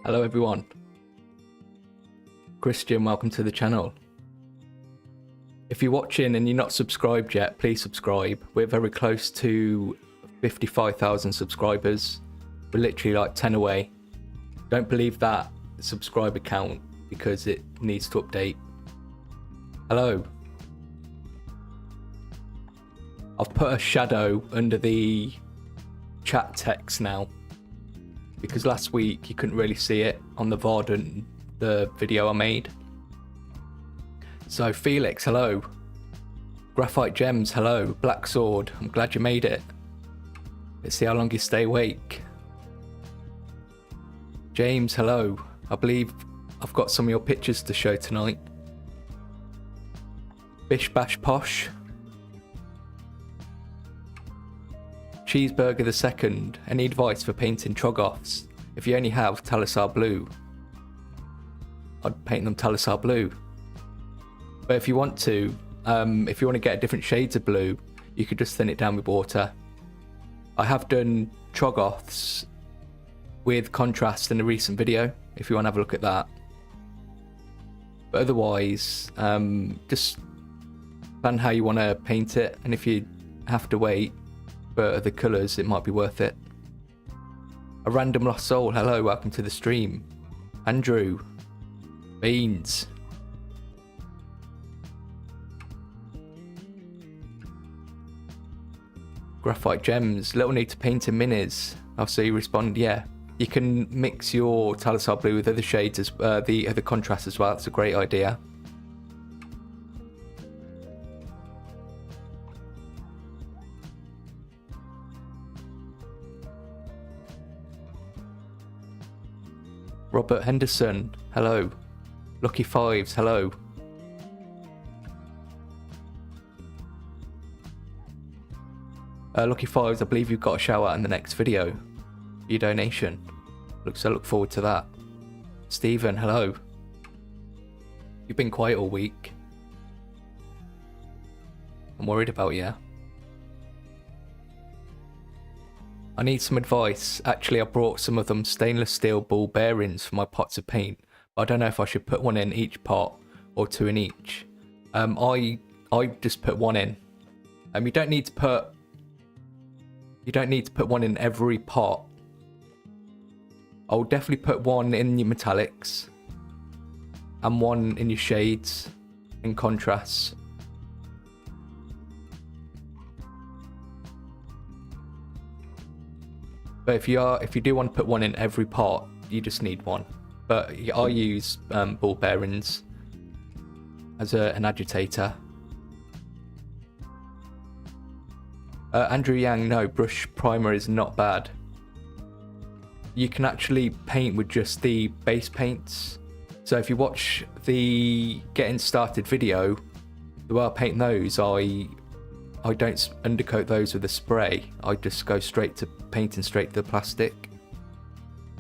Hello everyone. Christian, welcome to the channel. If you're watching and you're not subscribed yet, please subscribe. We're very close to 55,000 subscribers. We're literally like 10 away. Don't believe that subscriber count because it needs to update. Hello. I've put a shadow under the chat text now, because last week you couldn't really see it on the VOD and the video I made. So Felix, hello. Graphite Gems, hello. Black Sword, I'm glad you made it. Let's see how long you stay awake. James, hello. I believe I've got some of your pictures to show tonight. Bish Bash Posh. Cheeseburger the Second, any advice for painting Troggoths? If you only have Talisar Blue, I'd paint them Talisar Blue. But if you want to get different shades of blue, you could just thin it down with water. I have done Troggoths with contrast in a recent video, if you want to have a look at that. But otherwise, just plan how you want to paint it, and if you have to wait for other colours, it might be worth it. A Random Lost Soul, hello, welcome to the stream. Andrew, Beans. Graphite Gems, little need to paint in minis. I'll see you respond, yeah. You can mix your Talisar Blue with other shades, as the other contrast as well, that's a great idea. Robert Henderson, hello. Lucky Fives, hello. Lucky Fives, I believe you've got a shout out in the next video. Your donation. I look forward to that. Stephen, hello. You've been quiet all week. I'm worried about you. I need some advice. Actually, I brought some of them stainless steel ball bearings for my pots of paint, but I don't know if I should put one in each pot or two in each. I just put one in. You don't need to put one in every pot. I'll definitely put one in your metallics and one in your shades in contrasts. But if you do want to put one in every pot, you just need one. But I use ball bearings as an agitator. Andrew Yang, no, brush primer is not bad. You can actually paint with just the base paints. So if you watch the getting started video, the way I paint those, I don't undercoat those with a spray. I just go straight to painting straight to the plastic.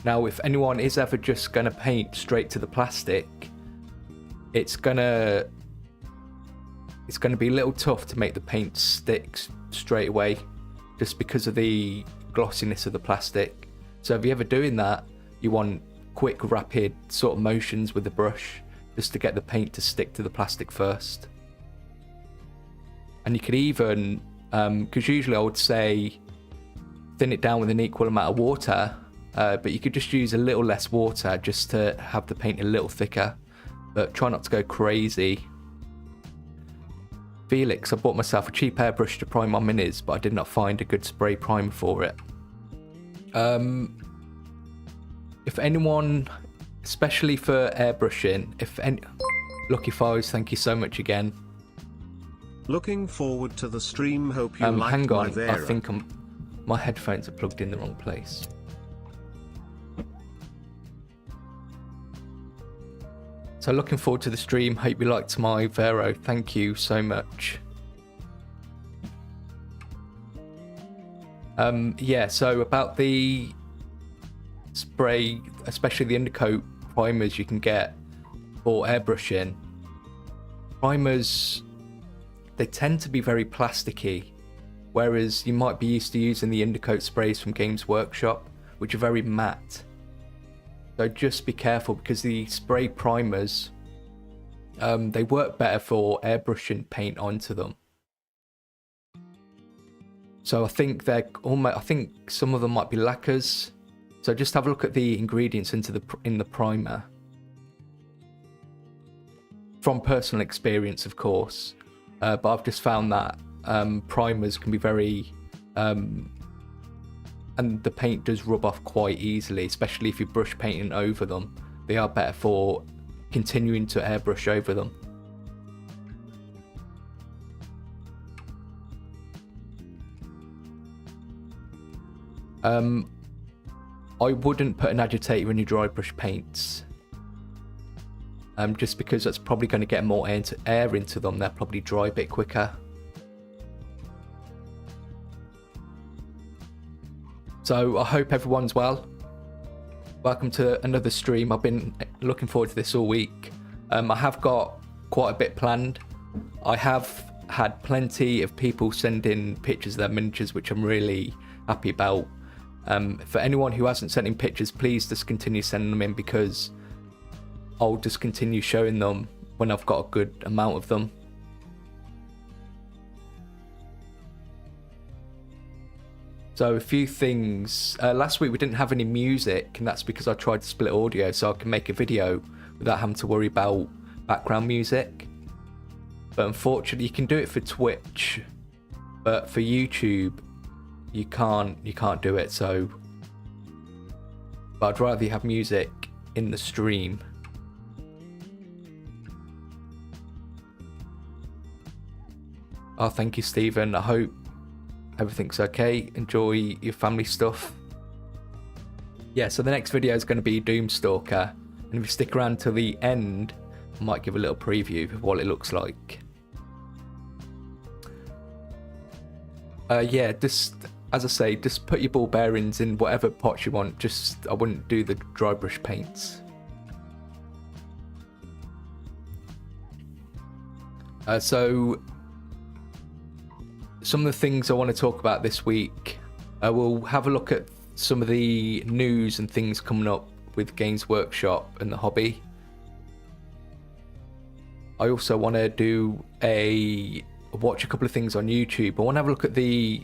Now, if anyone is ever just going to paint straight to the plastic, it's gonna be a little tough to make the paint stick straight away, just because of the glossiness of the plastic. So if you're ever doing that, you want quick, rapid sort of motions with the brush, just to get the paint to stick to the plastic first. And you could even, because usually I would say thin it down with an equal amount of water, but you could just use a little less water just to have the paint a little thicker, but try not to go crazy. Felix, I bought myself a cheap airbrush to prime my minis, but I did not find a good spray primer for it. If anyone, especially for airbrushing, Lucky Fives, thank you so much again. Looking forward to the stream, hope you liked hang on, my Vera. I think my headphones are plugged in the wrong place. So looking forward to the stream, hope you liked my Vero, thank you so much. Yeah, so about the spray, especially the undercoat primers you can get for airbrushing. Primers, they tend to be very plasticky, whereas you might be used to using the undercoat sprays from Games Workshop, which are very matte. So just be careful, because the spray primers, they work better for airbrushing paint onto them. So I think I think some of them might be lacquers. So just have a look at the ingredients in the primer. From personal experience, of course, but I've just found that primers can be very, and the paint does rub off quite easily, especially if you're brush painting over them. They are better for continuing to airbrush over them. I wouldn't put an agitator in your dry brush paints. Just because that's probably going to get more air into them. They'll probably dry a bit quicker. So I hope everyone's well. Welcome to another stream. I've been looking forward to this all week. I have got quite a bit planned. I have had plenty of people send in pictures of their miniatures, which I'm really happy about. For anyone who hasn't sent in pictures, please just continue sending them in, because I'll just continue showing them when I've got a good amount of them. So a few things. Last week we didn't have any music, and that's because I tried to split audio so I can make a video without having to worry about background music. But unfortunately, you can do it for Twitch, but for YouTube, you can't do it. So, but I'd rather you have music in the stream. Oh, thank you, Stephen. I hope everything's okay. Enjoy your family stuff. Yeah, so the next video is going to be Doomstalker, and if you stick around till the end, I might give a little preview of what it looks like. Yeah, just as I say, just put your ball bearings in whatever pots you want. I wouldn't do the dry brush paints. So some of the things I want to talk about this week, we'll have a look at some of the news and things coming up with Games Workshop and the hobby. I also want to watch a couple of things on YouTube. I want to have a look at the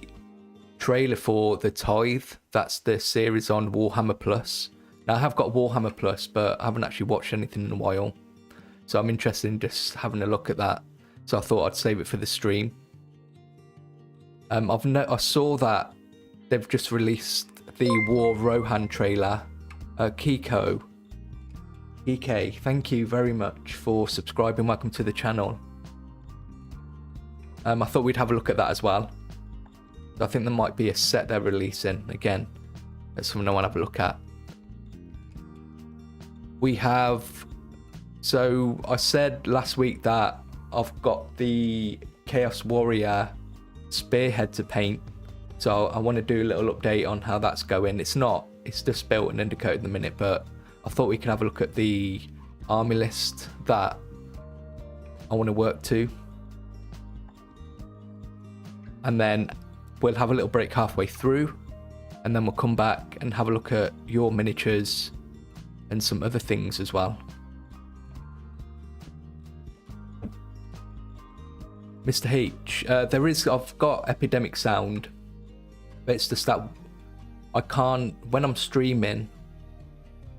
trailer for The Tithe. That's the series on Warhammer Plus. Now I have got Warhammer Plus, but I haven't actually watched anything in a while, so I'm interested in just having a look at that. So I thought I'd save it for the stream. I saw that they've just released the War of Rohan trailer. Kiko, thank you very much for subscribing. Welcome to the channel. I thought we'd have a look at that as well. I think there might be a set they're releasing again. That's something I want to have a look at. So I said last week that I've got the Chaos Warrior spearhead to paint. So I want to do a little update on how that's going. It's just built and undercoated in the minute, but I thought we could have a look at the army list that I want to work to. And then we'll have a little break halfway through, and then we'll come back and have a look at your miniatures and some other things as well. Mr. H, I've got Epidemic Sound, but it's just that I can't, when I'm streaming,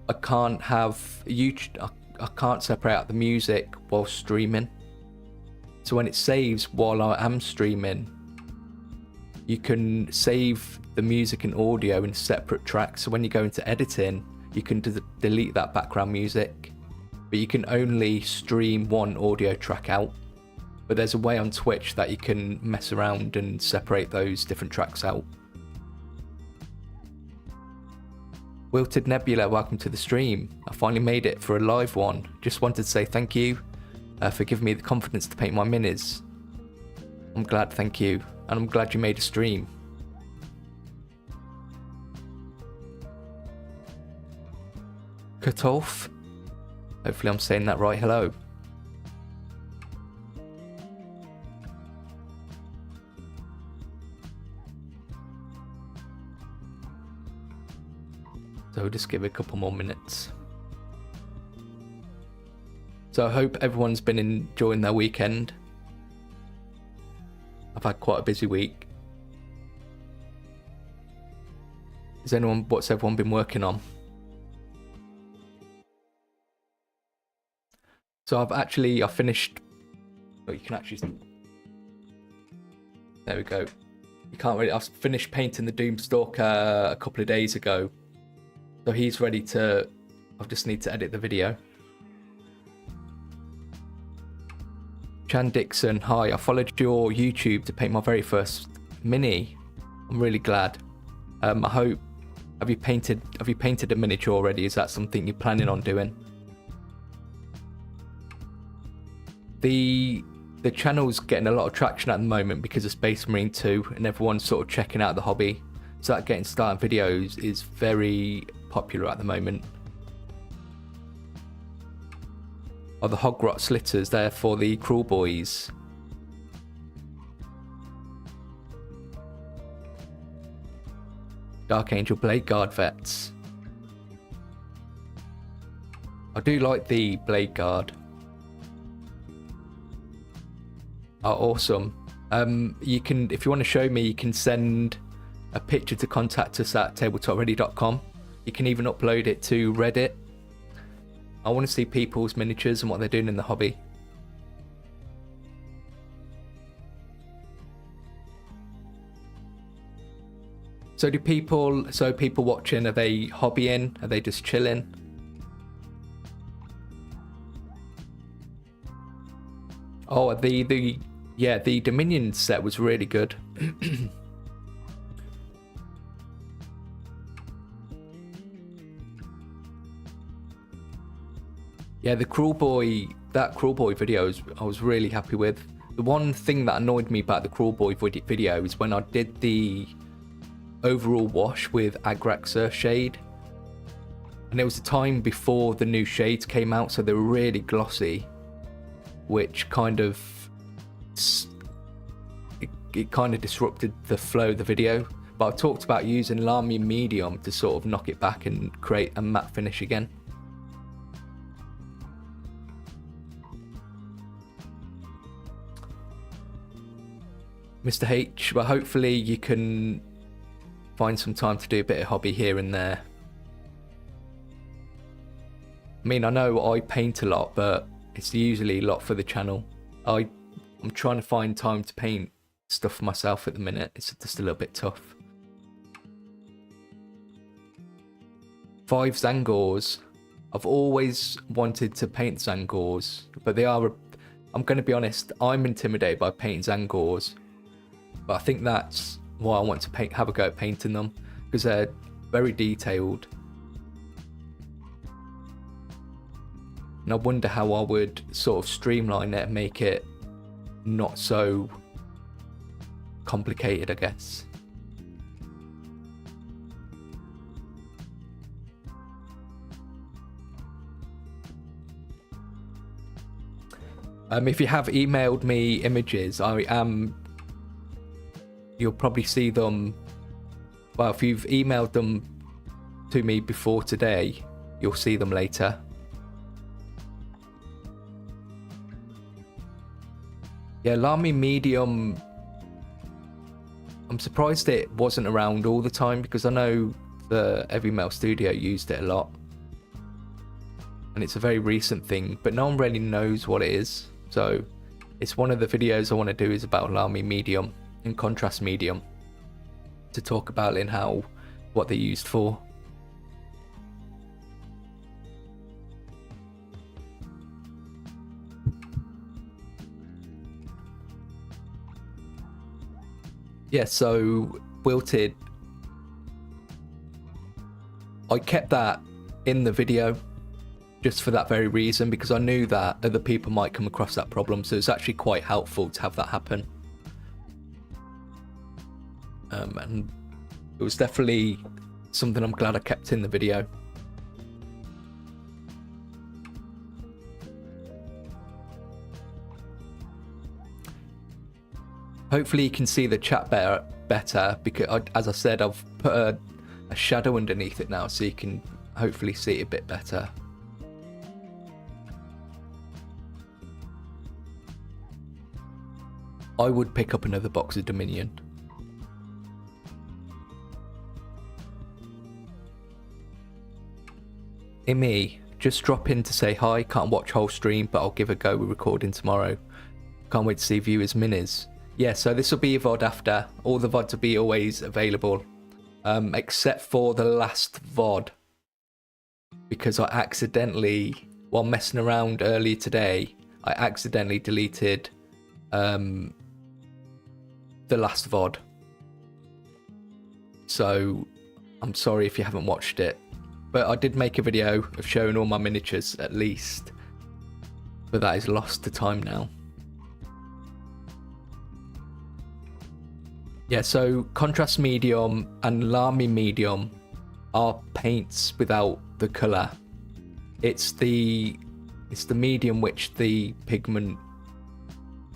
I can't have YouTube, I can't separate out the music while streaming. So when it saves while I am streaming, you can save the music and audio in separate tracks. So when you go into editing, you can delete that background music, but you can only stream one audio track out. But there's a way on Twitch that you can mess around and separate those different tracks out. Wilted Nebula, welcome to the stream. I finally made it for a live one. Just wanted to say thank you for giving me the confidence to paint my minis. I'm glad, thank you. And I'm glad you made a stream. Cut off. Hopefully I'm saying that right. Hello. So just give it a couple more minutes. So I hope everyone's been enjoying their weekend. I've had quite a busy week. What's everyone been working on? So I finished. Oh, you can actually. There we go. You can't really. I've finished painting the Doomstalker a couple of days ago, so he's ready to. I just need to edit the video. Chan Dixon, hi. I followed your YouTube to paint my very first mini. I'm really glad. I hope. Have you painted a miniature already? Is that something you're planning on doing? The channel's getting a lot of traction at the moment because of Space Marine 2 and everyone's sort of checking out the hobby. So that getting started videos is very popular at the moment. Oh, the Hogrot Slitters, they're for the Cruel Boys. Dark Angel Blade Guard vets. I do like the Blade Guard. Oh, awesome. You can, if you want to show me, you can send a picture to contact us at tabletopready.com. You can even upload it to Reddit. I want to see people's miniatures and what they're doing in the hobby. So people watching, are they hobbying? Are they just chilling? Oh, the Dominion set was really good. Yeah, that Cruel Boy video I was really happy with. The one thing that annoyed me about the Cruel Boy video is when I did the overall wash with Agraxa shade, and it was the time before the new shades came out, so they were really glossy, which kind of disrupted the flow of the video. But I talked about using Lamy Medium to sort of knock it back and create a matte finish again. Mr. H, well, hopefully you can find some time to do a bit of hobby here and there. I mean, I know I paint a lot, but it's usually a lot for the channel. I'm trying to find time to paint stuff for myself at the minute. It's just a little bit tough. 5 Zangors. I've always wanted to paint Zangors, but they are, I'm going to be honest, I'm intimidated by painting Zangors. But I think that's why I want to have a go at painting them, because they're very detailed. And I wonder how I would sort of streamline it and make it not so complicated, I guess. If you have emailed me images, you'll probably see them. Well, if you've emailed them to me before today, you'll see them later. Yeah, Lamy Medium, I'm surprised it wasn't around all the time, because I know the Every Mail Studio used it a lot. And it's a very recent thing, but no one really knows what it is. So it's one of the videos I want to do is about Lamy Medium and Contrast Medium, to talk about in what they're used for. Yeah, so Wilted, I kept that in the video just for that very reason, because I knew that other people might come across that problem, so it's actually quite helpful to have that happen. And it was definitely something I'm glad I kept in the video. Hopefully you can see the chat better, because as I said, I've put a shadow underneath it now, so you can hopefully see it a bit better. I would pick up another box of Dominion. Imi, just drop in to say hi. Can't watch whole stream, but I'll give a go with recording tomorrow. Can't wait to see viewers' minis. Yeah, so this will be a VOD after. All the VODs will be always available. Except for the last VOD. Because I accidentally, while messing around earlier today, I accidentally deleted the last VOD. So, I'm sorry if you haven't watched it. But I did make a video of showing all my miniatures, at least. But that is lost to time now. Yeah, so Contrast Medium and Lamy Medium are paints without the colour. It's the medium which the pigment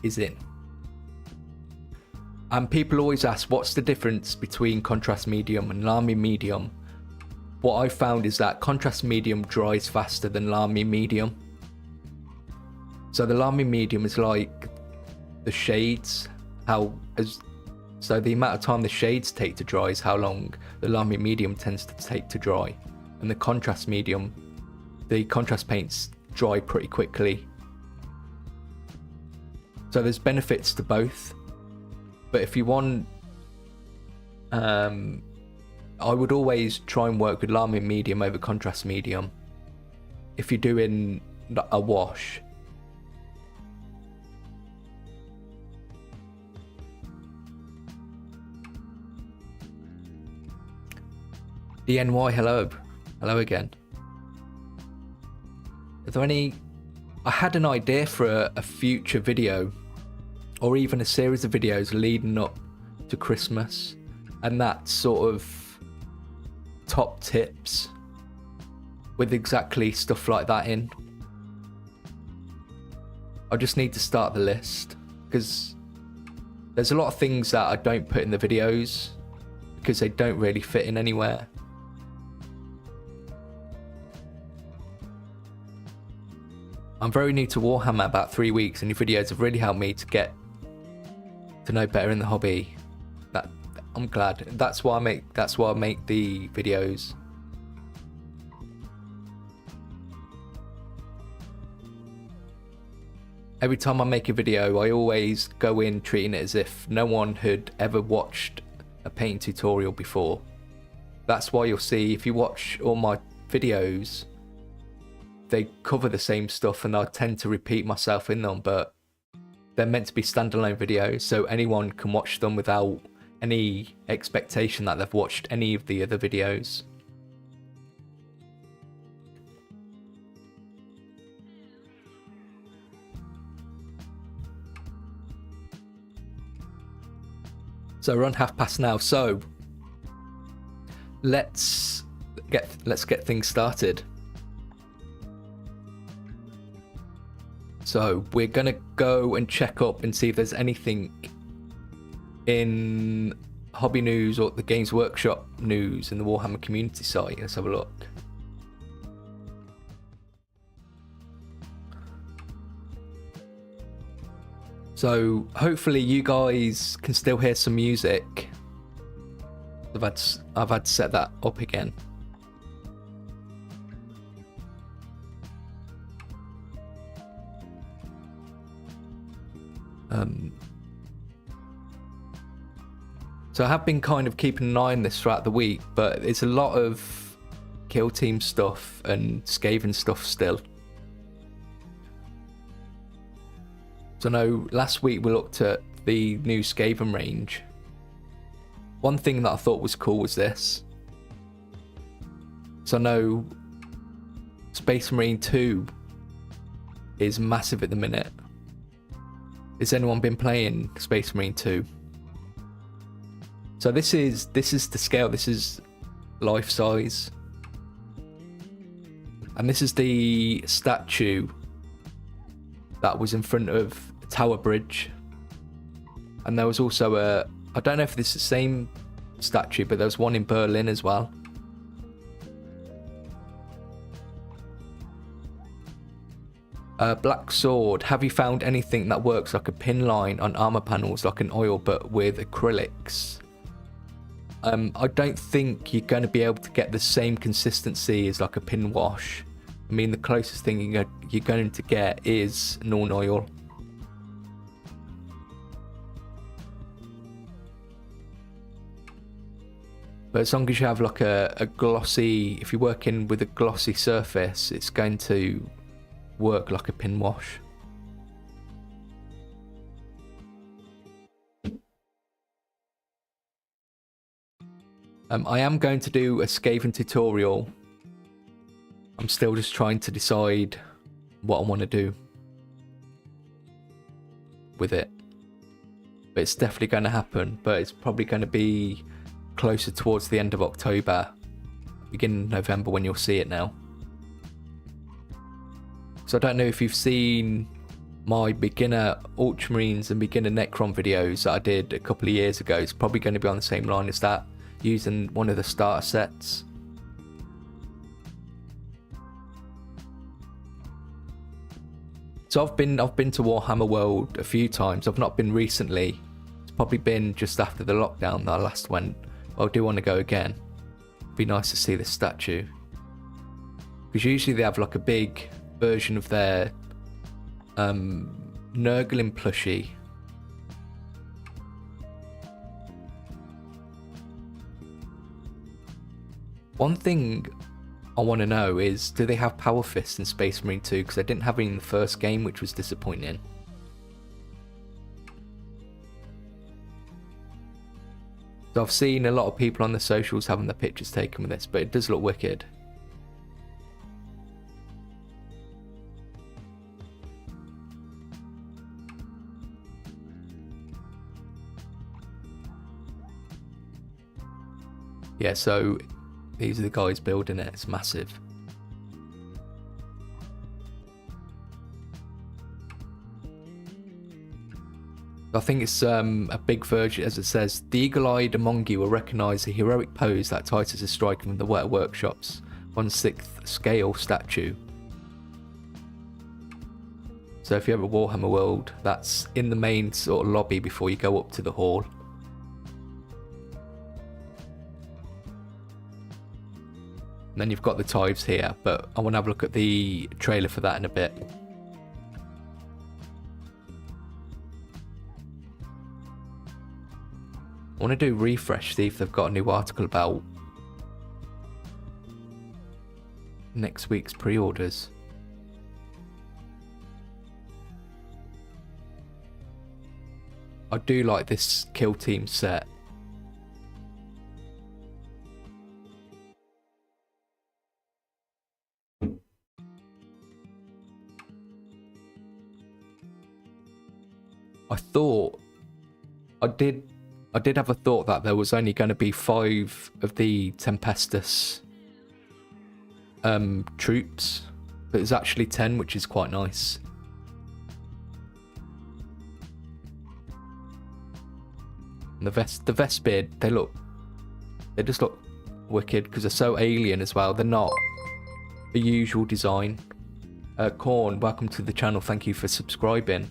is in. And people always ask, what's the difference between Contrast Medium and Lamy Medium? What I found is that Contrast Medium dries faster than Lamy Medium. So the Lamy Medium is like the shades, so the amount of time the shades take to dry is how long the Lamy Medium tends to take to dry. And the Contrast Medium, the contrast paints dry pretty quickly. So there's benefits to both. But if you want, I would always try and work with Lamy Medium over Contrast Medium if you're doing a wash. DNY, hello. Hello again. Are there any... I had an idea for a future video, or even a series of videos leading up to Christmas, and that's sort of top tips with exactly stuff like that in. I just need to start the list, because there's a lot of things that I don't put in the videos because they don't really fit in anywhere. I'm very new to Warhammer, about 3 weeks, and your videos have really helped me to get to know better in the hobby. I'm glad. That's why I make the videos. Every time I make a video, I always go in treating it as if no one had ever watched a painting tutorial before. That's why you'll see, if you watch all my videos, they cover the same stuff and I tend to repeat myself in them, but they're meant to be standalone videos, so anyone can watch them without any expectation that they've watched any of the other videos. So we're on past now, so let's get things started. So we're gonna go and check up and see if there's anything in Hobby News or the Games Workshop news in the Warhammer community site. Let's have a look. So hopefully you guys can still hear some music. I've had to set that up again. So I have been kind of keeping an eye on this throughout the week, but it's a lot of Kill Team stuff and Skaven stuff still. So I know last week we looked at the new Skaven range. One thing that I thought was cool was this. So I know Space Marine 2 is massive at the minute. Has anyone been playing Space Marine 2? So this is the scale, this is life size. And this is the statue that was in front of Tower Bridge. And there was also I don't know if this is the same statue, but there was one in Berlin as well. Black Sword, have you found anything that works like a pin line on armor panels like an oil but with acrylics? I don't think you're going to be able to get the same consistency as like a pin wash. I mean, the closest thing you're going to get is non-oil. But as long as you have like a glossy, if you're working with a glossy surface, it's going to work like a pin wash. I am going to do a Skaven tutorial. I'm still just trying to decide what I want to do with it. But it's definitely going to happen, but it's probably going to be closer towards the end of October, beginning of November when you'll see it now. So I don't know if you've seen my beginner Ultramarines and beginner Necron videos that I did a couple of years ago. It's probably going to be on the same line as that, using one of the starter sets. So I've been to Warhammer World a few times. I've not been recently. It's probably been just after the lockdown that I last went. I do want to go again. It'd be nice to see this statue, because usually they have like a big version of their Nurgle plushie. One thing I want to know is, do they have Power Fists in Space Marine 2? Because they didn't have it in the first game, which was disappointing. So I've seen a lot of people on the socials having their pictures taken with this, but it does look wicked. Yeah, so these are the guys building it. It's massive. I think it's a big version, as it says, the eagle-eyed among you will recognise the heroic pose that Titus is striking from the Weta Workshop's 1/6 scale statue. So if you have a Warhammer World, that's in the main sort of lobby before you go up to the hall. And then you've got the Tives here, but I want to have a look at the trailer for that in a bit. I want to do refresh, see if they've got a new article about next week's pre-orders. I do like this Kill Team set. I did have a thought that there was only going to be 5 of the Tempestus troops, but there's actually 10, which is quite nice. And the Vespid, they just look wicked because they're so alien as well. They're not the usual design. Korn, welcome to the channel. Thank you for subscribing.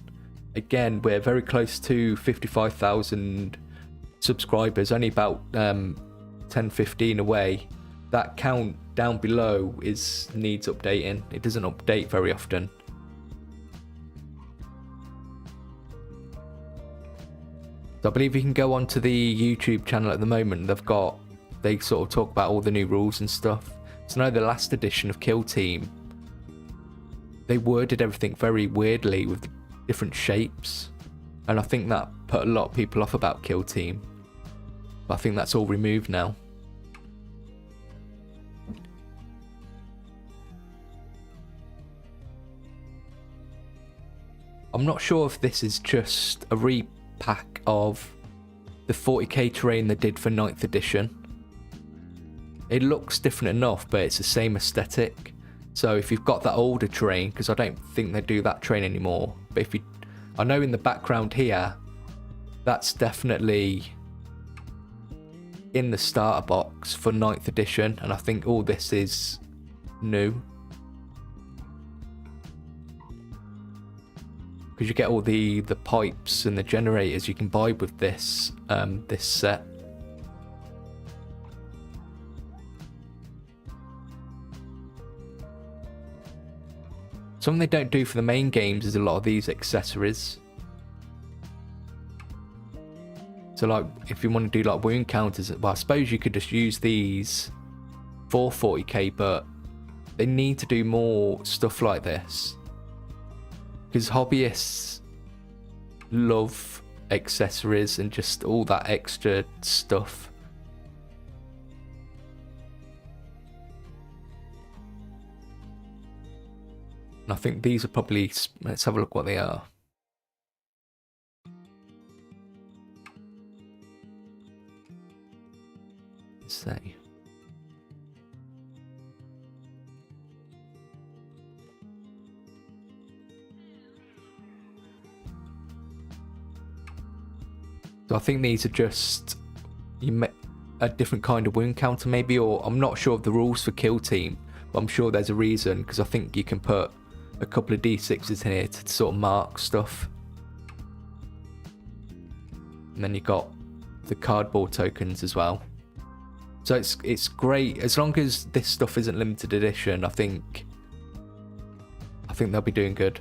Again, we're very close to 55,000 subscribers, only about 10-15 away. That count down below needs updating. It doesn't update very often. So I believe you can go onto the YouTube channel at the moment. They sort of talk about all the new rules and stuff. So now the last edition of Kill Team, they worded everything very weirdly with different shapes, and I think that put a lot of people off about Kill Team, but I think that's all removed now. I'm not sure if this is just a repack of the 40k terrain they did for 9th edition. It looks different enough, but it's the same aesthetic. So if you've got that older terrain, because I don't think they do that terrain anymore, but I know in the background here, that's definitely in the starter box for 9th edition, and I think all this is new. because you get all the pipes and the generators you can buy with this this set. Something they don't do for the main games is a lot of these accessories. So like if you want to do like wound counters, well, I suppose you could just use these for 40k, but they need to do more stuff like this, because hobbyists love accessories and just all that extra stuff. And I think these are probably, let's have a look what they are. Let's say. So I think these are just a different kind of wound counter maybe, or I'm not sure of the rules for kill team, but I'm sure there's a reason, because I think you can put a couple of d6s in here to sort of mark stuff. And then you got the cardboard tokens as well. So it's great as long as this stuff isn't limited edition. I think they'll be doing good.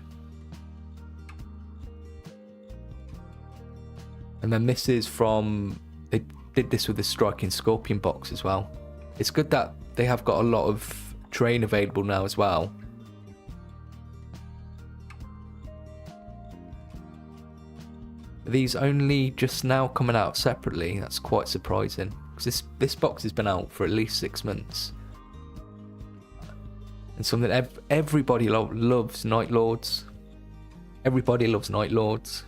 And then this is from, they did this with the Striking Scorpion box as well. It's good that they have got a lot of terrain available now as well. Are these only just now coming out separately? That's quite surprising, because this box has been out for at least 6 months. And something everybody loves, Night Lords. Everybody loves Night Lords.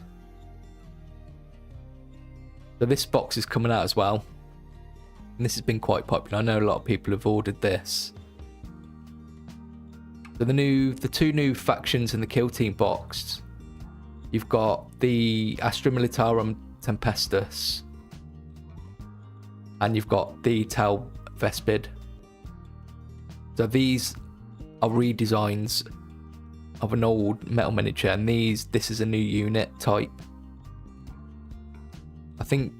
So this box is coming out as well, and this has been quite popular. I know a lot of people have ordered this. So the two new factions in the Kill Team box, you've got the Astra Militarum Tempestus, and you've got the Tal Vespid. So these are redesigns of an old metal miniature, and this is a new unit type. I can't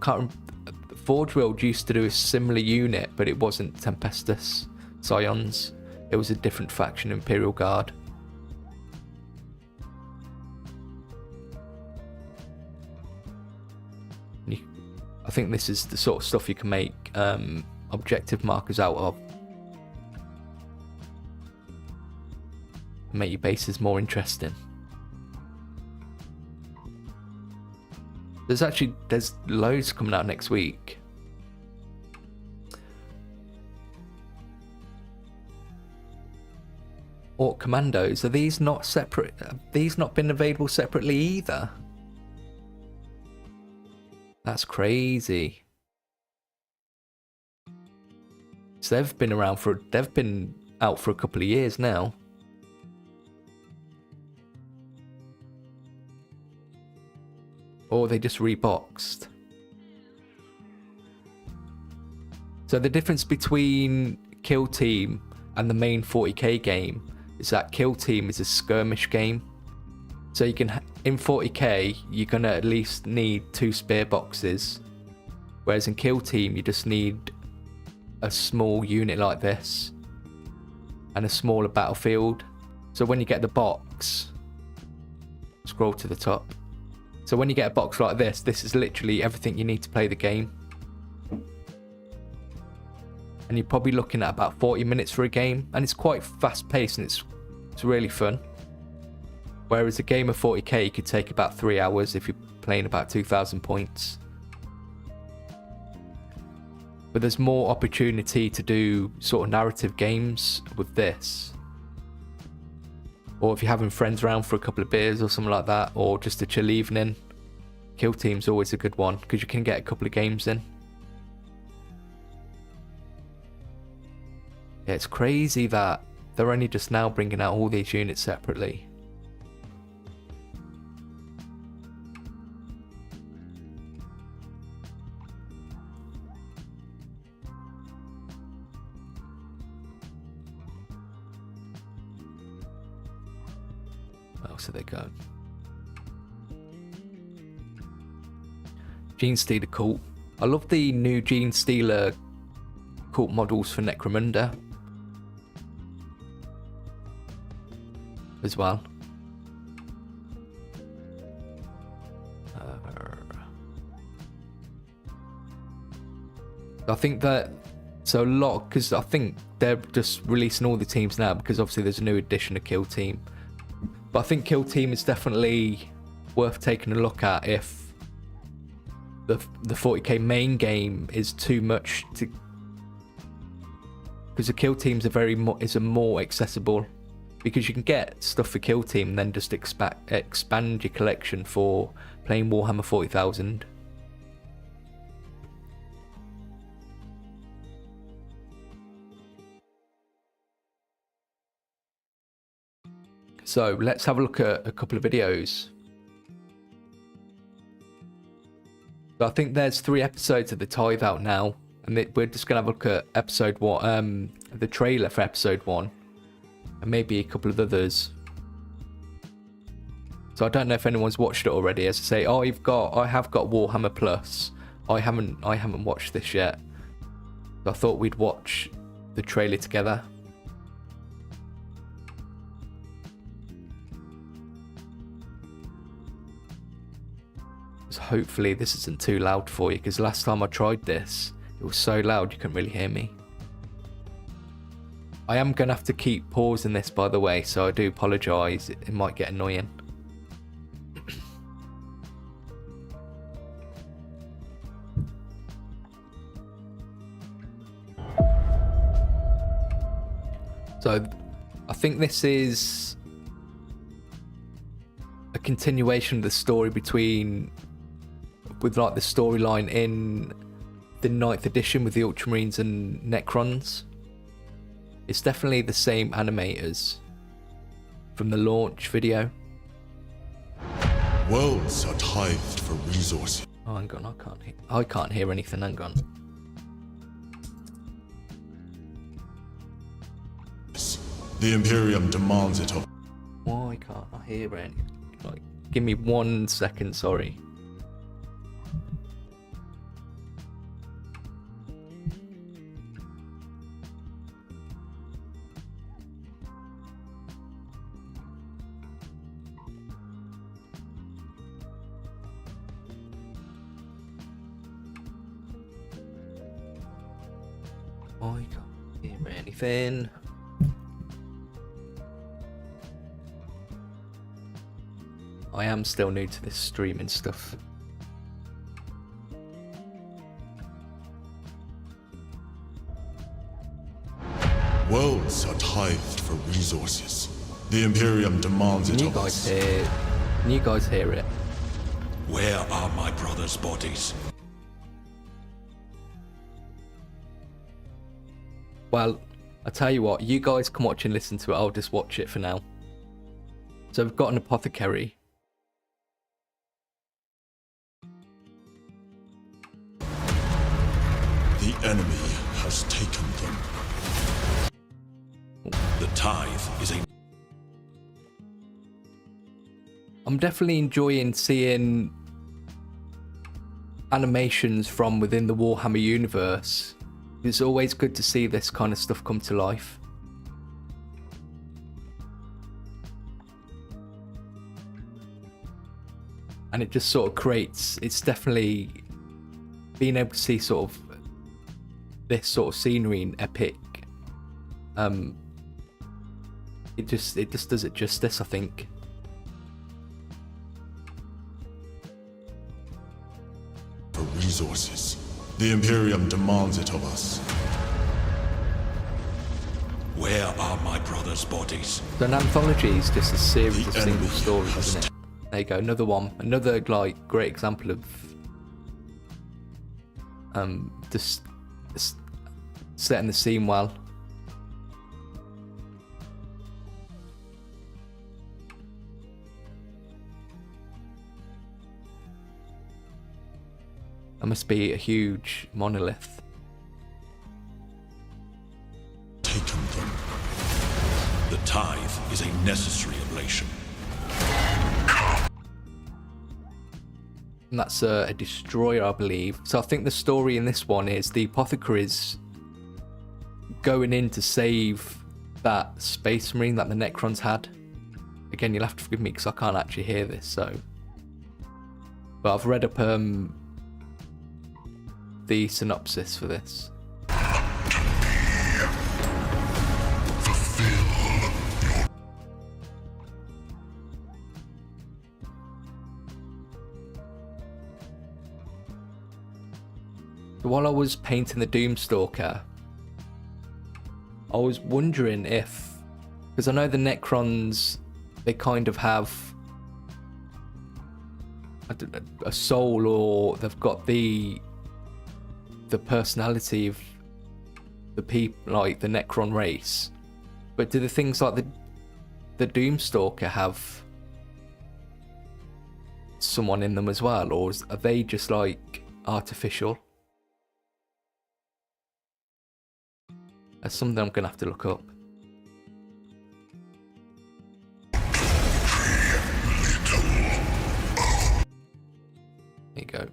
remember. Forge World used to do a similar unit, but it wasn't Tempestus Scions. It was a different faction, Imperial Guard. I think this is the sort of stuff you can make objective markers out of. Make your bases more interesting. There's loads coming out next week. Orc Commandos, are these not separate? Have these not been available separately either? That's crazy. So they've been out for a couple of years now. Or they just reboxed. So the difference between Kill Team and the main 40k game is that Kill Team is a skirmish game. So you can, in 40k, you're gonna at least need 2 spear boxes, whereas in Kill Team you just need a small unit like this and a smaller battlefield. So when you get the box, scroll to the top. So when you get a box like this is literally everything you need to play the game. And you're probably looking at about 40 minutes for a game, and it's quite fast paced and it's really fun. Whereas a game of 40k could take about 3 hours if you're playing about 2,000 points. But there's more opportunity to do sort of narrative games with this. Or if you're having friends around for a couple of beers or something like that, or just a chill evening, Kill Team's always a good one, because you can get a couple of games in. Yeah, it's crazy that they're only just now bringing out all these units separately. Where else are they going? Gene Stealer cult. I love the new Gene Stealer cult models for Necromunda as well. I think that so a lot, because I think they're just releasing all the teams now because obviously there's a new edition of Kill Team. But I think Kill Team is definitely worth taking a look at if the 40k main game is too much to, because the Kill Teams are more accessible, because you can get stuff for Kill Team and then just expand your collection for playing Warhammer 40,000. So let's have a look at a couple of videos. So I think there's 3 episodes of the Tithe out now, and we're just gonna have a look at episode 1, the trailer for episode 1, and maybe a couple of others. So I don't know if anyone's watched it already. As I say, I have got Warhammer Plus. I haven't watched this yet. So I thought we'd watch the trailer together. So hopefully this isn't too loud for you, because last time I tried this, it was so loud you couldn't really hear me. I am going to have to keep pausing this, by the way, so I do apologise. It might get annoying. So I think this is a continuation of the story with like the storyline in the 9th edition with the Ultramarines and Necrons. It's definitely the same animators from the launch video. Worlds are tithed for resources. Oh, hang on, I can't hear anything, hang on. The Imperium demands it of. Why can't I hear anything? Like, give me 1 second, sorry. I can't hear anything. I am still new to this streaming stuff. Worlds are tithed for resources. The Imperium demands it of us. Can you guys hear it? Where are my brothers' bodies? Well, I tell you what, you guys can watch and listen to it. I'll just watch it for now. So we've got an apothecary. The enemy has taken them. The tithe is a... I'm definitely enjoying seeing animations from within the Warhammer universe. It's always good to see this kind of stuff come to life. And it just sort of creates, it's definitely being able to see sort of this sort of scenery in Epic. It just does it justice, I think. For resources. The Imperium demands it of us. Where are my brothers' bodies? So an anthology is just a series of The single enemy stories, has isn't it? There you go, another one. Another like great example of just setting the scene well. That must be a huge monolith. Taken them. The tithe is a necessary oblation. And that's a destroyer, I believe. So I think the story in this one is the apothecary's going in to save that space marine that the Necrons had. Again, you'll have to forgive me because I can't actually hear this, so. But I've read up the synopsis for this. While I was painting the Doomstalker, I was wondering if, because I know the Necrons, they kind of have a soul, or they've got the personality of the people, like the Necron race. But do the things like the Doomstalker have someone in them as well, or are they just like artificial? That's something I'm going to have to look up. There you go.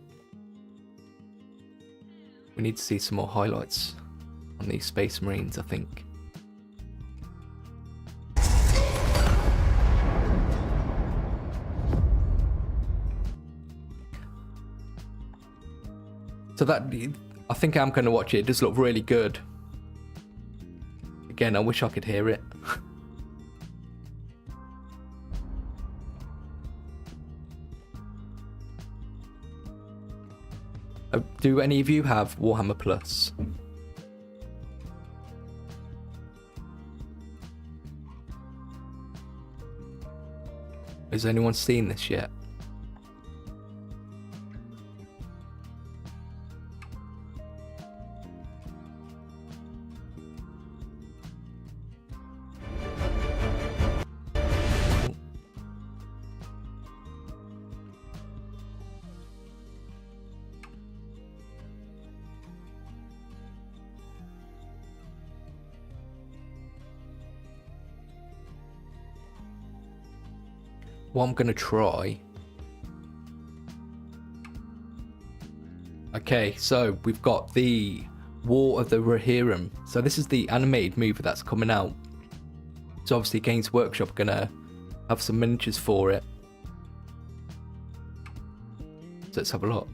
We need to see some more highlights on these Space Marines, I think. So that, I think I'm going to watch it. It does look really good. Again, I wish I could hear it. Do any of you have Warhammer Plus? Has anyone seen this yet? What I'm going to try. Okay, so we've got the War of the Rohirrim. So this is the animated movie that's coming out. So obviously Games Workshop are going to have some miniatures for it. So let's have a look.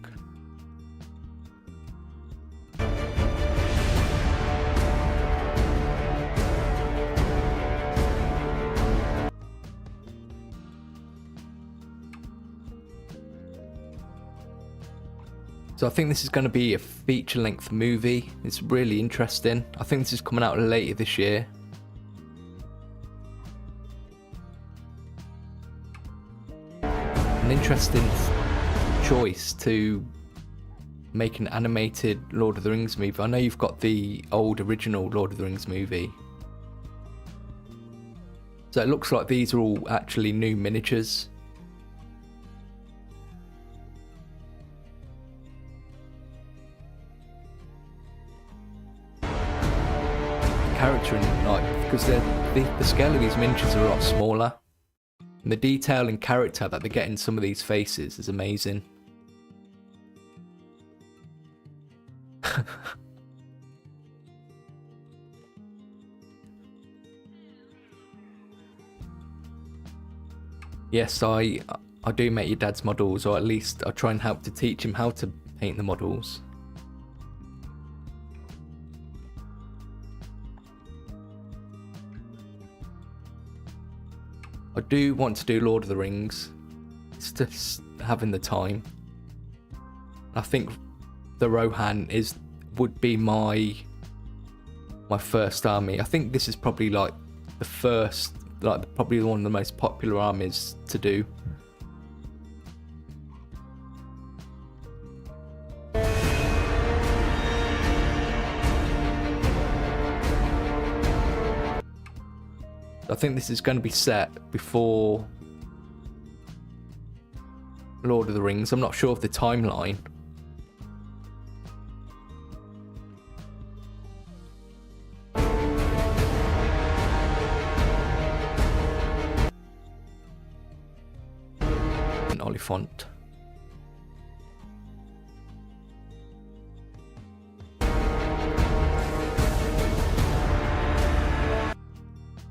So I think this is going to be a feature-length movie. It's really interesting. I think this is coming out later this year. An interesting choice to make an animated Lord of the Rings movie. I know you've got the old original Lord of the Rings movie. So it looks like these are all actually new miniatures. Character in, like, because the scale of these miniatures are a lot smaller, and the detail and character that they get in some of these faces is amazing. Yes, I do make your dad's models, or at least I try and help to teach him how to paint the models. I do want to do Lord of the Rings. It's just having the time. I think the Rohan would be my first army. I think this is probably like the first, like probably one of the most popular armies to do. I think this is going to be set before Lord of the Rings. I'm not sure of the timeline. An Oliphant.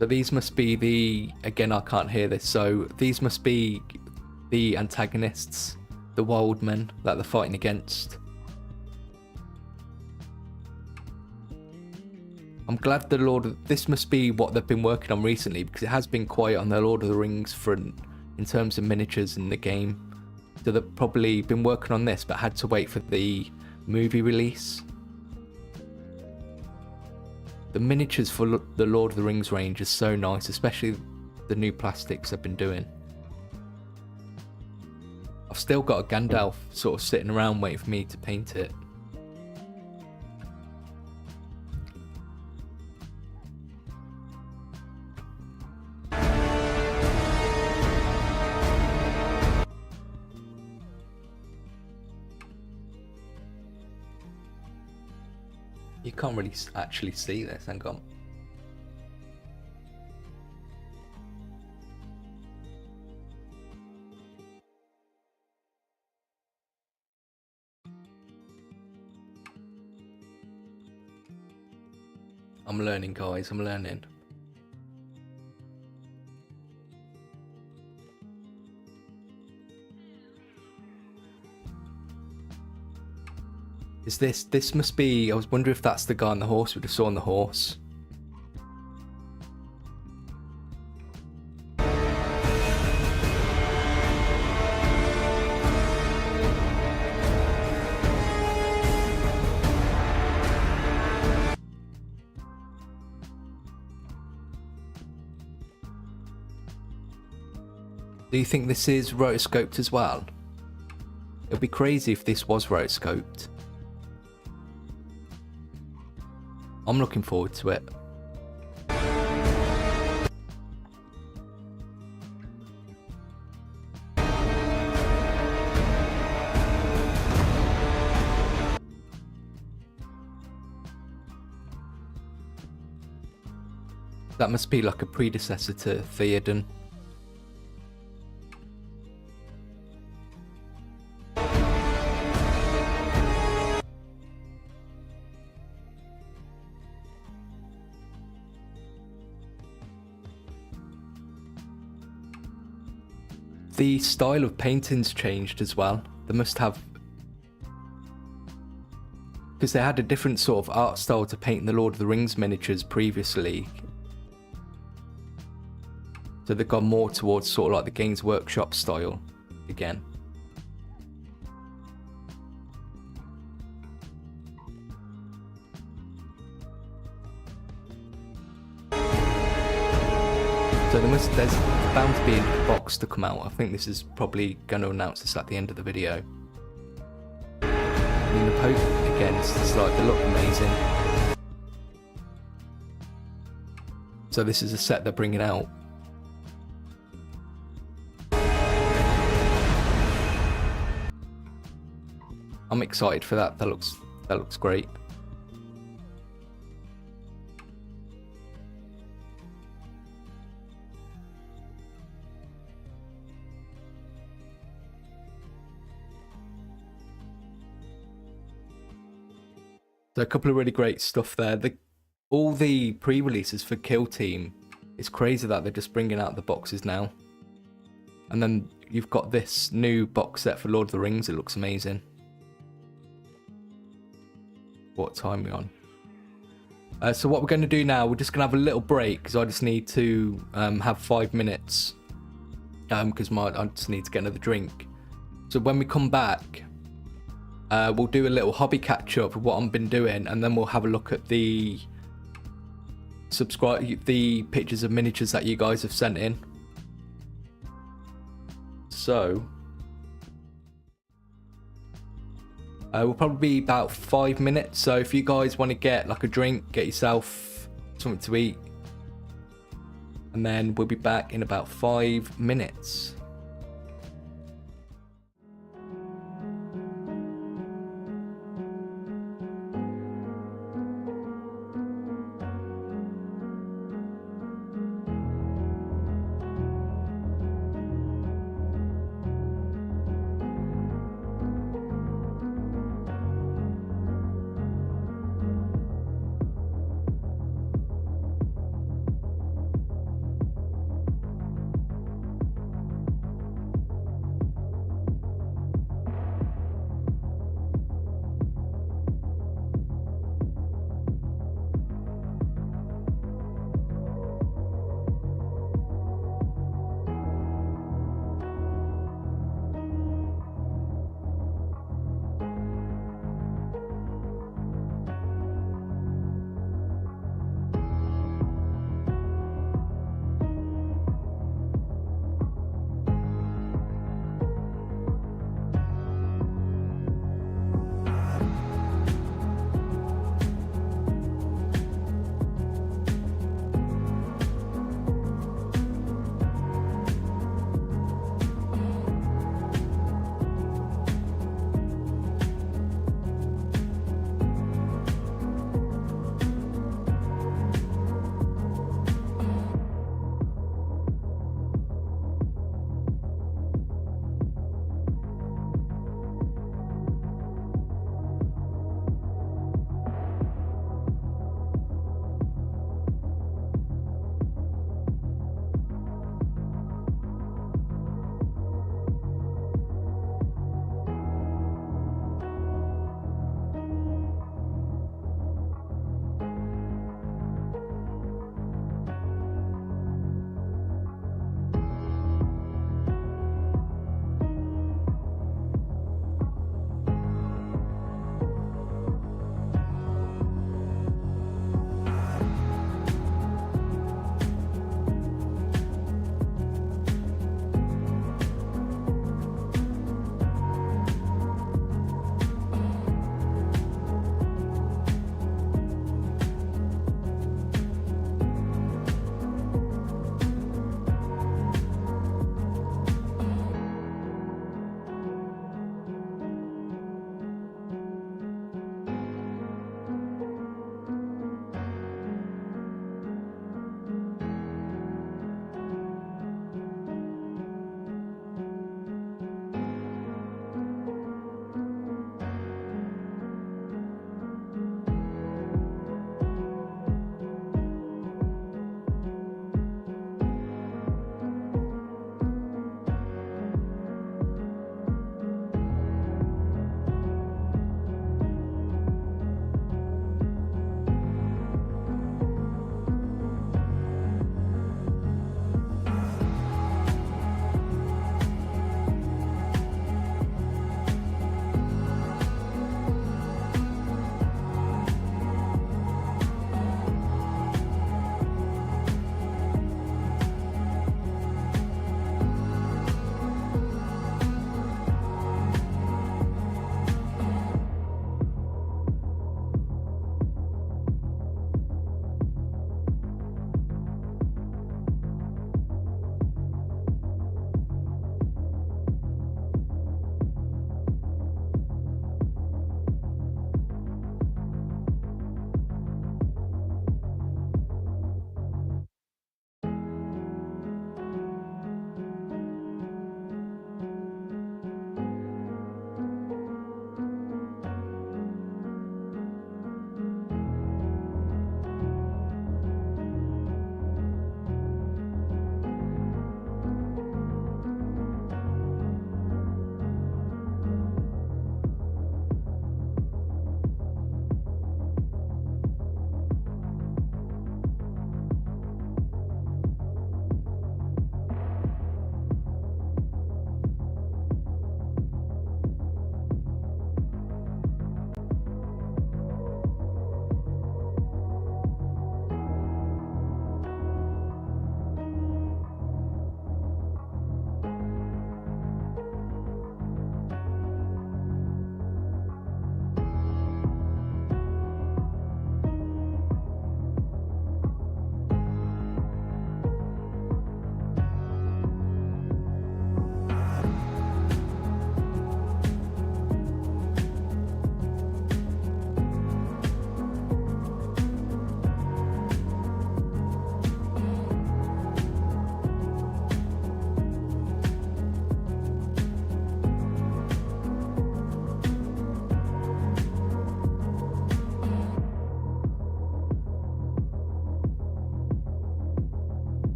So these must be the, again I can't hear this, so these must be the antagonists, the wild men that they're fighting against. I'm glad this must be what they've been working on recently, because it has been quiet on the Lord of the Rings front in terms of miniatures in the game. So they've probably been working on this but had to wait for the movie release. The miniatures for the Lord of the Rings range is so nice, especially the new plastics they've been doing. I've still got a Gandalf sort of sitting around waiting for me to paint it. You can't really actually see this, hang on. I'm learning, guys, I'm learning. Is this must be, I was wondering if that's the guy on the horse we just saw on the horse. Do you think this is rotoscoped as well? It would be crazy if this was rotoscoped. I'm looking forward to it. That must be like a predecessor to Theoden. The style of painting's changed as well. They must have, because they had a different sort of art style to paint the Lord of the Rings miniatures previously. So they've gone more towards sort of like the Games Workshop style again. So there's bound to be a box to come out. I think this is probably going to announce this at the end of the video. I mean, the poke again, it's like they look amazing. So this is a set they're bringing out. I'm excited for that. That looks great. So a couple of really great stuff there. All the pre-releases for Kill Team, it's crazy that they're just bringing out the boxes now. And then you've got this new box set for Lord of the Rings. It looks amazing. What time are we on? So what we're going to do now, we're just going to have a little break because I just need to have 5 minutes. Because I just need to get another drink. So when we come back, we'll do a little hobby catch up of what I've been doing, and then we'll have a look at the pictures of miniatures that you guys have sent in. So we'll probably be about 5 minutes. So if you guys want to get like a drink, get yourself something to eat, and then we'll be back in about 5 minutes.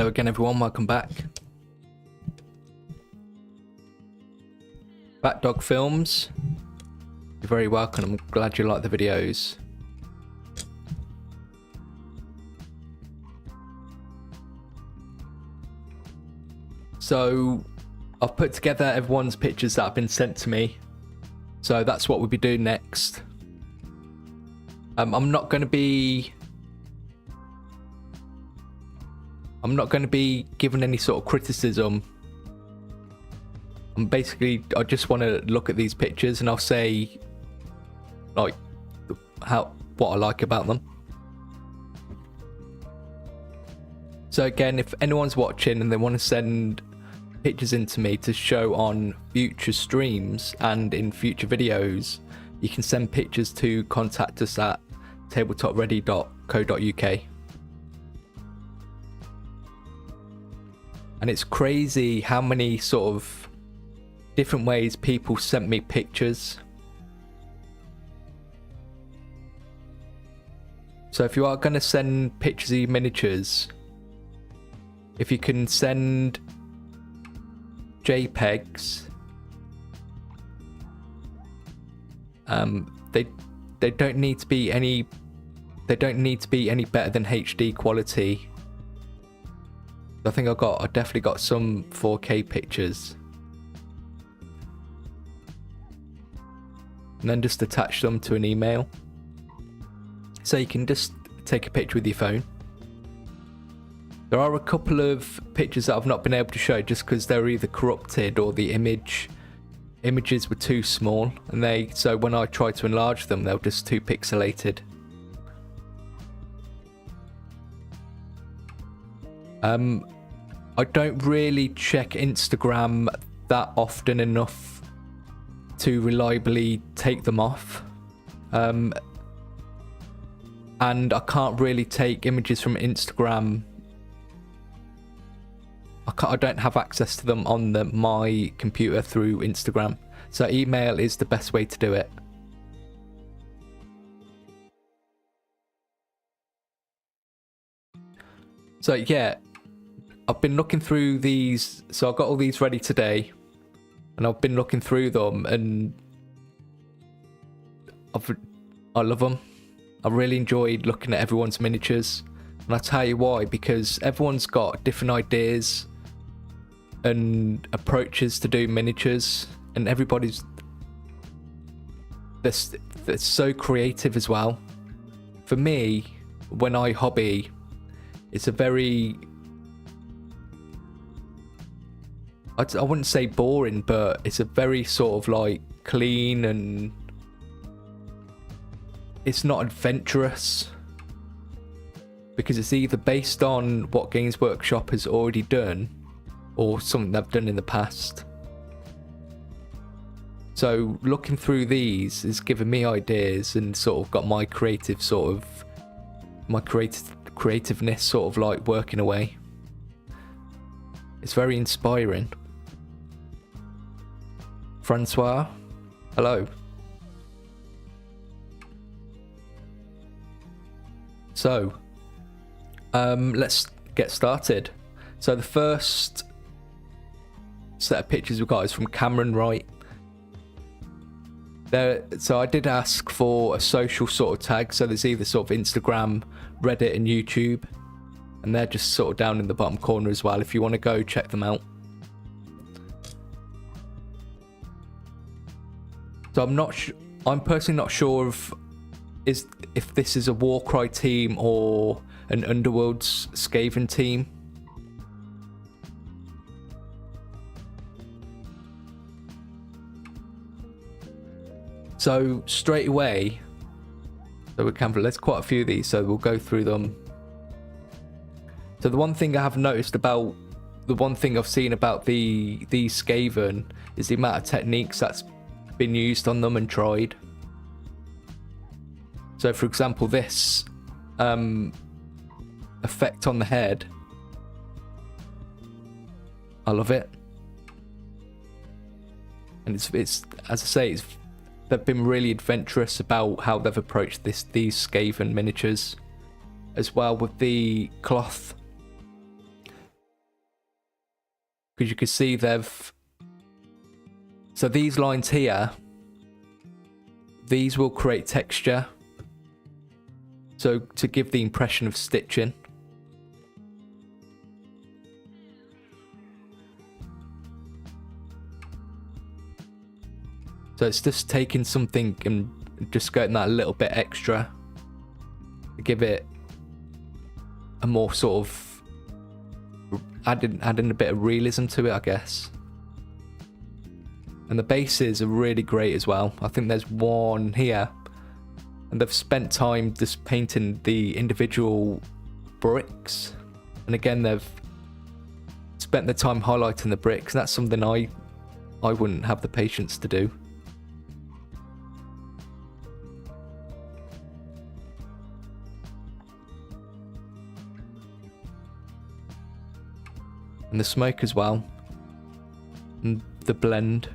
Hello again everyone, welcome back. Batdog Films, you're very welcome, I'm glad you like the videos. So, I've put together everyone's pictures that have been sent to me. So that's what we'll be doing next. I'm not going to be given any sort of criticism. I just want to look at these pictures and I'll say like what I like about them. So again, if anyone's watching and they want to send pictures into me to show on future streams and in future videos, you can send pictures to contact us at tabletopready.co.uk. And it's crazy how many sort of different ways people sent me pictures. So if you are going to send pictures of your miniatures, if you can send JPEGs, they don't need to be any better than HD quality. I think I definitely got some 4K pictures. And then just attach them to an email. So you can just take a picture with your phone. There are a couple of pictures that I've not been able to show just because they're either corrupted or the images were too small, and so when I try to enlarge them, they're just too pixelated. I don't really check Instagram that often enough to reliably take them off. And I can't really take images from Instagram. I don't have access to them on my computer through Instagram. So email is the best way to do it. So yeah, I've been looking through these. So I've got all these ready today. And I've been looking through them and I love them. I really enjoyed looking at everyone's miniatures. And I'll tell you why, because everyone's got different ideas and approaches to do miniatures, and everybody's they're so creative as well. For me, when I hobby, it's a very, I wouldn't say boring, but it's a very sort of like clean, and it's not adventurous because it's either based on what Games Workshop has already done or something they've done in the past. So looking through these has given me ideas and sort of got my creativeness sort of like working away. It's very inspiring. Francois, hello. So, let's get started. So the first set of pictures we've got is from Cameron Wright. So I did ask for a social sort of tag. So there's either sort of Instagram, Reddit and YouTube. And they're just sort of down in the bottom corner as well if you want to go check them out. So I'm personally not sure if this is a Warcry team or an Underworld's Skaven team. So straight away, there's quite a few of these, so we'll go through them. So the one thing I have noticed about, the one thing I've seen about these Skaven is the amount of techniques that's been used on them and tried. So for example, this effect on the head, I love it. And it's as I say, they've been really adventurous about how they've approached these Skaven miniatures, as well with the cloth. because you can see so these lines here, these will create texture, so to give the impression of stitching. So it's just taking something and just getting that a little bit extra to give it a more sort of adding a bit of realism to it, I guess. And the bases are really great as well. I think there's one here, and they've spent time just painting the individual bricks, and again they've spent the time highlighting the bricks, and that's something I wouldn't have the patience to do. And the smoke as well, and the blend.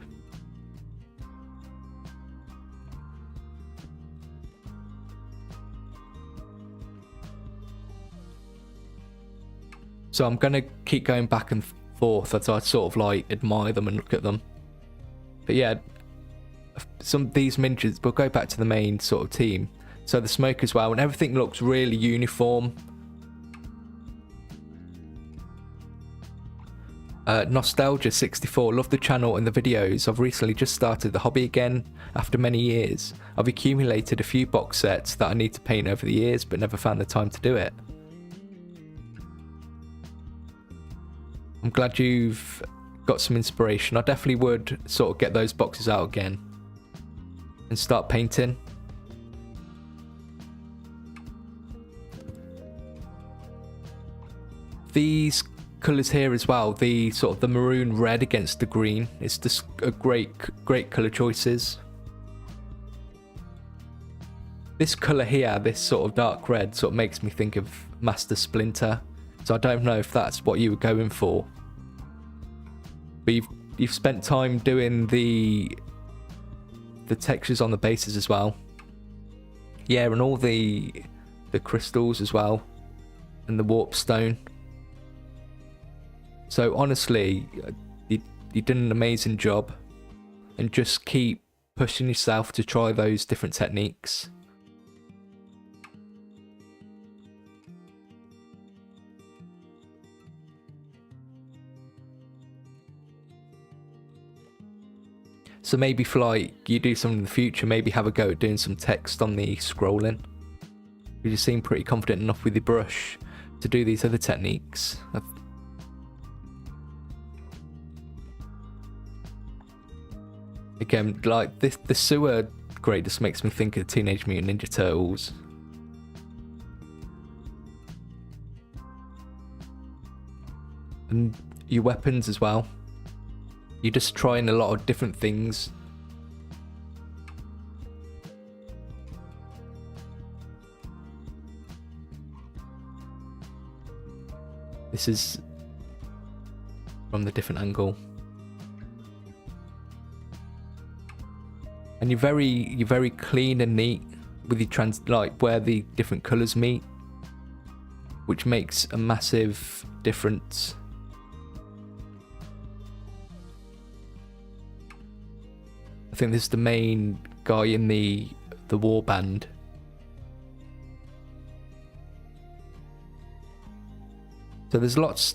So I'm going to keep going back and forth as I sort of like admire them and look at them. But yeah, these miniatures, we'll go back to the main sort of team. So the smoke as well, and everything looks really uniform. Nostalgia64, love the channel and the videos. I've recently just started the hobby again after many years. I've accumulated a few box sets that I need to paint over the years, but never found the time to do it. I'm glad you've got some inspiration. I definitely would sort of get those boxes out again and start painting. These colours here as well, the sort of the maroon red against the green, it's just a great colour choices. This colour here, this sort of dark red, sort of makes me think of Master Splinter, so I don't know if that's what you were going for, but you've spent time doing the textures on the bases as well. Yeah, and all the crystals as well, and the warp stone. So honestly, you did an amazing job, and just keep pushing yourself to try those different techniques. So maybe for like you do something in the future, maybe have a go at doing some text on the scrolling. You just seem pretty confident enough with your brush to do these other techniques. Again, like this, the sewer grate just makes me think of Teenage Mutant Ninja Turtles. And your weapons as well. You're just trying a lot of different things. This is from the different angle. And you're very clean and neat with your like where the different colours meet, which makes a massive difference. I think this is the main guy in the warband. So there's lots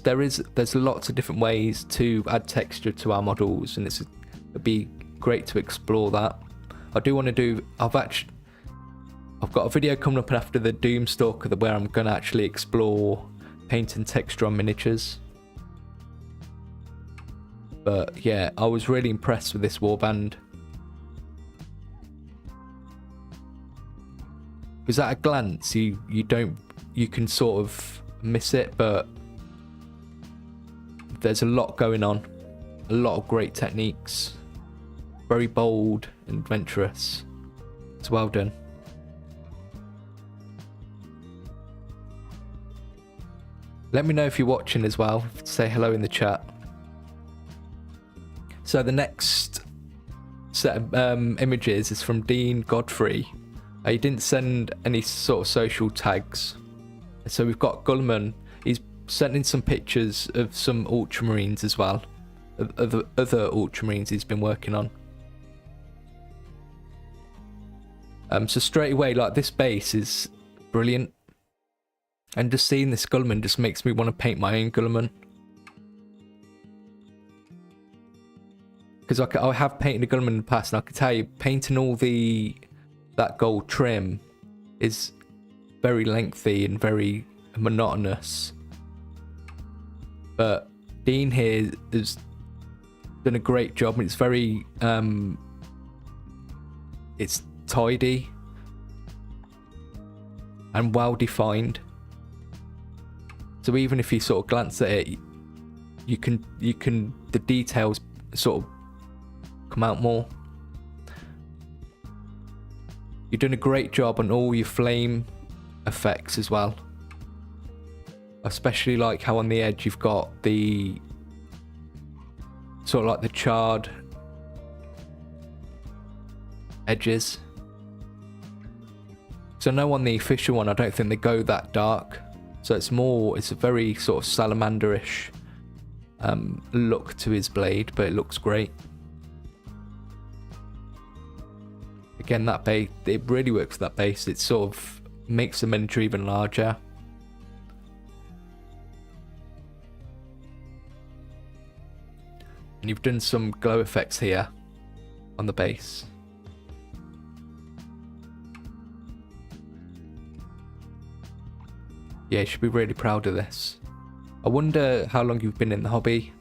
of different ways to add texture to our models, and it'd be great to explore that. I do want to do. I've got a video coming up after the Doomstalker where I'm going to actually explore painting texture on miniatures. But yeah, I was really impressed with this warband. Because at a glance, you can sort of miss it, but there's a lot going on, a lot of great techniques, very bold and adventurous. It's well done. Let me know if you're watching as well. Say hello in the chat. So the next set of images is from Dean Godfrey. He didn't send any sort of social tags. So we've got Gullman. He's sent in some pictures of some Ultramarines as well. other Ultramarines he's been working on. So straight away, like, this base is brilliant. And just seeing this Guilliman just makes me want to paint my own Guilliman. Because I have painted a Guilliman in the past, and I can tell you, painting all that gold trim is very lengthy and very monotonous. But Dean here has done a great job, and it's very it's tidy and well defined. So even if you sort of glance at it, you can the details sort of come out more. You've done a great job on all your flame effects as well. Especially like how on the edge you've got the sort of like the charred edges. So no, on the official one I don't think they go that dark. So it's a very sort of salamanderish look to his blade, but it looks great. Again, that base, it really works for that base. It sort of makes the miniature even larger. And you've done some glow effects here on the base. Yeah, you should be really proud of this. I wonder how long you've been in the hobby.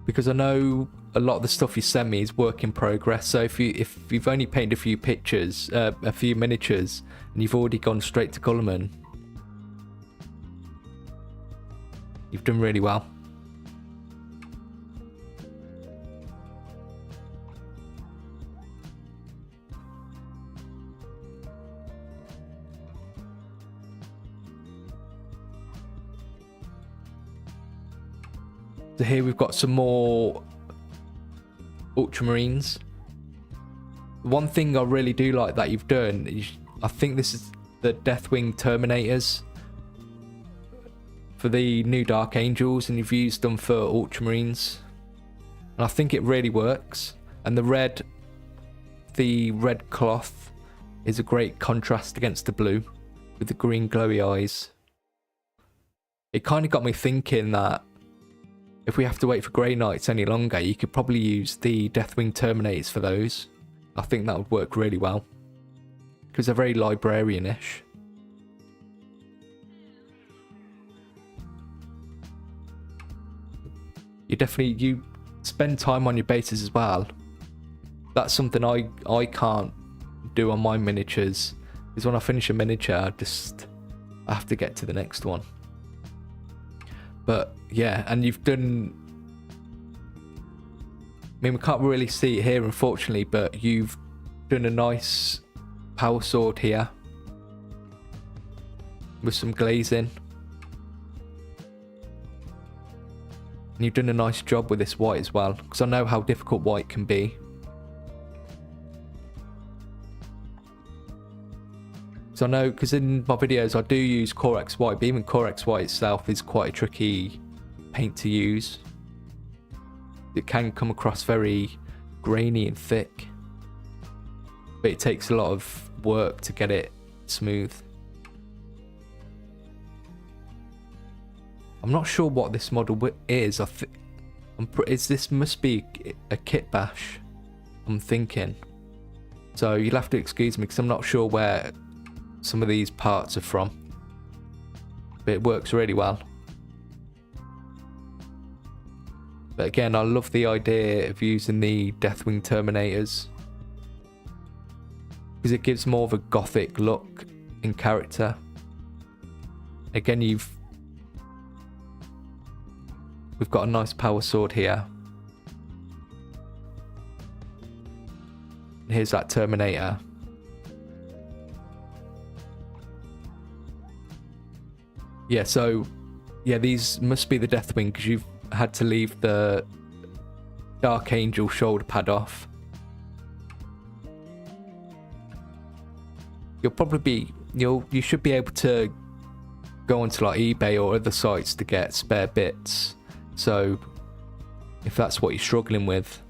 Because I know a lot of the stuff you send me is work in progress. So if you've only painted a few pictures, a few miniatures, and you've already gone straight to Guilliman, you've done really well. So here we've got some more Ultramarines. One thing I really do like that you've done is, I think this is the Deathwing Terminators for the new Dark Angels, and you've used them for Ultramarines. And I think it really works. And the red cloth is a great contrast against the blue with the green glowy eyes. It kind of got me thinking that if we have to wait for Grey Knights any longer, you could probably use the Deathwing Terminators for those. I think that would work really well, because they're very librarian-ish. You spend time on your bases as well. That's something I can't do on my miniatures, because when I finish a miniature, I have to get to the next one. But yeah, and you've done, I mean, we can't really see it here unfortunately, but you've done a nice power sword here with some glazing. And you've done a nice job with this white as well, because I know how difficult white can be. So I know, because in my videos I do use Corex White, but even Corex White itself is quite a tricky paint to use. It can come across very grainy and thick, but it takes a lot of work to get it smooth. I'm not sure what this model is. This must be a kit bash, I'm thinking. So you'll have to excuse me, because I'm not sure where some of these parts are from, but it works really well. But again, I love the idea of using the Deathwing Terminators, because it gives more of a gothic look in character. Again, we've got a nice power sword here. Here's that Terminator. Yeah, so yeah, these must be the Deathwing, because you've had to leave the Dark Angel shoulder pad off. You should be able to go onto like eBay or other sites to get spare bits. So if that's what you're struggling with,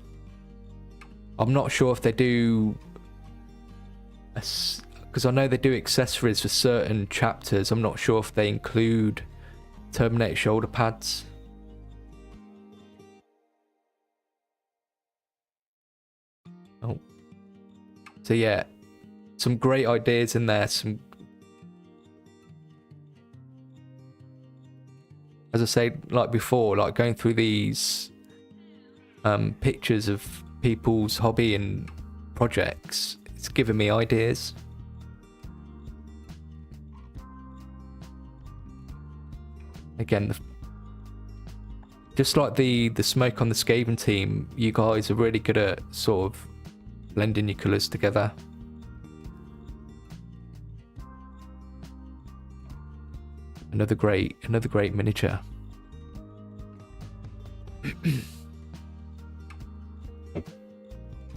I'm not sure if they do, because I know they do accessories for certain chapters. I'm not sure if they include Terminator shoulder pads. Oh, so yeah, some great ideas in there. Some, as I say, like before, like going through these pictures of people's hobby and projects, it's given me ideas. Again, just like the smoke on the Skaven team, you guys are really good at sort of blending your colours together. Another great miniature.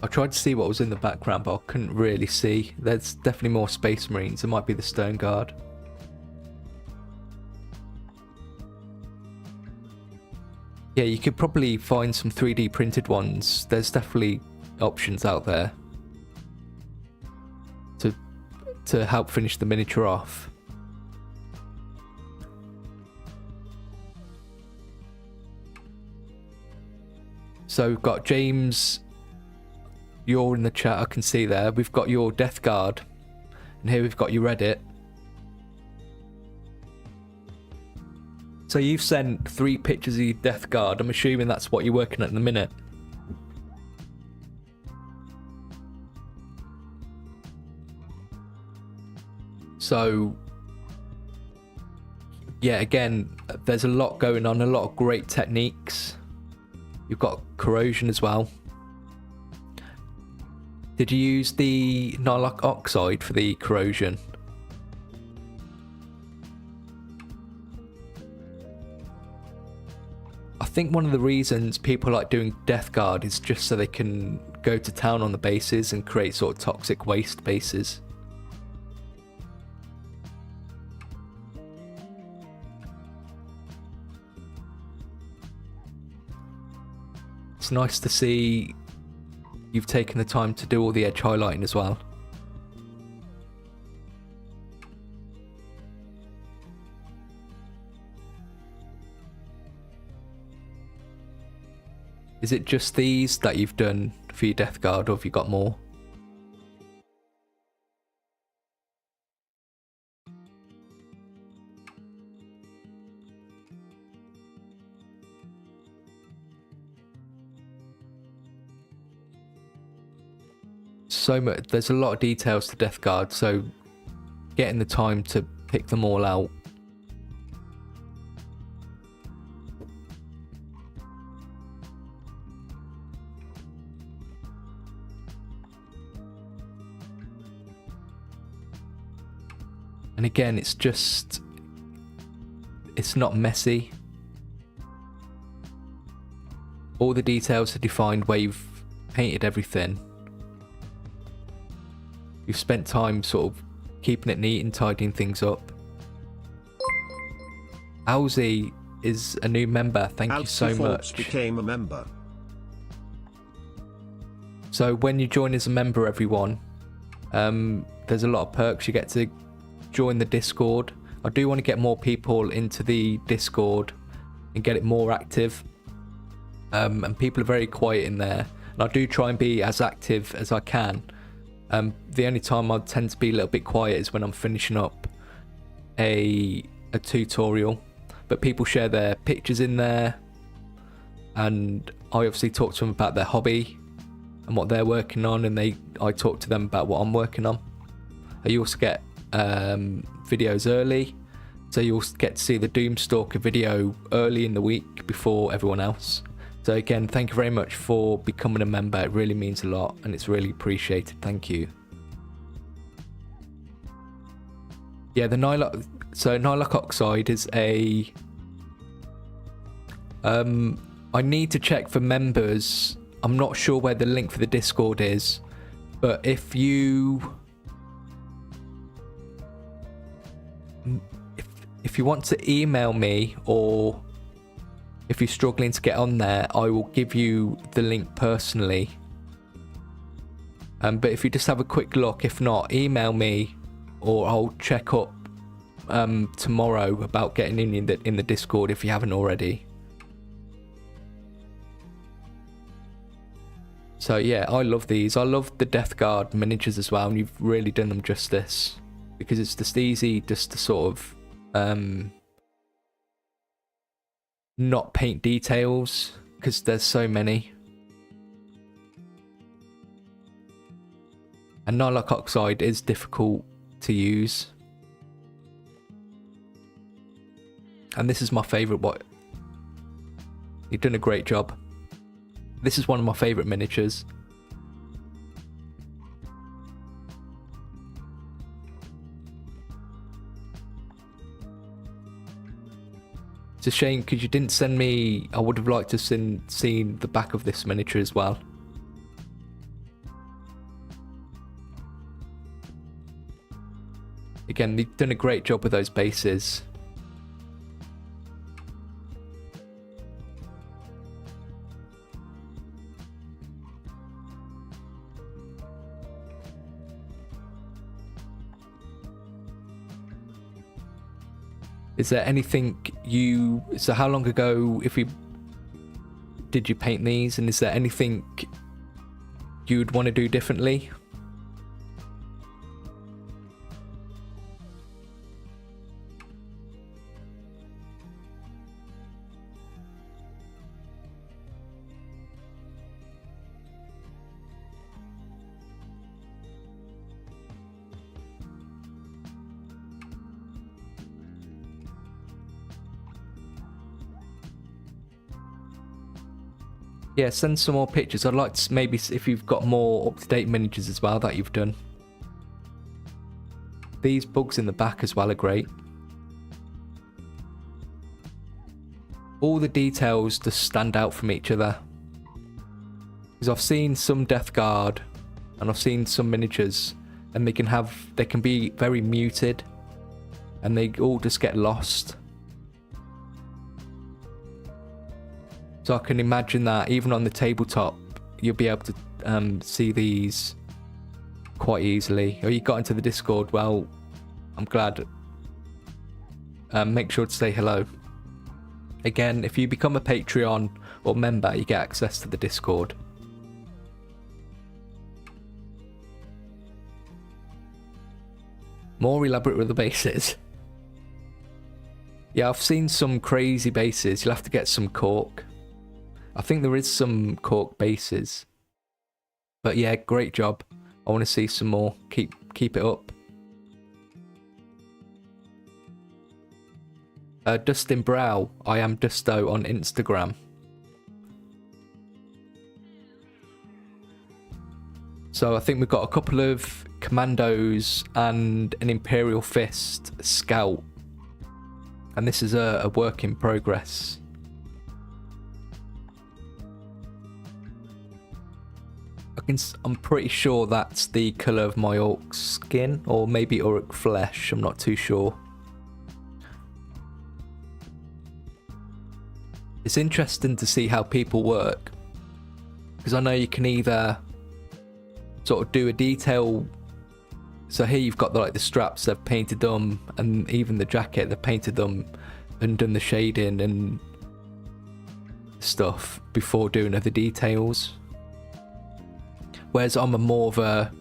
I tried to see what was in the background, but I couldn't really see. There's definitely more Space Marines. It might be the Stone Guard. Yeah, you could probably find some 3D printed ones. There's definitely options out there to help finish the miniature off. So we've got James, you're in the chat, I can see there. We've got your Death Guard, and here we've got your Reddit. So you've sent 3 pictures of your Death Guard. I'm assuming that's what you're working at in the minute. So yeah, again, there's a lot going on, a lot of great techniques. You've got corrosion as well. Did you use the nylock oxide for the corrosion? I think one of the reasons people like doing Death Guard is just so they can go to town on the bases and create sort of toxic waste bases. It's nice to see you've taken the time to do all the edge highlighting as well. Is it just these that you've done for your Death Guard, or have you got more? So much, there's a lot of details to Death Guard, so getting the time to pick them all out. And again, it's not messy. All the details are defined where you've painted everything. You've spent time sort of keeping it neat and tidying things up. Alzi is a new member. Thank you so much. Became a member. So when you join as a member, everyone, there's a lot of perks. You get to join the Discord. I do want to get more people into the Discord and get it more active. And people are very quiet in there. And I do try and be as active as I can. The only time I tend to be a little bit quiet is when I'm finishing up a tutorial. But people share their pictures in there, and I obviously talk to them about their hobby and what they're working on, and I talk to them about what I'm working on. You also get videos early, so you'll get to see the Doomstalker video early in the week before everyone else. So again, thank you very much for becoming a member. It really means a lot, and it's really appreciated. Thank you. Yeah, the nylock. So nylock oxide is a. I need to check for members. I'm not sure where the link for the Discord is, but if you. if you want to email me, or if you're struggling to get on there, I will give you the link personally. But if you just have a quick look, if not, email me, or I'll check up tomorrow about getting in the Discord if you haven't already. So yeah, I love these. I love the Death Guard miniatures as well, and you've really done them justice, because it's just easy just to sort of not paint details, because there's so many. And Nylock Oxide is difficult to use. And this is my favourite. What? You've done a great job. This is one of my favourite miniatures. It's a shame because you didn't send me. I would have liked to seen the back of this miniature as well. Again, they've done a great job with those bases. Is there anything so how long ago did you paint these, and is there anything you'd want to do differently? Yeah, send some more pictures. I'd like to maybe if you've got more up-to-date miniatures as well that you've done. These bugs in the back as well are great. All the details just stand out from each other. Because I've seen some Death Guard and I've seen some miniatures, and they can be very muted and they all just get lost. So I can imagine that even on the tabletop, you'll be able to see these quite easily. Or you got into the Discord, well, I'm glad. Make sure to say hello. Again, if you become a Patreon or member, you get access to the Discord. More elaborate with the bases. Yeah, I've seen some crazy bases. You'll have to get some cork. I think there is some cork bases. But yeah, great job. I want to see some more. Keep it up. Dustin Brow. I am Dusto on Instagram. So I think we've got a couple of commandos and an Imperial Fist scout. And this is a work in progress. I'm pretty sure that's the colour of my orc skin, or maybe orc flesh, I'm not too sure. It's interesting to see how people work, because I know you can either sort of do a detail. So here you've got the straps, they've painted them, and even the jacket, they've painted them and done the shading and stuff before doing other details. Whereas I'm more of a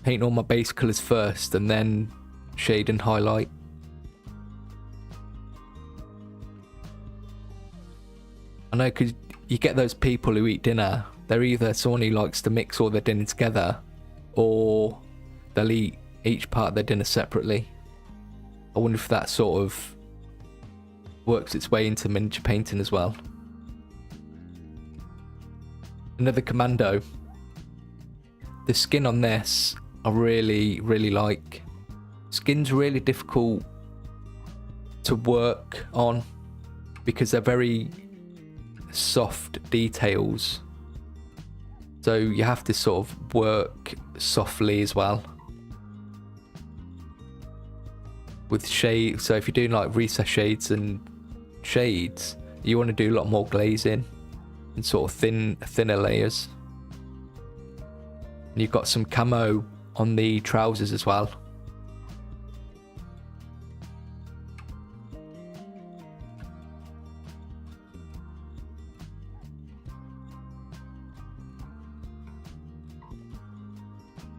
paint all my base colours first and then shade and highlight. I know, because you get those people who eat dinner, they're either someone who likes to mix all their dinner together, or they'll eat each part of their dinner separately. I wonder if that sort of works its way into miniature painting as well. Another commando. The skin on this, I really, really like. Skin's really difficult to work on because they're very soft details. So you have to sort of work softly as well. with shade. So if you're doing like recess shades and shades, you want to do a lot more glazing and sort of thinner layers. And you've got some camo on the trousers as well.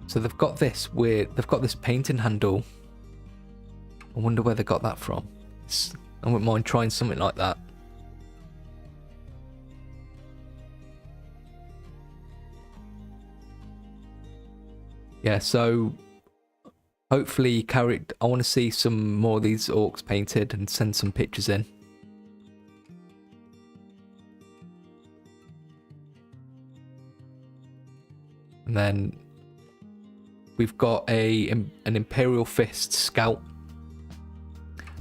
So they've got this painting handle. I wonder where they got that from. I wouldn't mind trying something like that. Yeah, so hopefully I want to see some more of these orcs painted and send some pictures in. And then we've got an Imperial Fist Scout.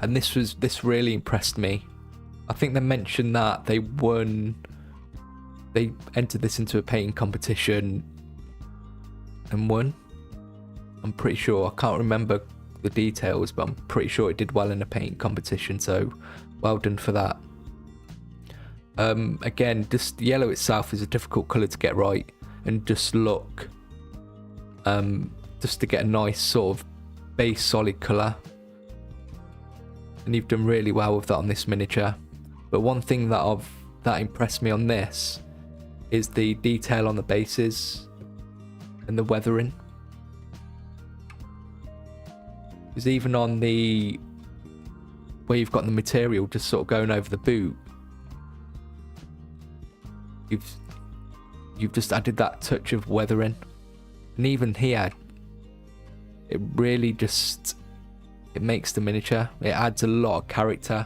And this really impressed me. I think they mentioned that they entered this into a painting competition and won. I'm pretty sure. I can't remember the details, but I'm pretty sure it did well in a painting competition, so well done for that. Again, just yellow itself is a difficult colour to get right, and just look, just to get a nice sort of base solid colour. And you've done really well with that on this miniature. But one thing that impressed me on this is the detail on the bases and the weathering. Because even on the where you've got the material just sort of going over the boot, you've just added that touch of weathering. And even here, it really just, it makes the miniature, it adds a lot of character.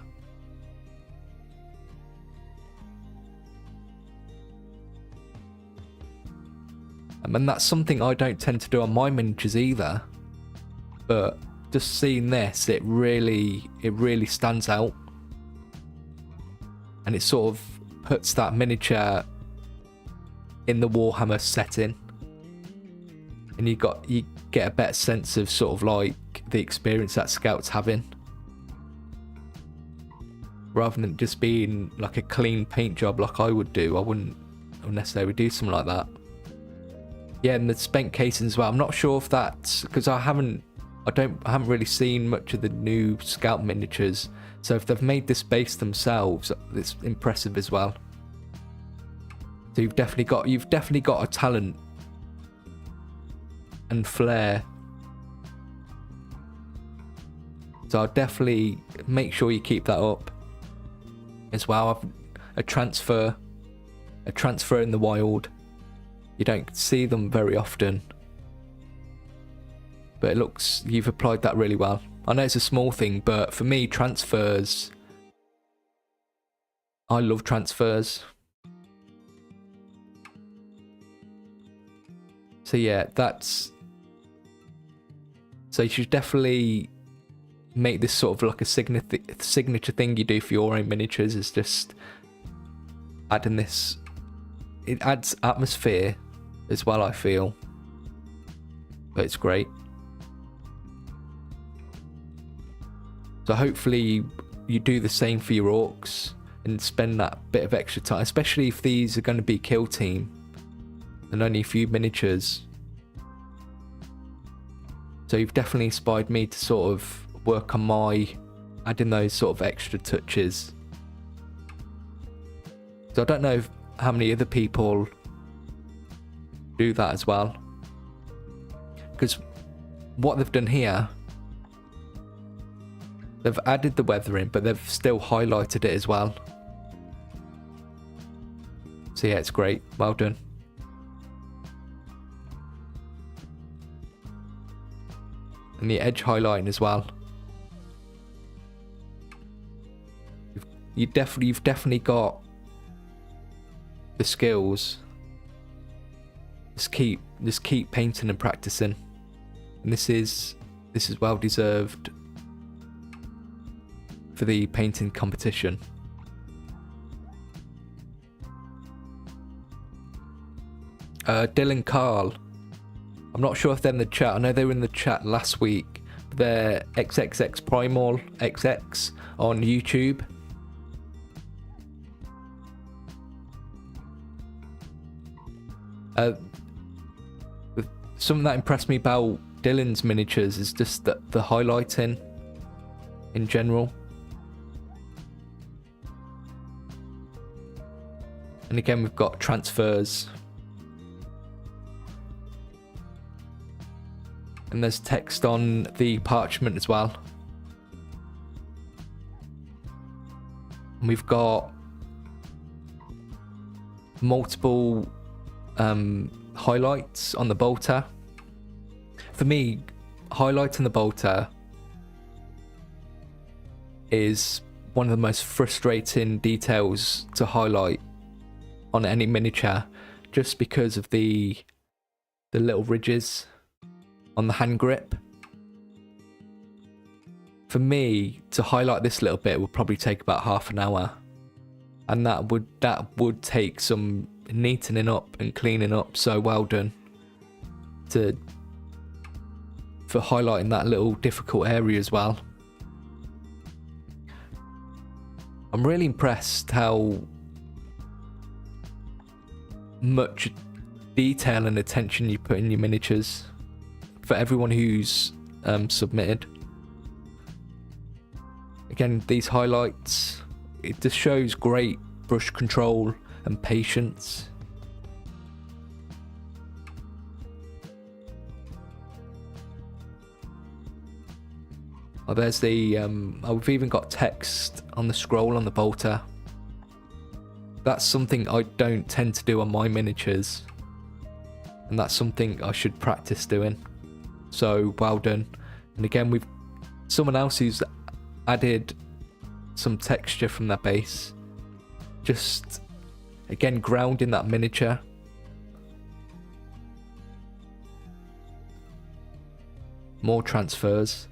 And that's something I don't tend to do on my miniatures either, but just seeing this, it really stands out, and it sort of puts that miniature in the Warhammer setting, and you get a better sense of sort of like the experience that Scout's having, rather than just being like a clean paint job like I would do. I wouldn't necessarily do something like that. Yeah, and the spent casing as well. I'm not sure if that's because I haven't really seen much of the new Scout miniatures. So if they've made this base themselves, it's impressive as well. So you've definitely got a talent and flair. So I'll definitely make sure you keep that up as well. A transfer in the wild. You don't see them very often, but it looks, you've applied that really well. I know it's a small thing, but for me, transfers, I love transfers. So yeah, so you should definitely make this sort of like a signature thing you do for your own miniatures, is just adding this. It adds atmosphere as well, I feel, but it's great. So hopefully you do the same for your orcs and spend that bit of extra time, especially if these are going to be kill team and only a few miniatures. So you've definitely inspired me to sort of work on adding those sort of extra touches. So I don't know how many other people do that as well, because what they've done here, they've added the weathering, but they've still highlighted it as well. So yeah, it's great. Well done. And the edge highlighting as well. You've definitely got the skills. Just keep painting and practicing. And this is well deserved for the painting competition. Dylan Carl, I'm not sure if they're in the chat. I know they were in the chat last week, their XXX Primal XX on YouTube. Something that impressed me about Dylan's miniatures is just the highlighting in general. And again, we've got transfers. And there's text on the parchment as well. And we've got multiple highlights on the bolter. For me, highlighting the bolter is one of the most frustrating details to highlight on any miniature, just because of the little ridges on the hand grip. For me, to highlight this little bit would probably take about half an hour, and that would take some neatening up and cleaning up. So well done for highlighting that little difficult area as well. I'm really impressed how much detail and attention you put in your miniatures for everyone who's submitted. Again, these highlights, it just shows great brush control and patience. Oh, there's the we've even got text on the scroll on the bolter. That's something I don't tend to do on my miniatures, and that's something I should practice doing. So well done. And again, we've someone else who's added some texture from their base, just again grounding that miniature. More transfers.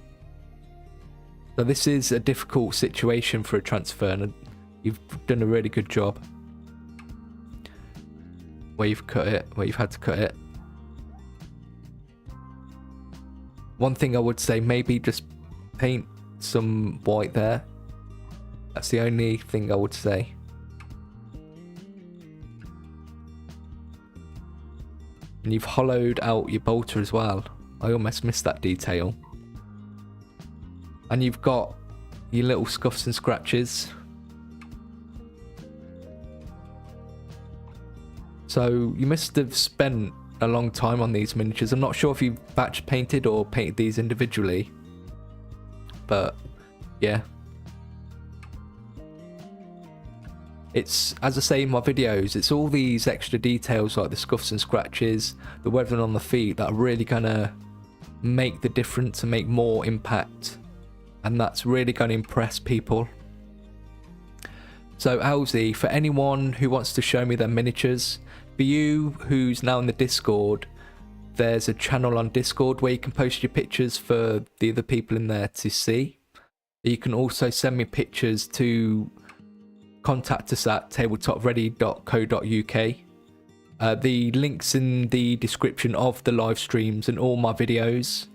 So this is a difficult situation for a transfer, and you've done a really good job where you've cut it, where you've had to cut it. One thing I would say, maybe just paint some white there. That's the only thing I would say. And you've hollowed out your bolter as well. I almost missed that detail. And you've got your little scuffs and scratches. So you must have spent a long time on these miniatures. I'm not sure if you batch painted or painted these individually, but yeah, it's, as I say in my videos, it's all these extra details like the scuffs and scratches, the weathering on the feet, that are really gonna make the difference and make more impact, and that's really gonna impress people. So Owlsy, for anyone who wants to show me their miniatures, for you who's now in the Discord, there's a channel on Discord where you can post your pictures for the other people in there to see. You can also send me pictures to contact us at tabletopready.co.uk. The link's in the description of the live streams and all my videos.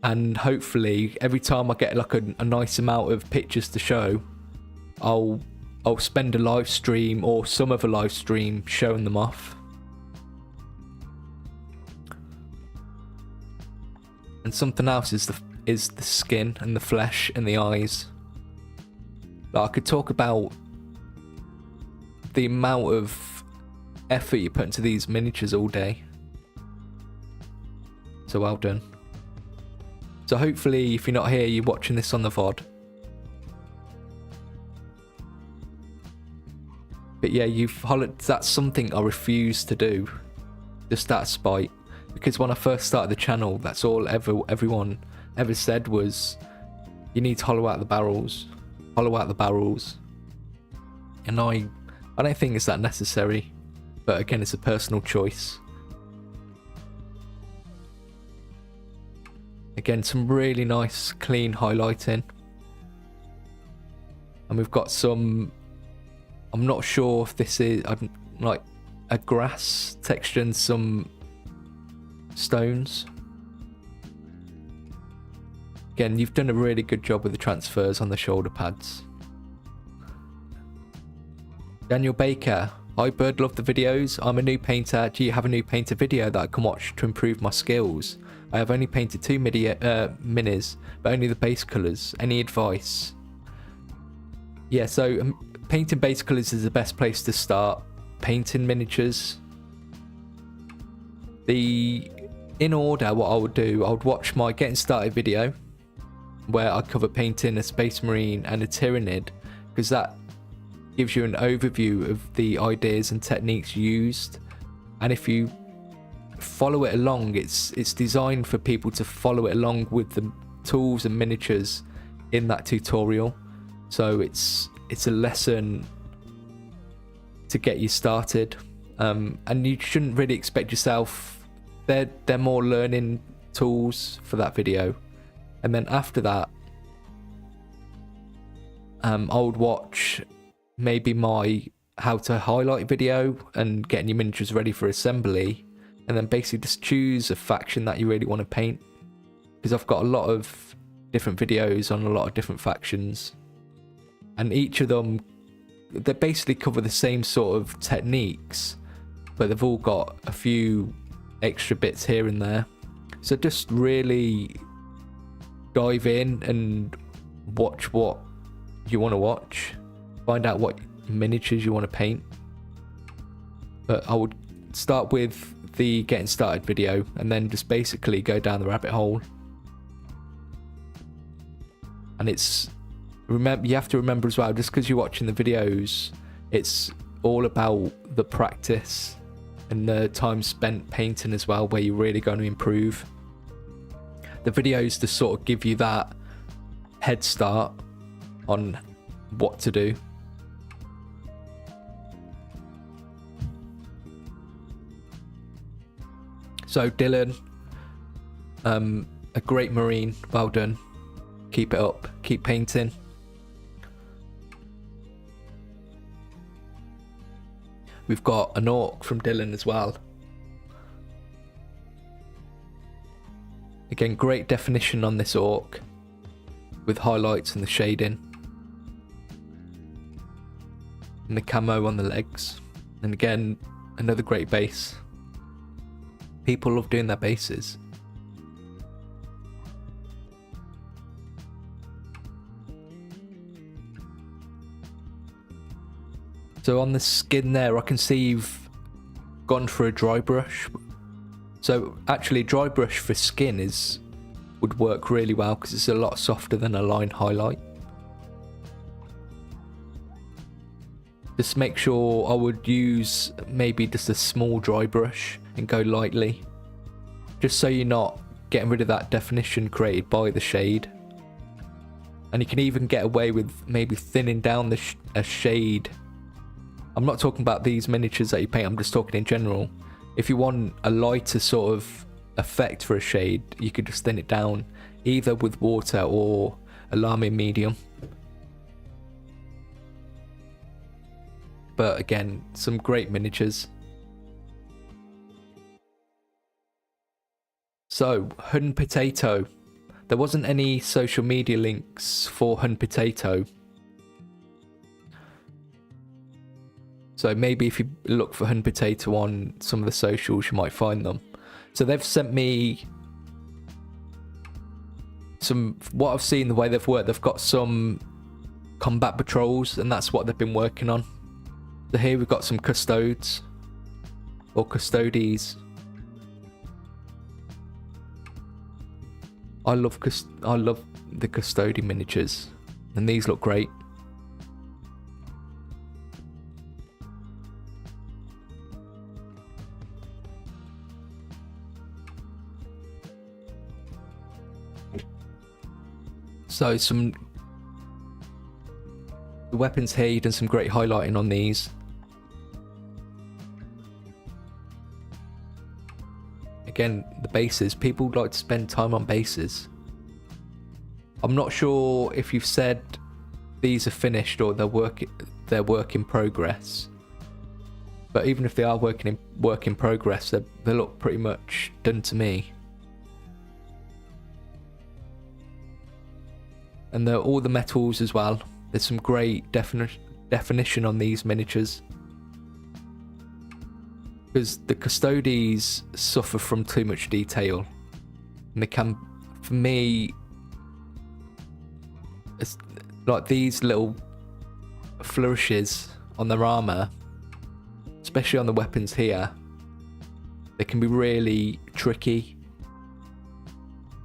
And hopefully every time I get like a nice amount of pictures to show, I'll spend a live stream or some of a live stream showing them off. And something else is the skin and the flesh and the eyes. Like, I could talk about the amount of effort you put into these miniatures all day. So well done. So hopefully if you're not here, you're watching this on the VOD. But yeah, you've hollered. That's something I refuse to do, just out of spite. Because when I first started the channel, that's all everyone ever said was, you need to hollow out the barrels. Hollow out the barrels. And I don't think it's that necessary. But again, it's a personal choice. Again, some really nice, clean highlighting. And we've got some, I'm not sure if this is like a grass texture and some stones. Again, you've done a really good job with the transfers on the shoulder pads. Daniel Baker. Hi Bird, love the videos. I'm a new painter. Do you have a new painter video that I can watch to improve my skills? I have only painted 2 minis, but only the base colours. Any advice? Yeah, so painting base colours is the best place to start. Painting miniatures. In order, what I would do, I would watch my getting started video where I cover painting a Space Marine and a Tyrannid, because that gives you an overview of the ideas and techniques used. And if you follow it along, it's designed for people to follow it along with the tools and miniatures in that tutorial. So it's a lesson to get you started, and you shouldn't really expect yourself. They're more learning tools for that video. And then after that, I would watch maybe my how to highlight video and getting your miniatures ready for assembly, and then basically just choose a faction that you really want to paint, because I've got a lot of different videos on a lot of different factions, and each of them, they basically cover the same sort of techniques, but they've all got a few extra bits here and there. So just really dive in and watch what you want to watch, find out what miniatures you want to paint. But I would start with the getting started video and then just basically go down the rabbit hole. And you have to remember as well, just because you're watching the videos, it's all about the practice and the time spent painting as well, where you're really going to improve. The videos to sort of give you that head start on what to do. So Dylan, a great Marine, well done. Keep it up, keep painting. We've got an orc from Dylan as well. Again, great definition on this orc with highlights and the shading. And the camo on the legs. And again, another great base. People love doing their bases. So on the skin there, I can see you've gone for a dry brush. So actually, dry brush for skin would work really well because it's a lot softer than a line highlight. Just make sure I would use maybe just a small dry brush and go lightly, just so you're not getting rid of that definition created by the shade. And you can even get away with maybe thinning down a shade. I'm not talking about these miniatures that you paint, I'm just talking in general. If you want a lighter sort of effect for a shade, you could just thin it down, either with water or a lamy medium. But again, some great miniatures. So, Hun Potato. There wasn't any social media links for Hun Potato. So maybe if you look for Hun Potato on some of the socials, you might find them. So they've sent me what I've seen, the way they've worked, they've got some combat patrols, and that's what they've been working on. So here we've got some custodes, or custodies. I love the custodian miniatures, and these look great. So the weapons here, you've done some great highlighting on these. Again, the bases, people like to spend time on bases. I'm not sure if you've said these are finished or they're work in progress. But even if they are work in progress, they look pretty much done to me. And all the metals as well. There's some great definition on these miniatures. Because the Custodians suffer from too much detail. And they can, for me, it's like these little flourishes on their armour, especially on the weapons here, they can be really tricky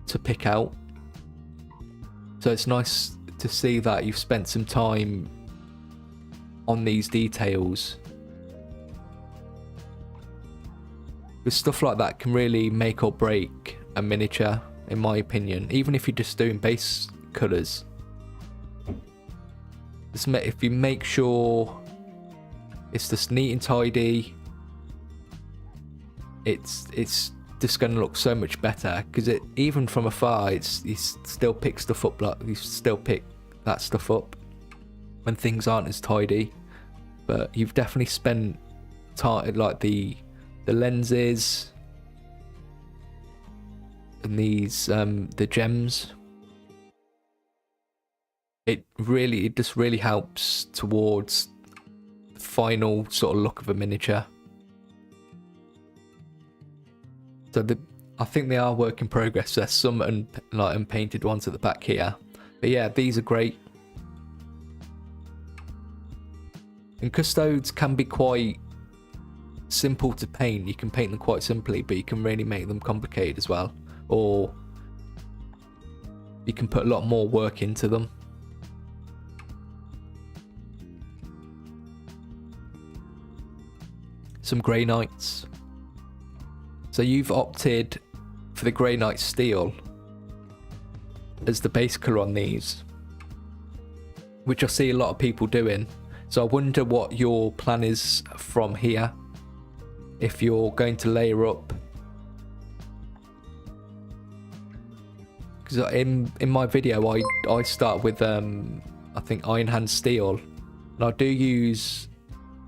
to pick out. So it's nice to see that you've spent some time on these details. Because stuff like that can really make or break a miniature, in my opinion. Even if you're just doing base colours. If you make sure it's just neat and tidy, it's just going to look so much better. Because even from afar, you still pick stuff up, like you still pick that stuff up when things aren't as tidy. But you've definitely spent time, like the lenses and these the gems. It just really helps towards the final sort of look of a miniature. So I think they are work in progress. There's some unpainted ones at the back here, but yeah, these are great. And custodes can be quite simple to paint. You can paint them quite simply, but you can really make them complicated as well, or you can put a lot more work into them. Some Grey Knights. So you've opted for the Grey Knight Steel as the base colour on these, which I see a lot of people doing. So I wonder what your plan is from here, if you're going to layer up. Because in my video I start with I think Iron Hand Steel, and I do use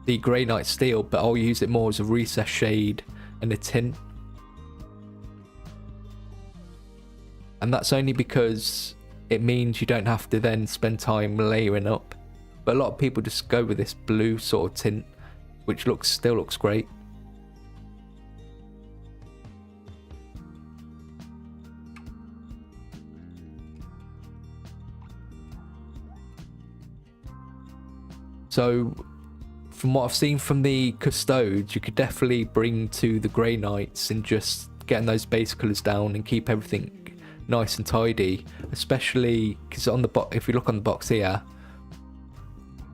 the Grey Knight Steel, but I'll use it more as a recess shade and a tint. And that's only because it means you don't have to then spend time layering up. But a lot of people just go with this blue sort of tint, which still looks great. So from what I've seen from the Custodes, you could definitely bring to the Grey Knights and just getting those base colours down and keep everything nice and tidy. Especially because if you look on the box here,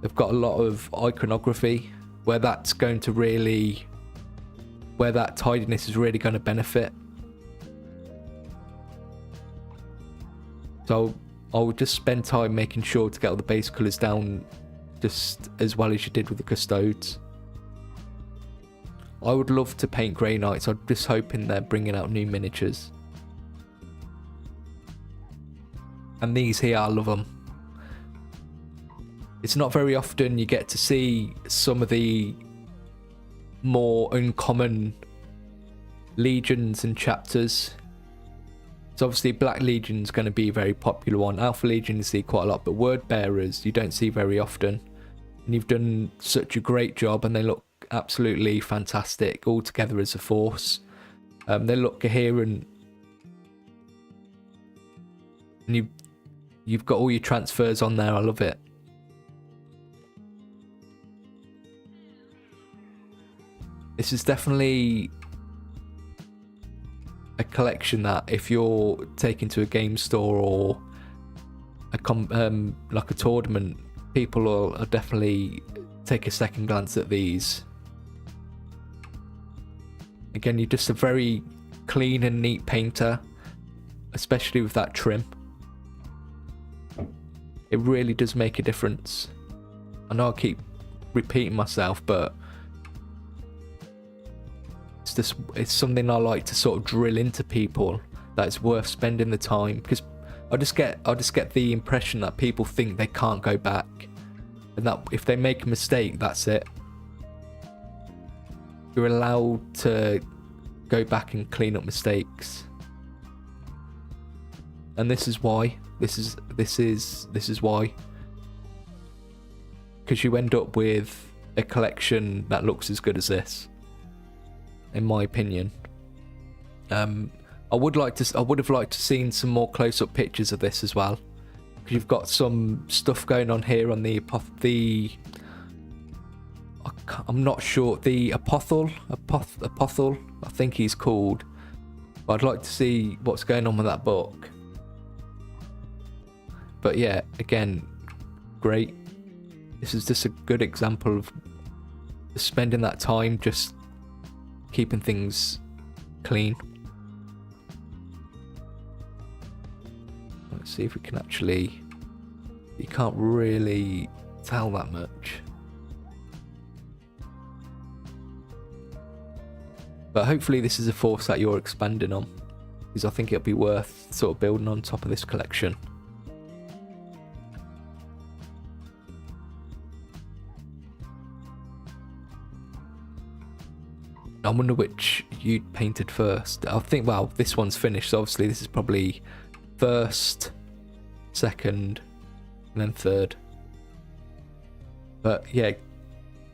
they've got a lot of iconography where that tidiness is really going to benefit. So I would just spend time making sure to get all the base colours down just as well as you did with the Custodes. I would love to paint Grey Knights. I'm just hoping they're bringing out new miniatures. And these here, I love them. It's not very often you get to see some of the more uncommon legions and chapters. So obviously Black Legion's going to be a very popular one. Alpha Legion you see quite a lot, but Word Bearers you don't see very often. And you've done such a great job, and they look absolutely fantastic all together as a force. They look coherent, and you've got all your transfers on there. I love it. This is definitely a collection that if you're taking to a game store or like a tournament, people will definitely take a second glance at these. Again, you're just a very clean and neat painter, especially with that trim. It really does make a difference. I know I keep repeating myself, but it's something I like to sort of drill into people, that it's worth spending the time, because I just get the impression that people think they can't go back, and that if they make a mistake, that's it. You're allowed to go back and clean up mistakes, and this is why This is why. Because you end up with a collection that looks as good as this, in my opinion. I would have liked to seen some more close-up pictures of this as well. Because you've got some stuff going on here on I'm not sure, the Apothel, I think he's called. But I'd like to see what's going on with that book. But yeah, again, great. This is just a good example of spending that time just keeping things clean. Let's see if we can actually... You can't really tell that much. But hopefully this is a force that you're expanding on, because I think it'll be worth sort of building on top of this collection. I wonder which you'd painted first. I think, well, this one's finished, so obviously this is probably first, second, and then third. But yeah,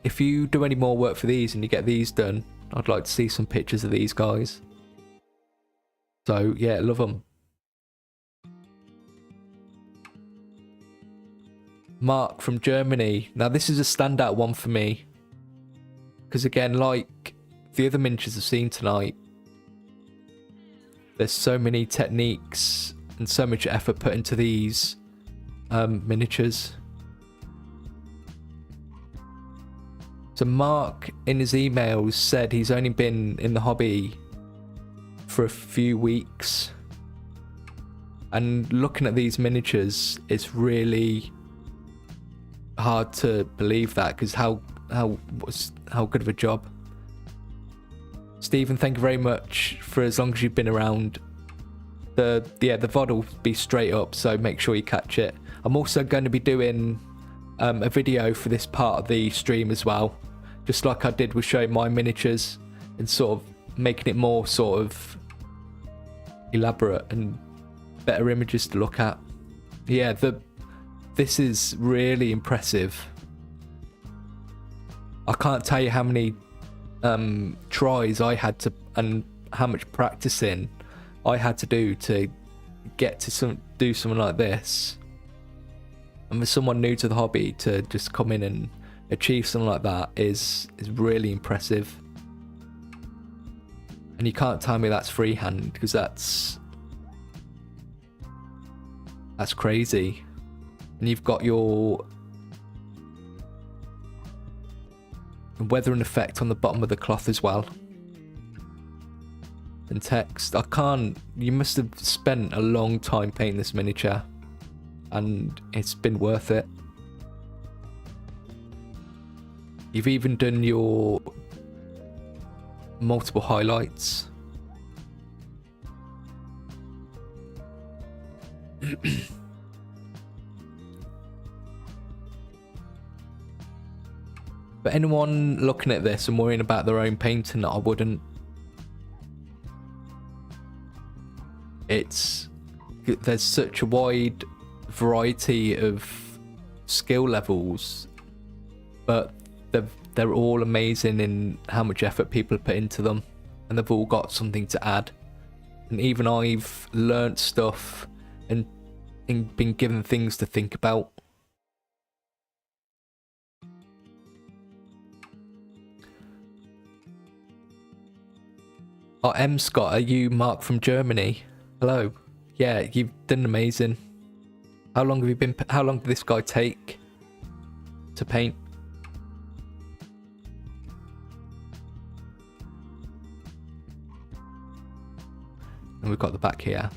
if you do any more work for these and you get these done, I'd like to see some pictures of these guys. So yeah, love them. Mark from Germany. Now this is a standout one for me, because again, like the other miniatures I've seen tonight, there's so many techniques and so much effort put into these miniatures. So Mark in his emails said he's only been in the hobby for a few weeks, and looking at these miniatures, it's really hard to believe that, because how good of a job. Stephen, thank you very much for as long as you've been around. The VOD will be straight up, so make sure you catch it. I'm also going to be doing a video for this part of the stream as well, just like I did with showing my miniatures and sort of making it more sort of elaborate and better images to look at. Yeah, this is really impressive. I can't tell you how many tries I had to, and how much practicing I had to do to get to do something like this. And for someone new to the hobby to just come in and achieve something like that is really impressive. And you can't tell me that's freehand, because that's crazy. And you've got your weathering effect on the bottom of the cloth as well, and text. You must have spent a long time painting this miniature, and it's been worth it. You've even done your multiple highlights. But anyone looking at this and worrying about their own painting, I wouldn't. There's such a wide variety of skill levels, but they're all amazing in how much effort people put into them, and they've all got something to add. And even I've learnt stuff and been given things to think about. Oh, M. Scott, are you Mark from Germany? Hello. Yeah, you've done amazing. How long did this guy take to paint? And we've got the back here.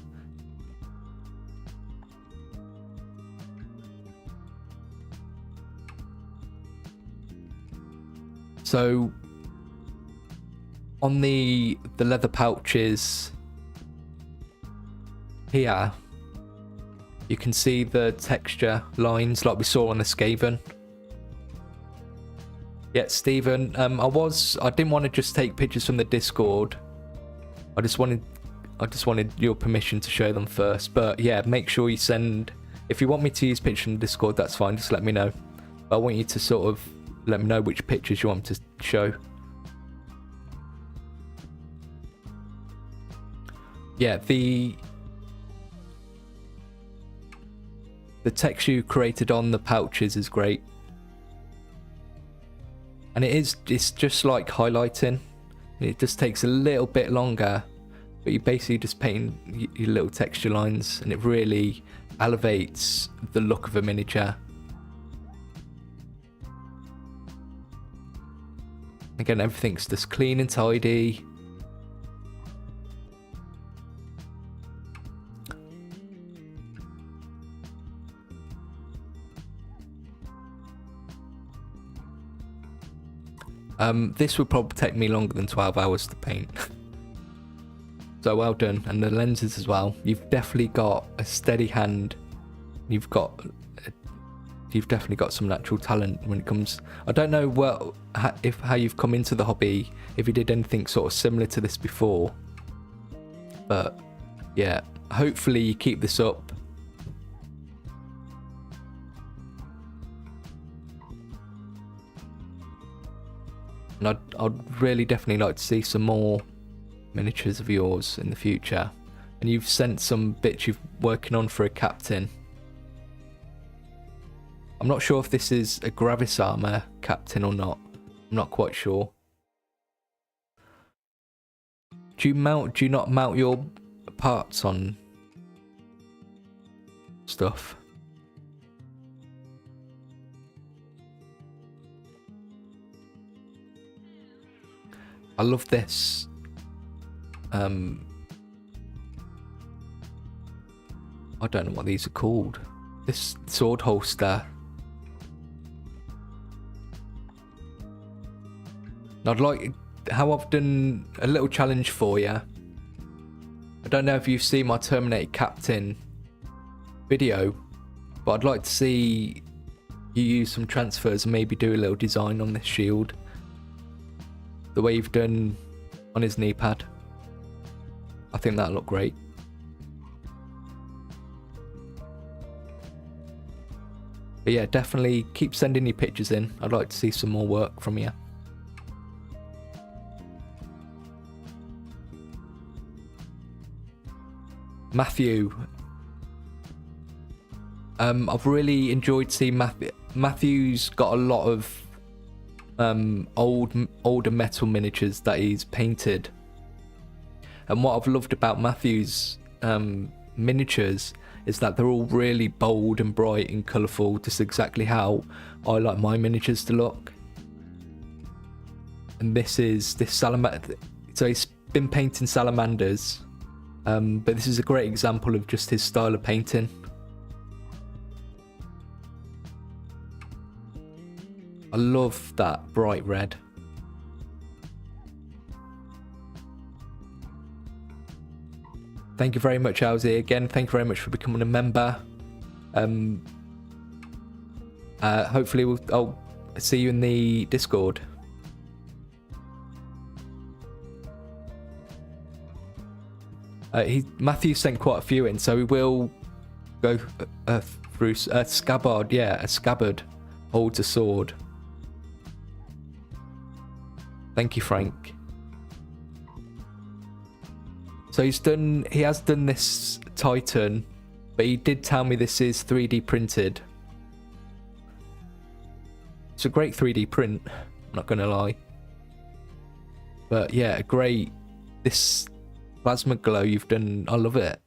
So on the leather pouches here, you can see the texture lines like we saw on the Skaven. Yeah, Stephen, I didn't want to just take pictures from the Discord. I just wanted your permission to show them first. But yeah, make sure you send... If you want me to use pictures in Discord, that's fine. Just let me know. But I want you to sort of let me know which pictures you want me to show. Yeah, the text you created on the pouches is great. And it's just like highlighting. It just takes a little bit longer, but you basically just paint your little texture lines, and it really elevates the look of a miniature. Again, everything's just clean and tidy. This would probably take me longer than 12 hours to paint. So well done. And the lenses as well. You've definitely got a steady hand. You've definitely got some natural talent when it comes... I don't know how you've come into the hobby, if you did anything sort of similar to this before. But yeah, hopefully you keep this up. And I'd really definitely like to see some more miniatures of yours in the future. And you've sent some bits you're working on for a captain. I'm not sure if this is a Gravis armor captain or not. I'm not quite sure. Do you not mount your parts on stuff? I love this. I don't know what these are called. This sword holster. I'd like how I've done a little challenge for you. I don't know if you've seen my Terminator Captain video, but I'd like to see you use some transfers and maybe do a little design on this shield. The way you've done on his knee pad. I think that'll look great. But yeah, definitely keep sending your pictures in. I'd like to see some more work from you. Matthew. I've really enjoyed seeing Matthew. Matthew's got a lot of older metal miniatures that he's painted, and what I've loved about Matthew's miniatures is that they're all really bold and bright and colourful, just exactly how I like my miniatures to look. And this salamander, so he's been painting salamanders, but this is a great example of just his style of painting. I love that bright red. Thank you very much, Owsy. Again, thank you very much for becoming a member. Hopefully I'll see you in the Discord. Matthew sent quite a few in, so we will go through a scabbard. Yeah, a scabbard holds a sword. Thank you, Frank. So he has done this Titan, but he did tell me this is 3D printed. It's a great 3D print, I'm not gonna lie. But yeah, this plasma glow you've done, I love it.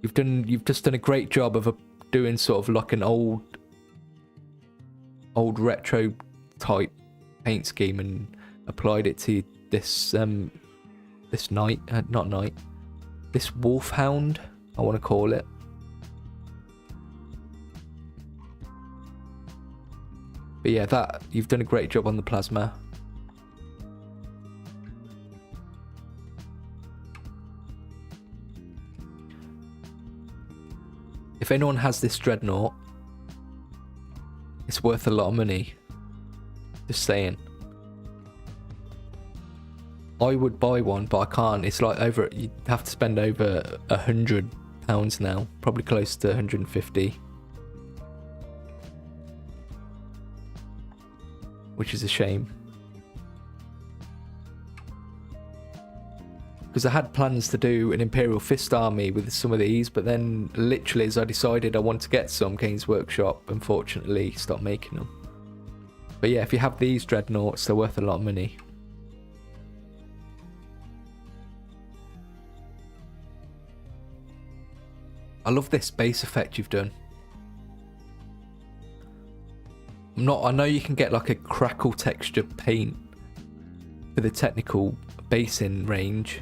You've just done a great job of doing sort of like an old retro type paint scheme and applied it to this this wolfhound, I want to call it. But yeah, you've done a great job on the plasma. If anyone has this dreadnought, it's worth a lot of money. Just saying. I would buy one, but I can't. It's like you have to spend over £100 now, probably close to 150, which is a shame. Because I had plans to do an Imperial Fist army with some of these, but then literally as I decided I wanted to get some, Games Workshop unfortunately stopped making them. But yeah, if you have these dreadnoughts, they're worth a lot of money. I love this base effect you've done. I know you can get like a crackle texture paint for the technical basing range.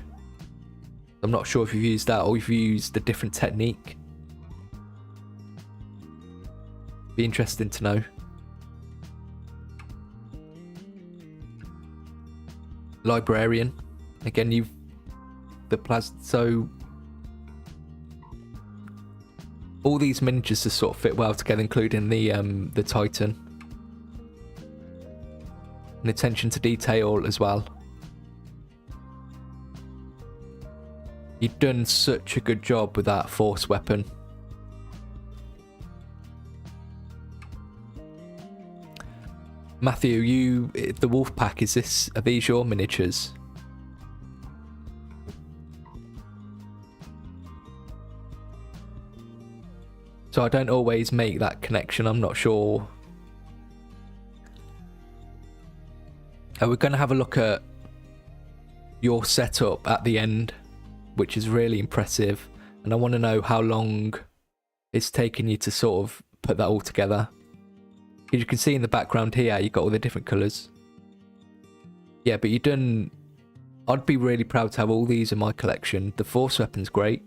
I'm not sure if you've used that or if you've used a different technique. Be interesting to know. Librarian. Again, so all these miniatures just sort of fit well together, including the Titan. And attention to detail as well. You've done such a good job with that force weapon. Matthew, the wolf pack, are these your miniatures? So I don't always make that connection, I'm not sure. We're going to have a look at your setup at the end, which is really impressive, and I want to know how long it's taken you to sort of put that all together. As you can see in the background here, you've got all the different colours. Yeah, but I'd be really proud to have all these in my collection. The force weapon's great.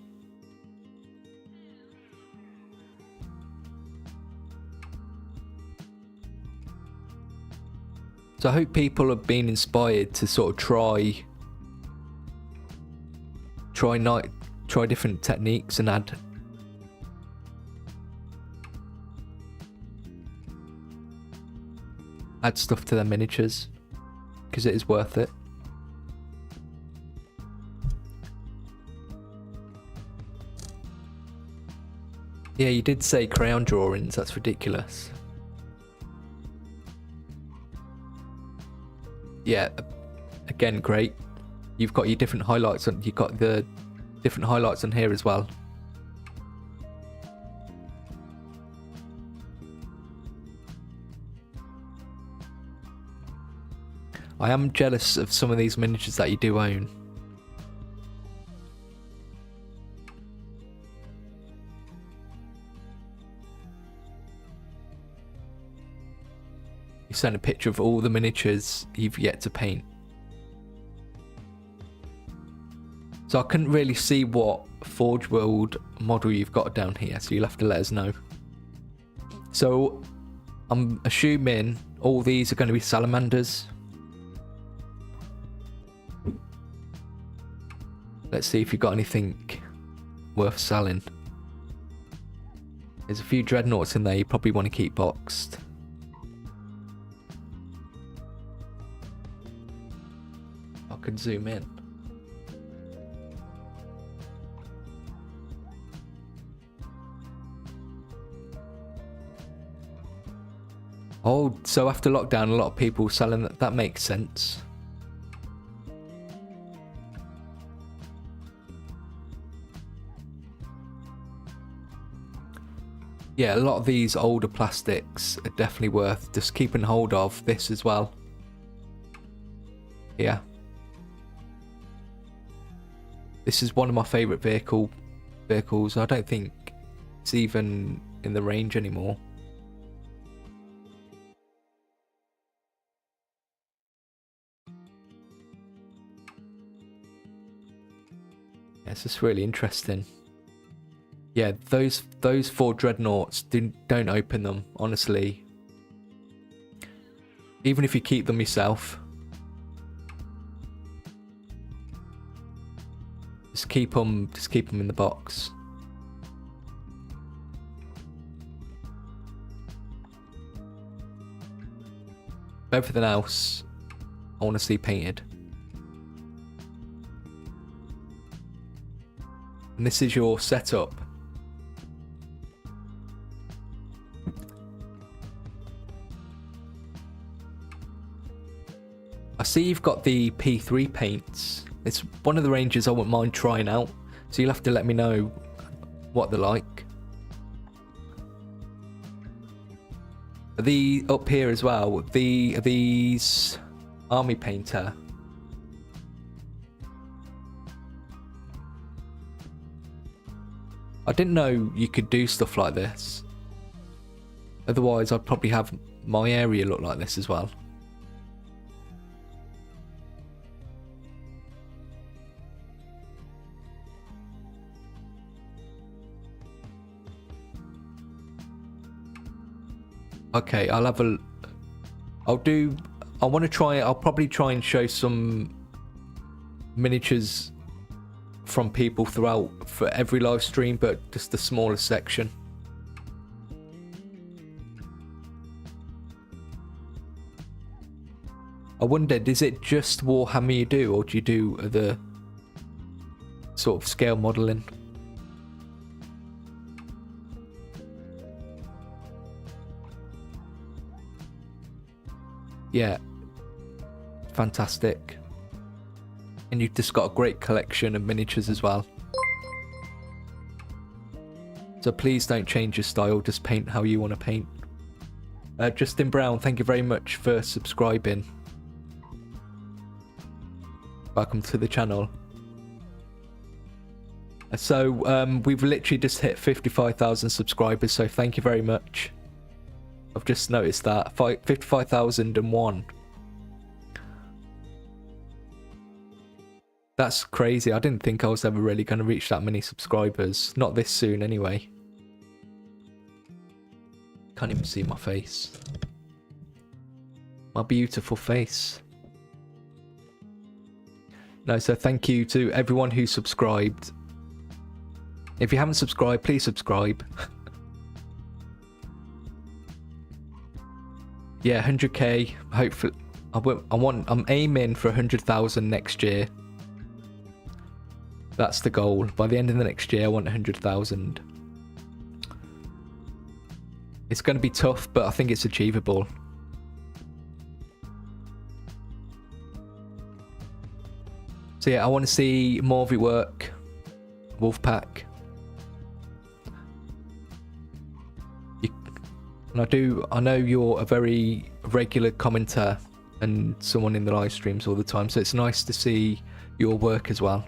So I hope people have been inspired to sort of try different techniques and add stuff to their miniatures, because it is worth it. Yeah, you did say crayon drawings, that's ridiculous. Yeah, again, great. You've got your different highlights on. You've got the different highlights on here as well. I am jealous of some of these miniatures that you do own. You sent a picture of all the miniatures you've yet to paint. So I couldn't really see what Forge World model you've got down here, so you'll have to let us know. So I'm assuming all these are going to be salamanders. Let's see if you've got anything worth selling. There's a few dreadnoughts in there you probably want to keep boxed. I could zoom in. Oh, so after lockdown, a lot of people selling that. That makes sense. Yeah, a lot of these older plastics are definitely worth just keeping hold of. This as well. Yeah. This is one of my favourite vehicles. I don't think it's even in the range anymore. Yeah, it's just really interesting. Yeah, those 4 dreadnoughts, don't open them, honestly. Even if you keep them yourself. Just keep them in the box. Everything else, I want to see painted. And this is your setup. I see you've got the P3 paints. It's one of the ranges I wouldn't mind trying out. So you'll have to let me know what they're like. The up here as well, these army painter. I didn't know you could do stuff like this. Otherwise I'd probably have my area look like this as well. Okay, I'll probably try and show some miniatures from people throughout for every live stream, but just the smallest section. I wondered, is it just Warhammer you do, or do you do other sort of scale modelling? Yeah, fantastic. And you've just got a great collection of miniatures as well. So please don't change your style, just paint how you want to paint. Justin Brown, thank you very much for subscribing. Welcome to the channel. So we've literally just hit 55,000 subscribers, so thank you very much. I've just noticed that 55,001. That's crazy. I didn't think I was ever really going to reach that many subscribers. Not this soon anyway. Can't even see my face. My beautiful face. No, so thank you to everyone who subscribed. If you haven't subscribed, please subscribe. Yeah, 100k. Hopefully, I'm aiming for 100,000 next year. That's the goal. By the end of the next year, I want 100,000. It's going to be tough, but I think it's achievable. So yeah, I want to see more of your work, Wolfpack. And I know you're a very regular commenter and someone in the live streams all the time, so it's nice to see your work as well.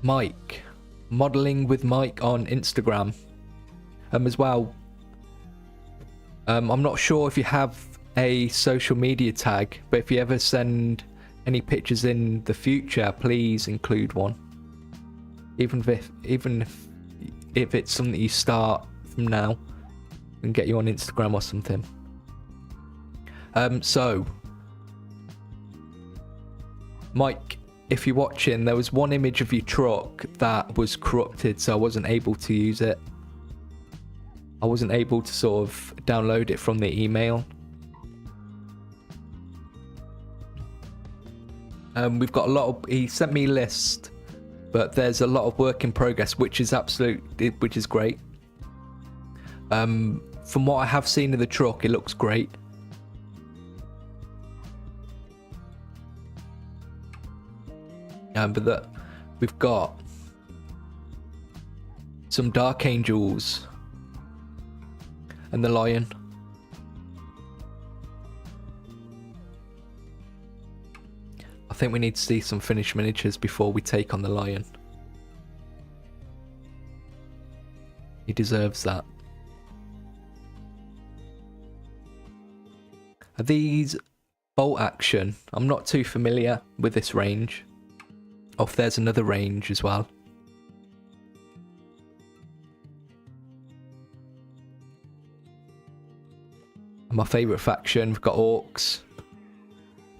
Mike, modeling with Mike on Instagram, as well. I'm not sure if you have a social media tag, but if you ever send any pictures in the future, please include one. Even if it's something that you start from now, and get you on Instagram or something. So, Mike, if you're watching, there was one image of your truck that was corrupted, so I wasn't able to use it. I wasn't able to sort of download it from the email. We've got a lot of, he sent me a list, but there's a lot of work in progress, which is great. From what I have seen of the truck, it looks great. But we've got some Dark Angels and the Lion. I think we need to see some finished miniatures before we take on the Lion. He deserves that. Are these bolt action? I'm not too familiar with this range. Oh, there's another range as well. My favourite faction, we've got Orcs.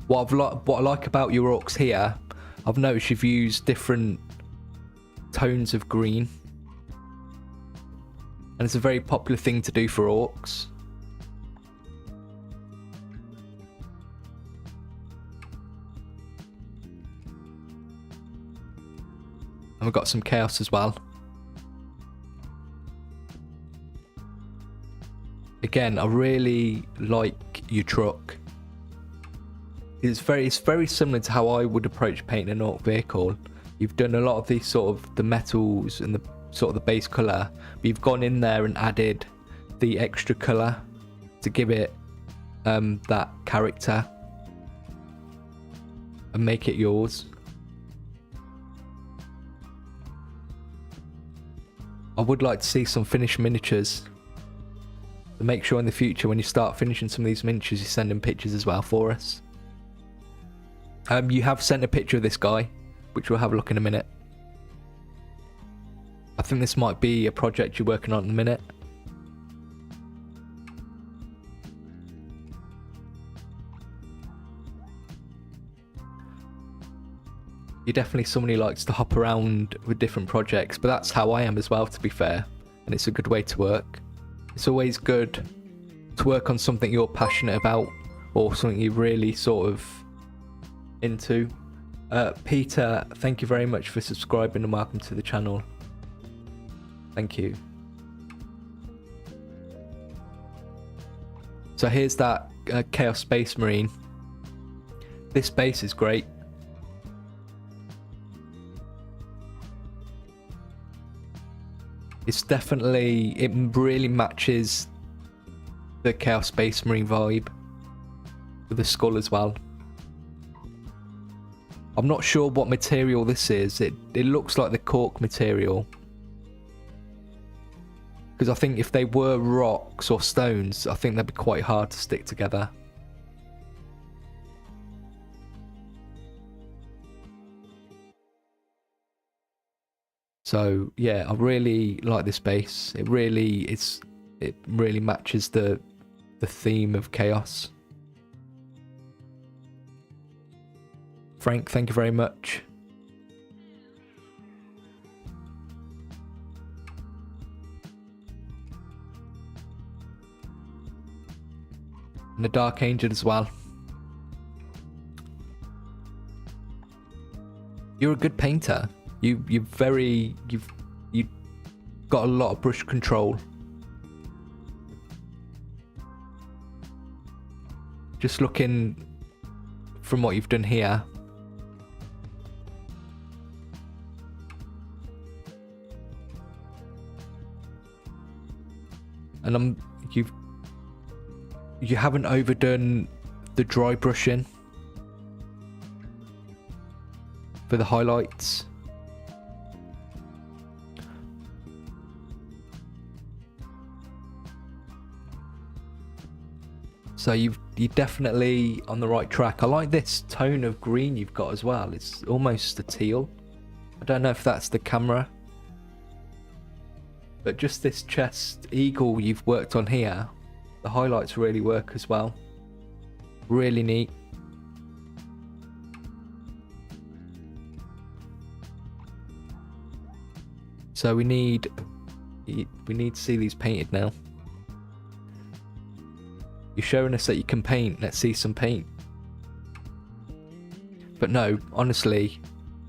What I like about your Orcs here, I've noticed you've used different tones of green. And it's a very popular thing to do for Orcs. And we've got some chaos as well. Again, I really like your truck. It's very similar to how I would approach painting an Orc vehicle. You've done a lot of these sort of the metals and the sort of the base colour, but you've gone in there and added the extra colour to give it that character and make it yours. I would like to see some finished miniatures. So make sure in the future when you start finishing some of these miniatures, you send in pictures as well for us. You have sent a picture of this guy, which we'll have a look in a minute. I think this might be a project you're working on at the minute. You're definitely someone who likes to hop around with different projects, but that's how I am as well, to be fair. And it's a good way to work. It's always good to work on something you're passionate about or something you're really sort of into. Peter, thank you very much for subscribing and welcome to the channel. Thank you. So here's that Chaos Space Marine. This base is great. It's definitely, it really matches the Chaos Space Marine vibe with the skull as well. I'm not sure what material this is. It looks like the cork material. Because I think if they were rocks or stones, I think they'd be quite hard to stick together. So yeah, I really like this base. It really matches the theme of chaos. Frank, thank you very much. And the Dark Angel as well. You're a good painter. You've got a lot of brush control. Just looking from what you've done here. And you haven't overdone the dry brushing for the highlights. So you're definitely on the right track. I like this tone of green you've got as well. It's almost a teal. I don't know if that's the camera. But just this chest eagle you've worked on here, the highlights really work as well. Really neat. So we need to see these painted now. You're showing us that you can paint. Let's see some paint. But no, honestly,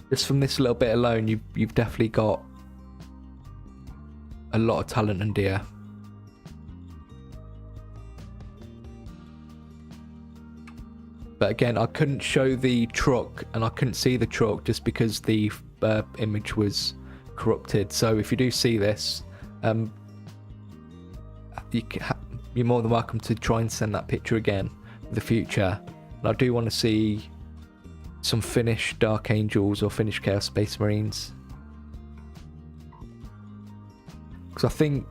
just from this little bit alone, you've definitely got a lot of talent and deer. But again, I couldn't show the truck and I couldn't see the truck just because the image was corrupted. So if you do see this, you're more than welcome to try and send that picture again for the future. And I do want to see some finished Dark Angels or finished Chaos Space Marines. Because I think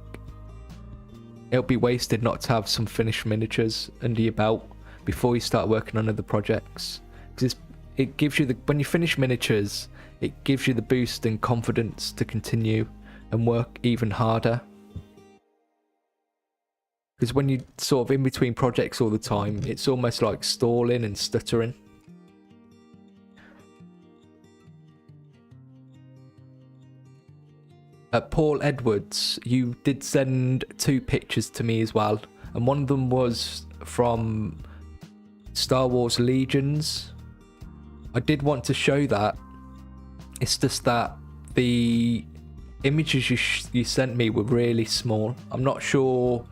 it'll be wasted not to have some finished miniatures under your belt before you start working on other projects. Because it gives you when you finish miniatures, it gives you the boost and confidence to continue and work even harder. Because when you're sort of in between projects all the time, it's almost like stalling and stuttering. Paul Edwards, you did send 2 pictures to me as well. And one of them was from Star Wars Legions. I did want to show that. It's just that the images you sent me were really small. I'm not sure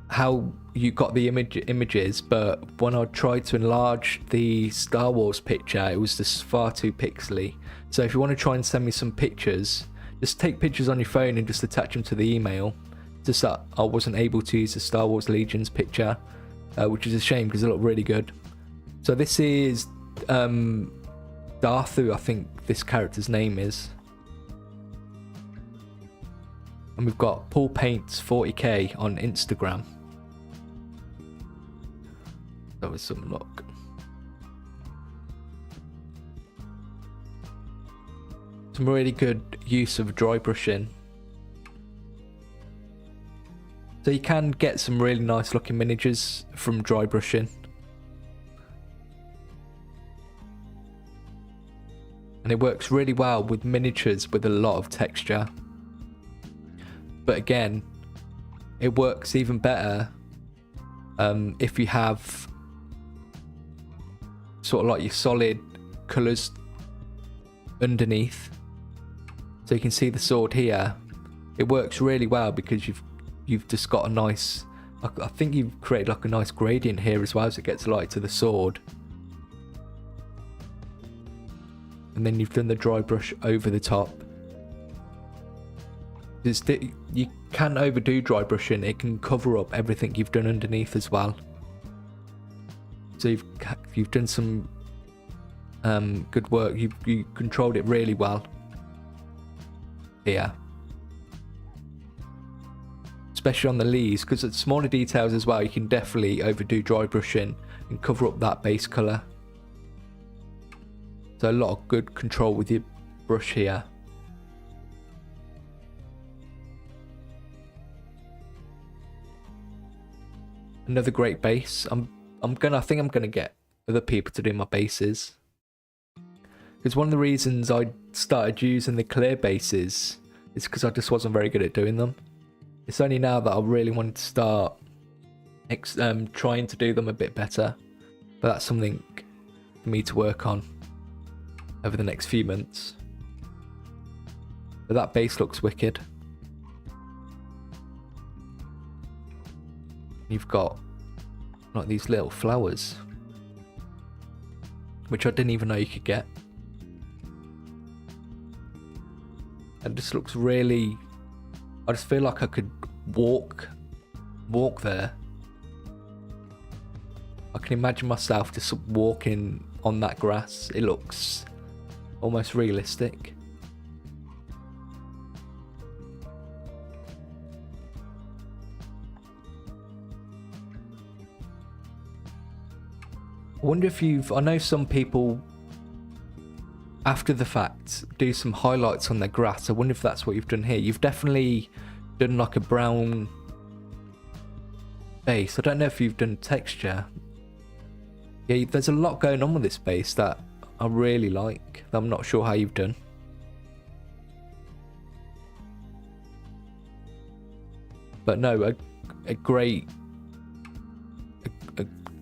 how you got the images, but when I tried to enlarge the Star Wars picture, it was just far too pixely. So if you want to try and send me some pictures, just take pictures on your phone and just attach them to the email. Just that I wasn't able to use the Star Wars Legions picture, which is a shame because it looked really good. So this is Darthu, I think this character's name is. And we've got Paul Paints 40k on Instagram. That was some luck. Some really good use of dry brushing. So you can get some really nice looking miniatures from dry brushing. And it works really well with miniatures with a lot of texture. But again, it works even better if you have sort of like your solid colours underneath. So you can see the sword here. It works really well because you've just got a nice, I think you've created like a nice gradient here as well as it gets light to the sword. And then you've done the dry brush over the top. You can overdo dry brushing, it can cover up everything you've done underneath as well. So you've done some good work, you controlled it really well here. Especially on the leaves, because at smaller details as well, you can definitely overdo dry brushing and cover up that base colour. So a lot of good control with your brush here. Another great base. I think I'm gonna get other people to do my bases. Because one of the reasons I started using the clear bases is because I just wasn't very good at doing them. It's only now that I really wanted to start trying to do them a bit better. But that's something for me to work on over the next few months. But that base looks wicked. You've got like these little flowers, which I didn't even know you could get. And this looks really, I just feel like I could walk there. I can imagine myself just walking on that grass. It looks almost realistic. I wonder if I know some people after the fact do some highlights on their grass. I wonder if that's what you've done here. You've definitely done like a brown base. I don't know if you've done texture. Yeah, there's a lot going on with this base that I really like. I'm not sure how you've done. But no,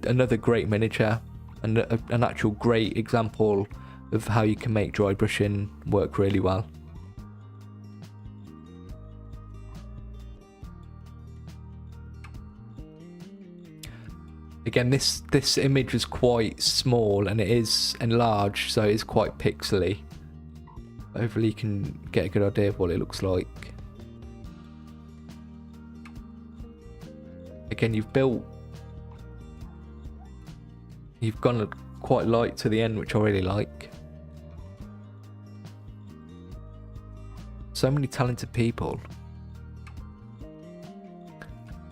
another great miniature, and an actual great example of how you can make dry brushing work really well. Again, this image is quite small and it is enlarged, so it's quite pixely. Hopefully you can get a good idea of what it looks like. Again, you've gone quite light to the end, which I really like. So many talented people.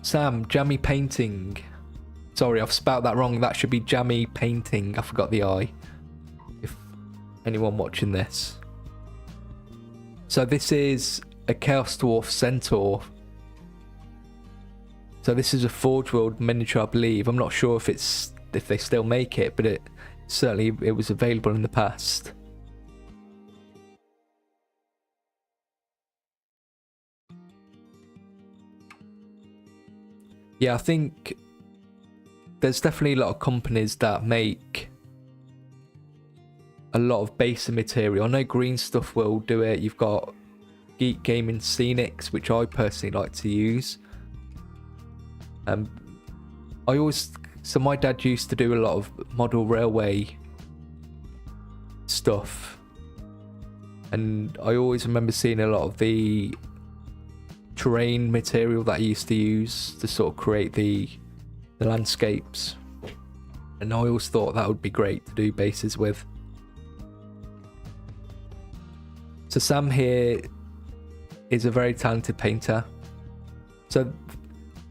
Sam, Jammy Painting. Sorry, I've spelt that wrong. That should be Jammy Painting. I forgot the I. If anyone watching this. So this is a Chaos Dwarf Centaur. So this is a Forge World miniature, I believe. I'm not sure if they still make it, but it was available in the past. Yeah, I think there's definitely a lot of companies that make a lot of basic material. I know green stuff will do it. You've got Geek Gaming Scenics, which I personally like to use. So my dad used to do a lot of model railway stuff, and I always remember seeing a lot of the terrain material that he used to use to sort of create the landscapes, and I always thought that would be great to do bases with. So Sam here is a very talented painter. So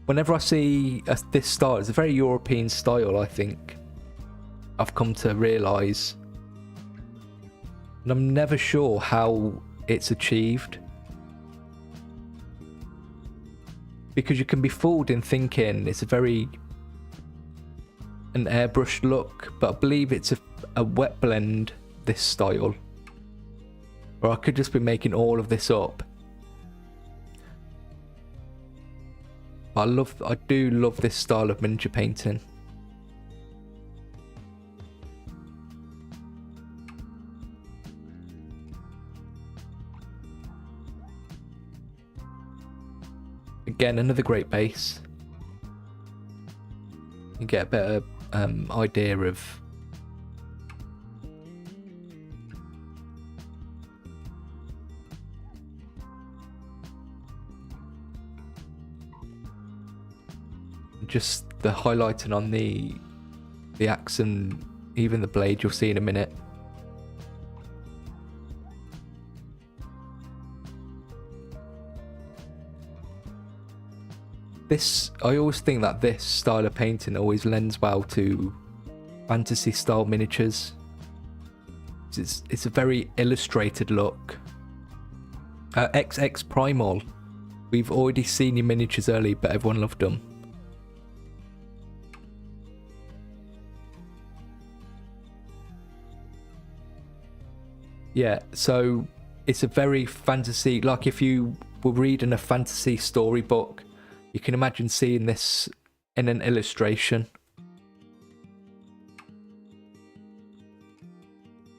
whenever I see this style, it's a very European style, I think I've come to realise. And I'm never sure how it's achieved. Because you can be fooled in thinking it's an airbrushed look, but I believe it's a wet blend, this style. Or I could just be making all of this up. I do love this style of miniature painting. Again, another great base. You get a better idea of just the highlighting on the axe and even the blade you'll see in a minute. I always think that this style of painting always lends well to fantasy style miniatures. It's a very illustrated look. XX Primal, we've already seen your miniatures early, but everyone loved them. Yeah, so it's a very fantasy, like if you were reading a fantasy storybook, you can imagine seeing this in an illustration.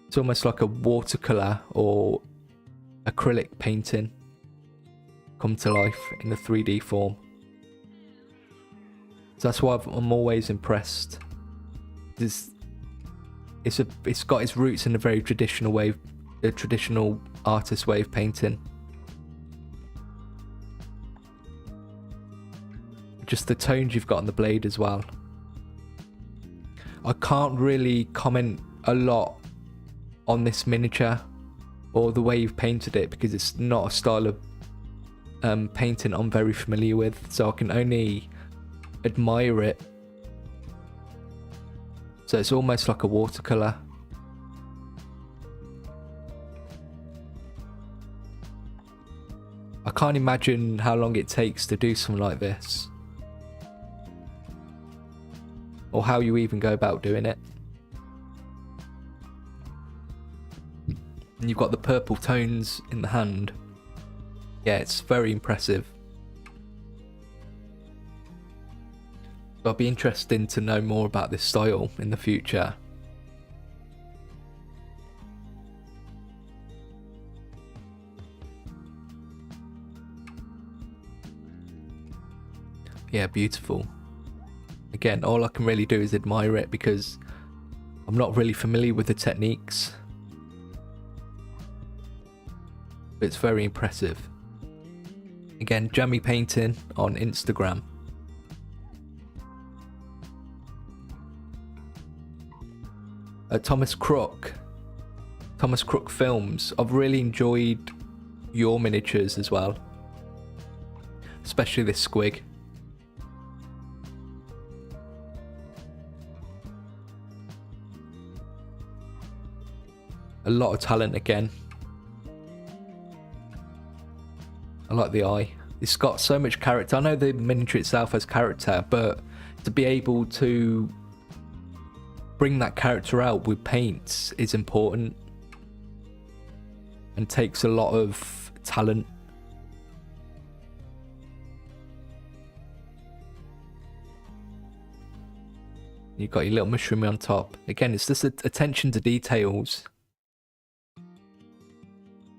It's almost like a watercolor or acrylic painting come to life in the 3D form. So that's why I'm always impressed. It's got its roots in a very traditional way, a traditional artist way of painting. Just the tones you've got on the blade as well. I can't really comment a lot on this miniature or the way you've painted it because it's not a style of painting I'm very familiar with, so I can only admire it. So it's almost like a watercolor. I can't imagine how long it takes to do something like this, or how you even go about doing it. And you've got the purple tones in the hand. Yeah, it's very impressive. So I'll be interested to know more about this style in the future. Yeah, beautiful. Again, all I can really do is admire it because I'm not really familiar with the techniques. But it's very impressive. Again, Jammy Painting on Instagram. Thomas Crook Films. I've really enjoyed your miniatures as well. Especially this squig. A lot of talent again. I like the eye. It's got so much character. I know the miniature itself has character, but to be able to bring that character out with paints is important and takes a lot of talent. You've got your little mushroom on top. Again, it's just attention to details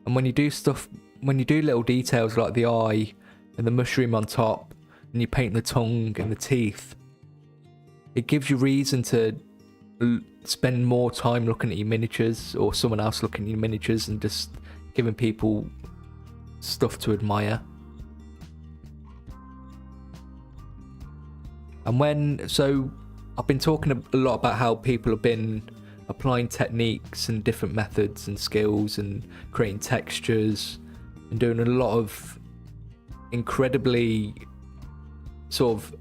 And when you do stuff, when you do little details like the eye and the mushroom on top, and you paint the tongue and the teeth, it gives you reason to spend more time looking at your miniatures, or someone else looking at your miniatures, and just giving people stuff to admire. And so I've been talking a lot about how people have been applying techniques and different methods and skills and creating textures and doing a lot of incredibly sort of,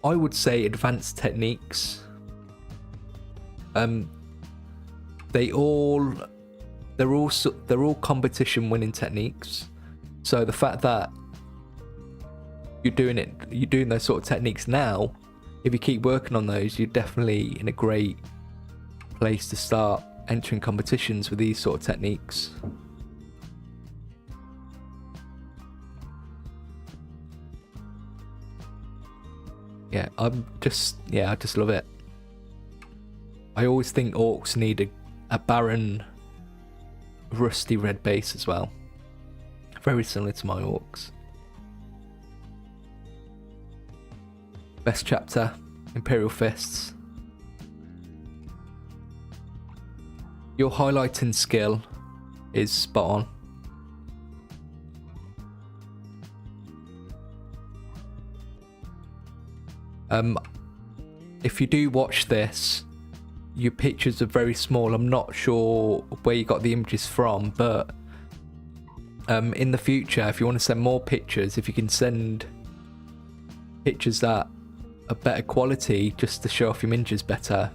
I would say, advanced techniques. They're all competition winning techniques. So the fact that you're doing those sort of techniques now, if you keep working on those, you're definitely in a great place to start entering competitions with these sort of techniques. I just love it. I always think orcs need a barren, rusty red base as well. Very similar to my orcs. Best chapter, Imperial Fists. Your highlighting skill is spot on. If you do watch this, your pictures are very small. I'm not sure where you got the images from, but in the future, if you want to send more pictures, if you can send pictures that are better quality just to show off your miniatures better,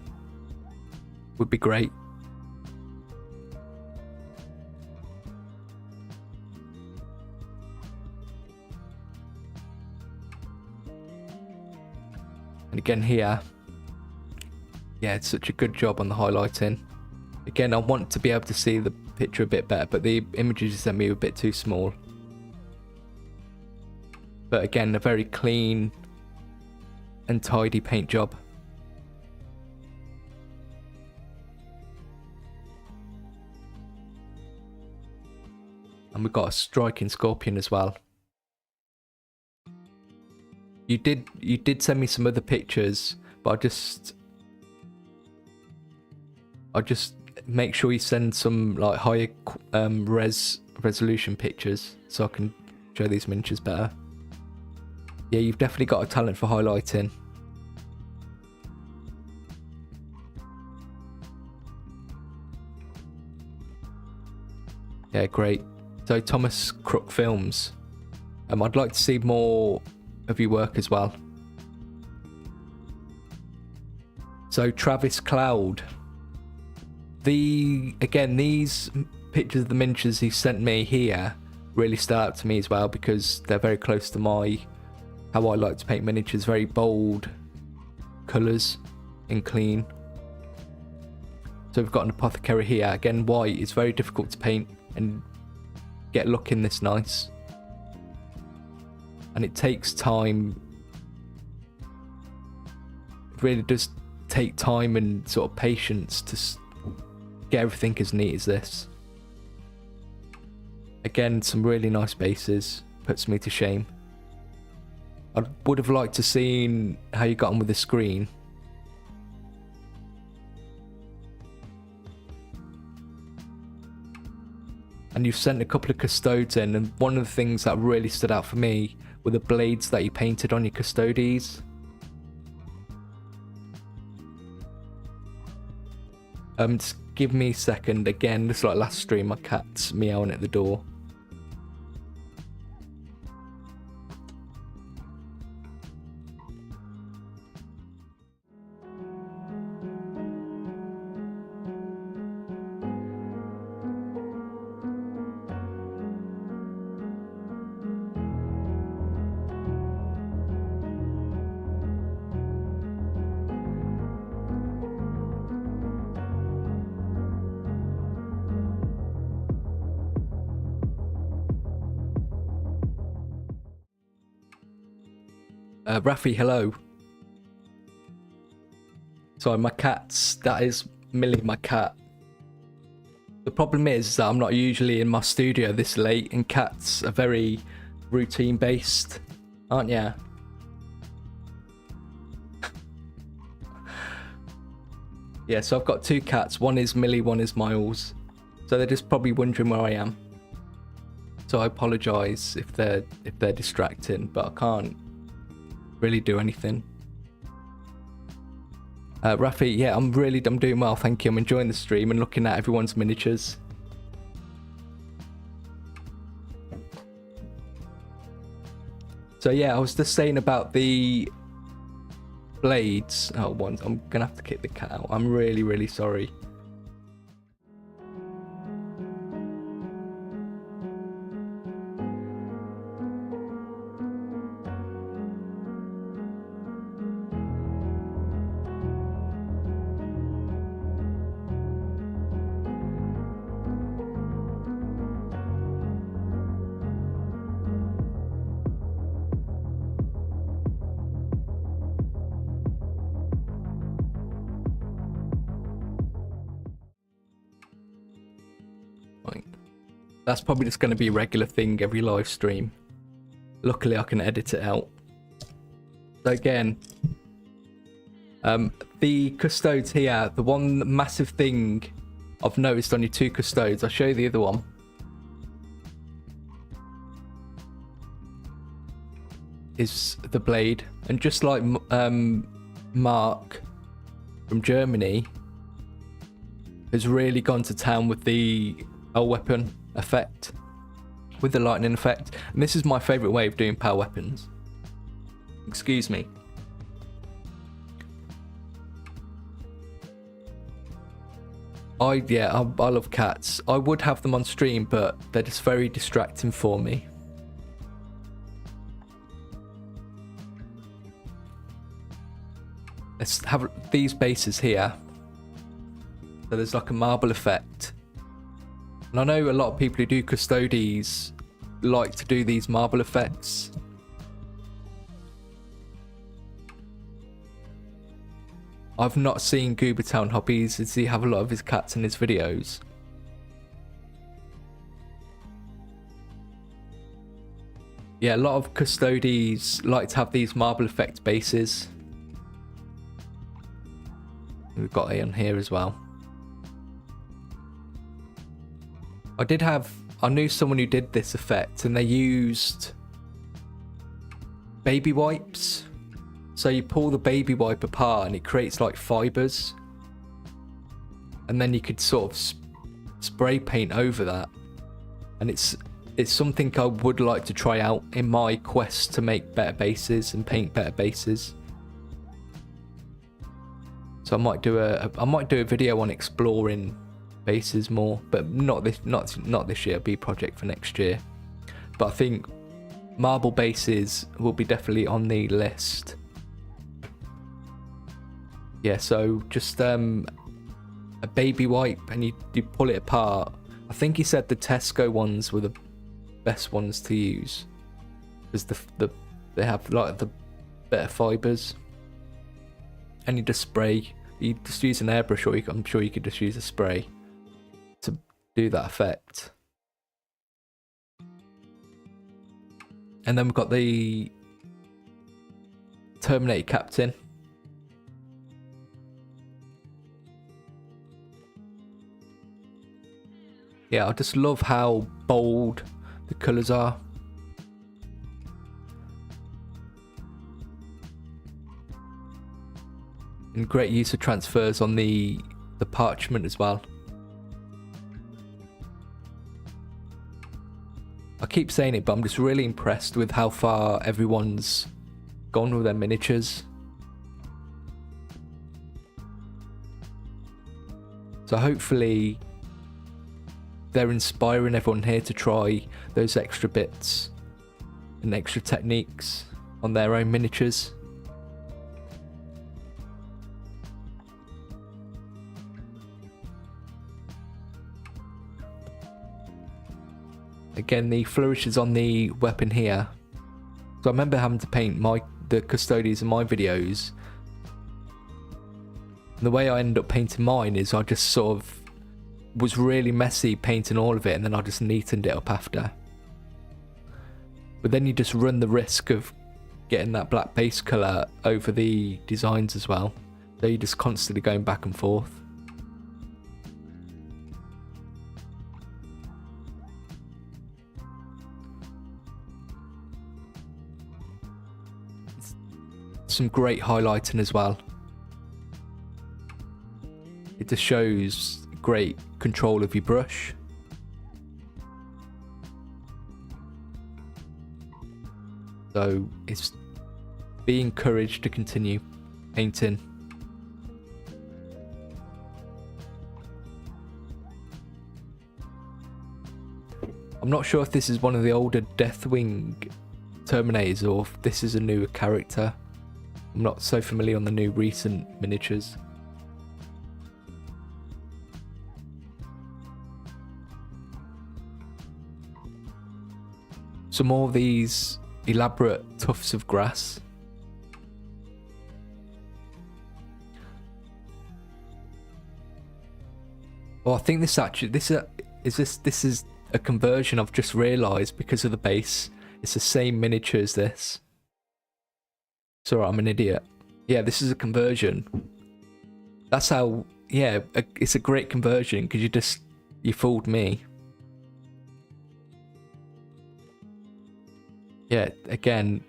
would be great. And again here, it's such a good job on the highlighting. Again, I want to be able to see the picture a bit better, but the images you sent me were a bit too small. But again, a very clean and tidy paint job. And we've got a striking scorpion as well. You did send me some other pictures, but I just make sure you send some like higher resolution pictures so I can show these miniatures better. Yeah, you've definitely got a talent for highlighting. Yeah, great. So Thomas Crook Films, I'd like to see more of your work as well. So Travis Cloud, these pictures of the miniatures he sent me here really stood out to me as well, because they're very close to how I like to paint miniatures. Very bold colours and clean. So we've got an apothecary here. Again, white is very difficult to paint and get looking this nice, and it takes time. It really does take time and sort of patience to get everything as neat as this. Again, some really nice bases, puts me to shame. I would have liked to seen how you got on with the screen. And you've sent a couple of custodes in, and one of the things that really stood out for me were the blades that you painted on your custodies. Just give me a second. Again, just like last stream, my cat's meowing at the door. Rafi, hello. Sorry, that is Millie, my cat. The problem is that I'm not usually in my studio this late, and cats are very routine based, aren't ya? Yeah, so I've got 2 cats. One is Millie, one is Miles. So they're just probably wondering where I am. So I apologise if they're distracting, but I can't really do anything. Rafi, yeah, I'm doing well, thank you. I'm enjoying the stream and looking at everyone's miniatures. So yeah, I was just saying about the blades. Oh, I'm gonna have to kick the cat out. I'm really, really sorry. That's probably just going to be a regular thing every live stream. Luckily, I can edit it out. So again, the custodes here, the one massive thing I've noticed on your 2 custodes, I'll show you the other one. Is the blade. And just like Mark from Germany has really gone to town with the weapon effect, with the lightning effect, and this is my favorite way of doing power weapons. Excuse me. I love cats. I would have them on stream, but they're just very distracting for me. Let's have these bases here. So there's like a marble effect. And I know a lot of people who do custodies like to do these marble effects. I've not seen Goobertown Hobbies. Does he have a lot of his cats in his videos? Yeah, a lot of custodies like to have these marble effect bases. We've got it on here as well. I knew someone who did this effect, and they used baby wipes. So you pull the baby wipe apart and it creates like fibers, and then you could sort of spray paint over that. And it's something I would like to try out in my quest to make better bases and paint better bases. So I might do a video on exploring bases more, but not this year. It'll be a project for next year. But I think marble bases will be definitely on the list. Yeah, so just a baby wipe, and you pull it apart. I think he said the Tesco ones were the best ones to use, because they have like the better fibers. And you just spray. You just use an airbrush, or I'm sure you could just use a spray to do that effect. And then we've got the Terminator Captain. Yeah, I just love how bold the colours are. And great use of transfers on the parchment as well. I keep saying it, but I'm just really impressed with how far everyone's gone with their miniatures. So hopefully they're inspiring everyone here to try those extra bits and extra techniques on their own miniatures. Again, the flourishes on the weapon here. So I remember having to paint the custodians in my videos. And the way I end up painting mine is I just sort of was really messy painting all of it, and then I just neatened it up after. But then you just run the risk of getting that black base colour over the designs as well. So you're just constantly going back and forth. Some great highlighting as well. It just shows great control of your brush. So it's be encouraged to continue painting. I'm not sure if this is one of the older Deathwing Terminators or if this is a newer character. I'm not so familiar on the new recent miniatures. Some more of these elaborate tufts of grass. Well, I think this actually this is a conversion I've just realised because of the base. It's the same miniature as this. Sorry, I'm an idiot. Yeah, this is a conversion. That's how. Yeah, it's a great conversion because you fooled me. Yeah, again,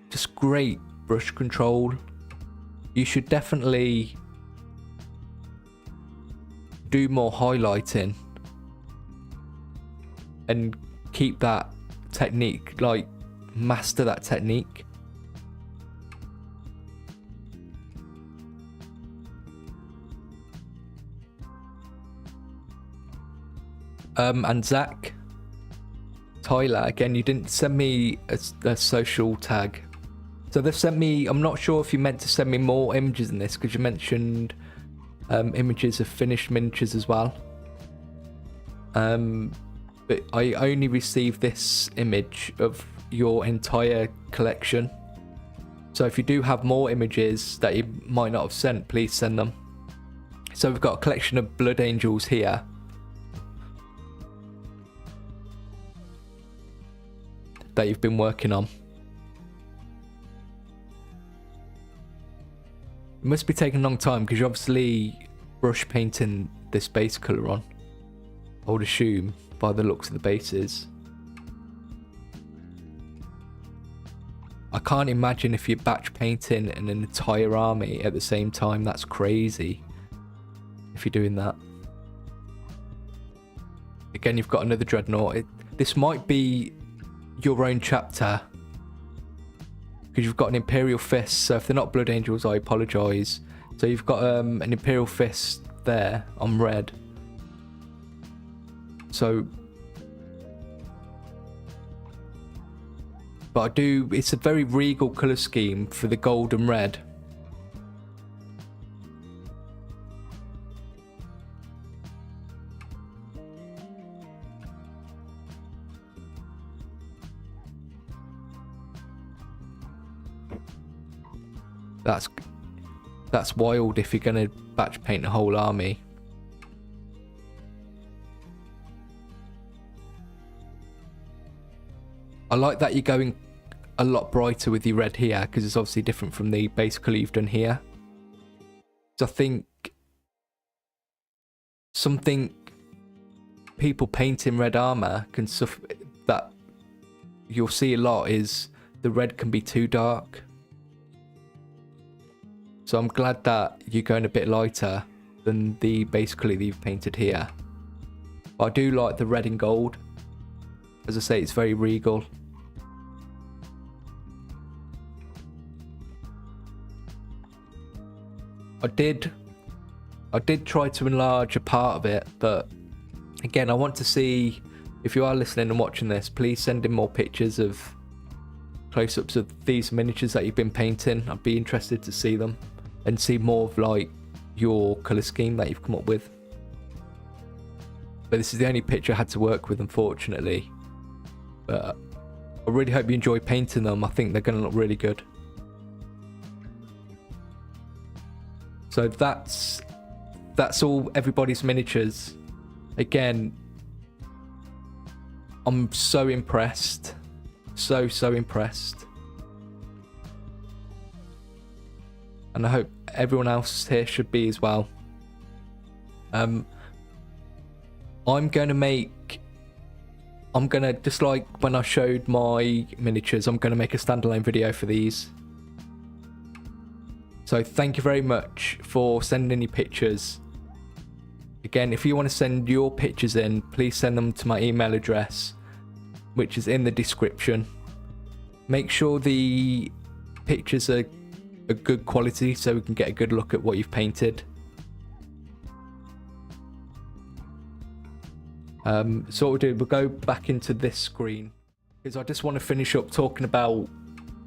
just great brush control. You should definitely do more highlighting and keep that technique, like master that technique. And Zach, Tyler, again, you didn't send me a social tag. So they've sent me, I'm not sure if you meant to send me more images in this because you mentioned images of finished miniatures as well. But I only received this image of your entire collection. So if you do have more images that you might not have sent, please send them. So we've got a collection of Blood Angels here. That you've been working on. It must be taking a long time because you're obviously brush painting this base colour on, I would assume, by the looks of the bases. I can't imagine if you're batch painting an entire army at the same time. That's crazy if you're doing that. Again, you've got another Dreadnought. This might be your own chapter because you've got an Imperial Fist. So if they're not Blood Angels, I apologise. So you've got an Imperial Fist there on red. So, but it's a very regal colour scheme for the gold and red. That's wild if you're going to batch paint a whole army. I like that you're going a lot brighter with your red here because it's obviously different from the base colour you've done here. So I think something people painting red armour can suffer, that you'll see a lot, is the red can be too dark. So I'm glad that you're going a bit lighter than the base colour that you've painted here. But I do like the red and gold. As I say, it's very regal. I did try to enlarge a part of it, but again, I want to see, if you are listening and watching this, please send in more pictures of close-ups of these miniatures that you've been painting. I'd be interested to see them and see more of like your colour scheme that you've come up with. But this is the only picture I had to work with, unfortunately. But I really hope you enjoy painting them. I think they're going to look really good. So that's all everybody's miniatures. again, I'm so impressed. So impressed. And I hope everyone else here should be as well. I'm gonna, just like when I showed my miniatures, I'm gonna make a standalone video for these. So thank you very much for sending your pictures. Again, if you want to send your pictures in, please send them to my email address, which is in the description. Make sure the pictures are a good quality so we can get a good look at what you've painted. So what we'll do, we'll go back into this screen because I just want to finish up talking about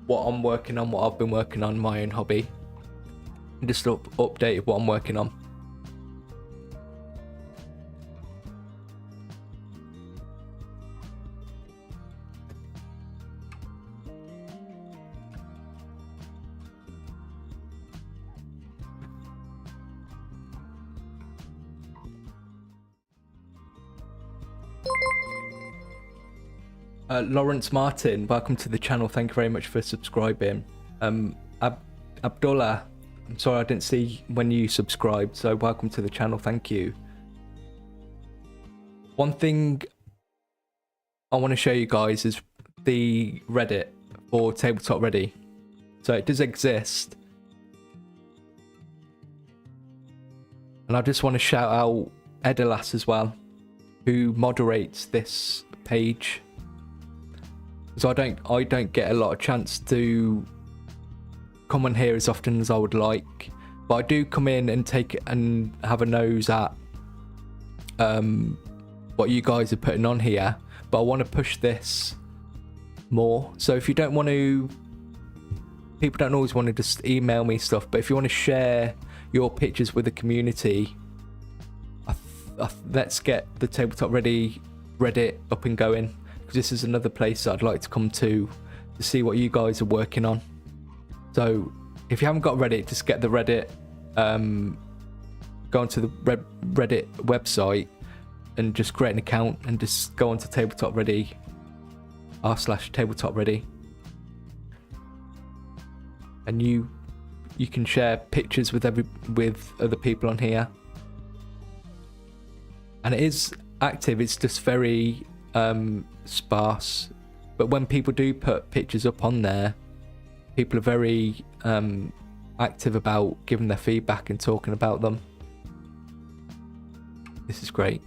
what I'm working on, what I've been working on, my own hobby, and just update what I'm working on. Lawrence Martin, welcome to the channel. Thank you very much for subscribing. Abdullah, I'm sorry I didn't see when you subscribed, so welcome to the channel. Thank you. One thing I want to show you guys is the Reddit for Tabletop Ready. So it does exist. And I just want to shout out Edelas as well, who moderates this page. So I don't get a lot of chance to come on here as often as I would like, but I do come in and take and have a nose at what you guys are putting on here. But I want to push this more. So if you don't want to, people don't always want to just email me stuff, but if you want to share your pictures with the community, let's get the Tabletop Ready Reddit up and going. This is another place I'd like to come to see what you guys are working on. So if you haven't got Reddit, just get the Reddit, go onto the Reddit website and just create an account and just go onto Tabletop Ready, r/Tabletop Ready, and you can share pictures with other people on here. And it is active, it's just very sparse, but when people do put pictures up on there, people are very active about giving their feedback and talking about them. This is great.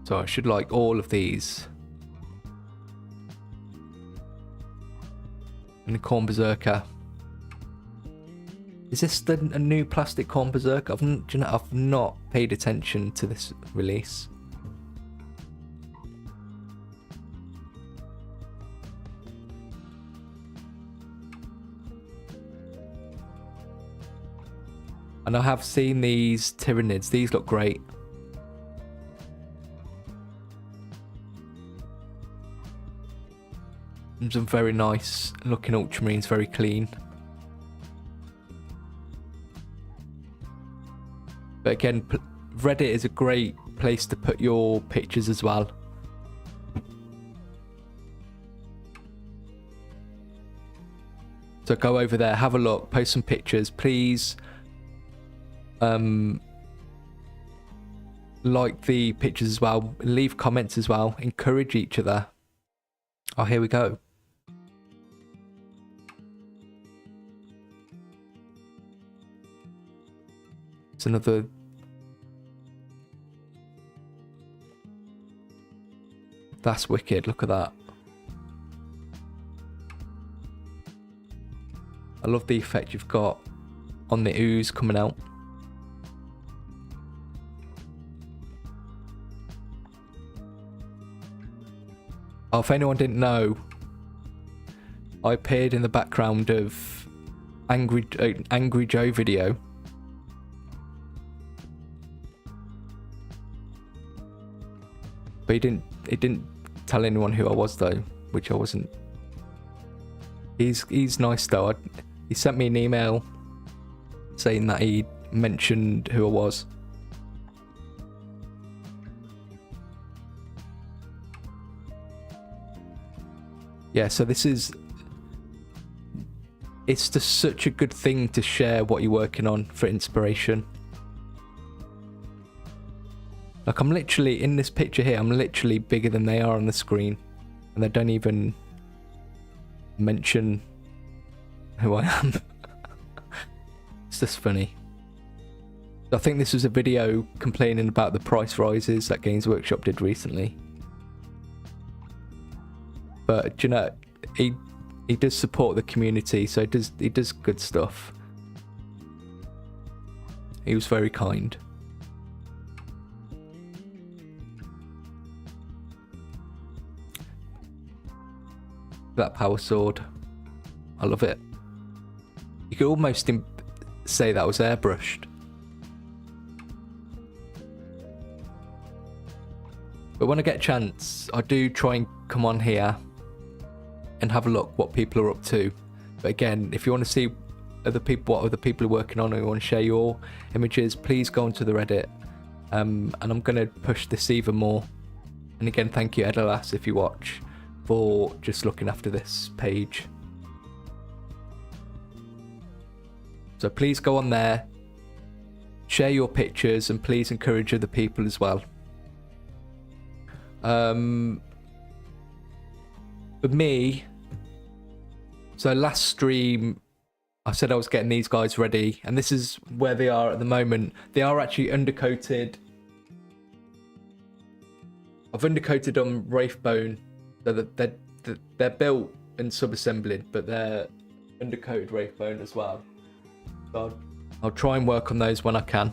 So I should like all of these. Unicorn Berserker. Is this a new plastic Corn Berserker? I've not paid attention to this release. And I have seen these Tyranids. These look great. Some very nice looking Ultramarines, very clean. But again, Reddit is a great place to put your pictures as well. So go over there, have a look, post some pictures, please. Like the pictures as well, leave comments as well, encourage each other. Oh, here we go. It's another. That's wicked, look at that. I love the effect you've got on the ooze coming out. Oh, if anyone didn't know, I appeared in the background of Angry Joe video. But he didn't tell anyone who I was though, which I wasn't. He's nice though. He sent me an email saying that he mentioned who I was. Yeah, so this is... It's just such a good thing to share what you're working on for inspiration. Like, I'm literally, in this picture here, I'm literally bigger than they are on the screen. And they don't even mention who I am. It's just funny. I think this was a video complaining about the price rises that Games Workshop did recently. But, you know, he does support the community, so he does good stuff. He was very kind. That power sword, I love it. You could almost say that was airbrushed. But when I get a chance, I do try and come on here and have a look what people are up to. But again, if you want to see other people, what other people are working on, and you want to share your images, please go onto the Reddit. And I'm going to push this even more. And again, thank you, Edelas, if you watch, for just looking after this page. So please go on there, share your pictures, and please encourage other people as well. For me, so last stream I said I was getting these guys ready, and this is where they are at the moment. They are actually undercoated. I've undercoated them Wraithbone, so that they're built and sub-assembled, but they're undercoated Wraithbone as well. So I'll try and work on those when I can.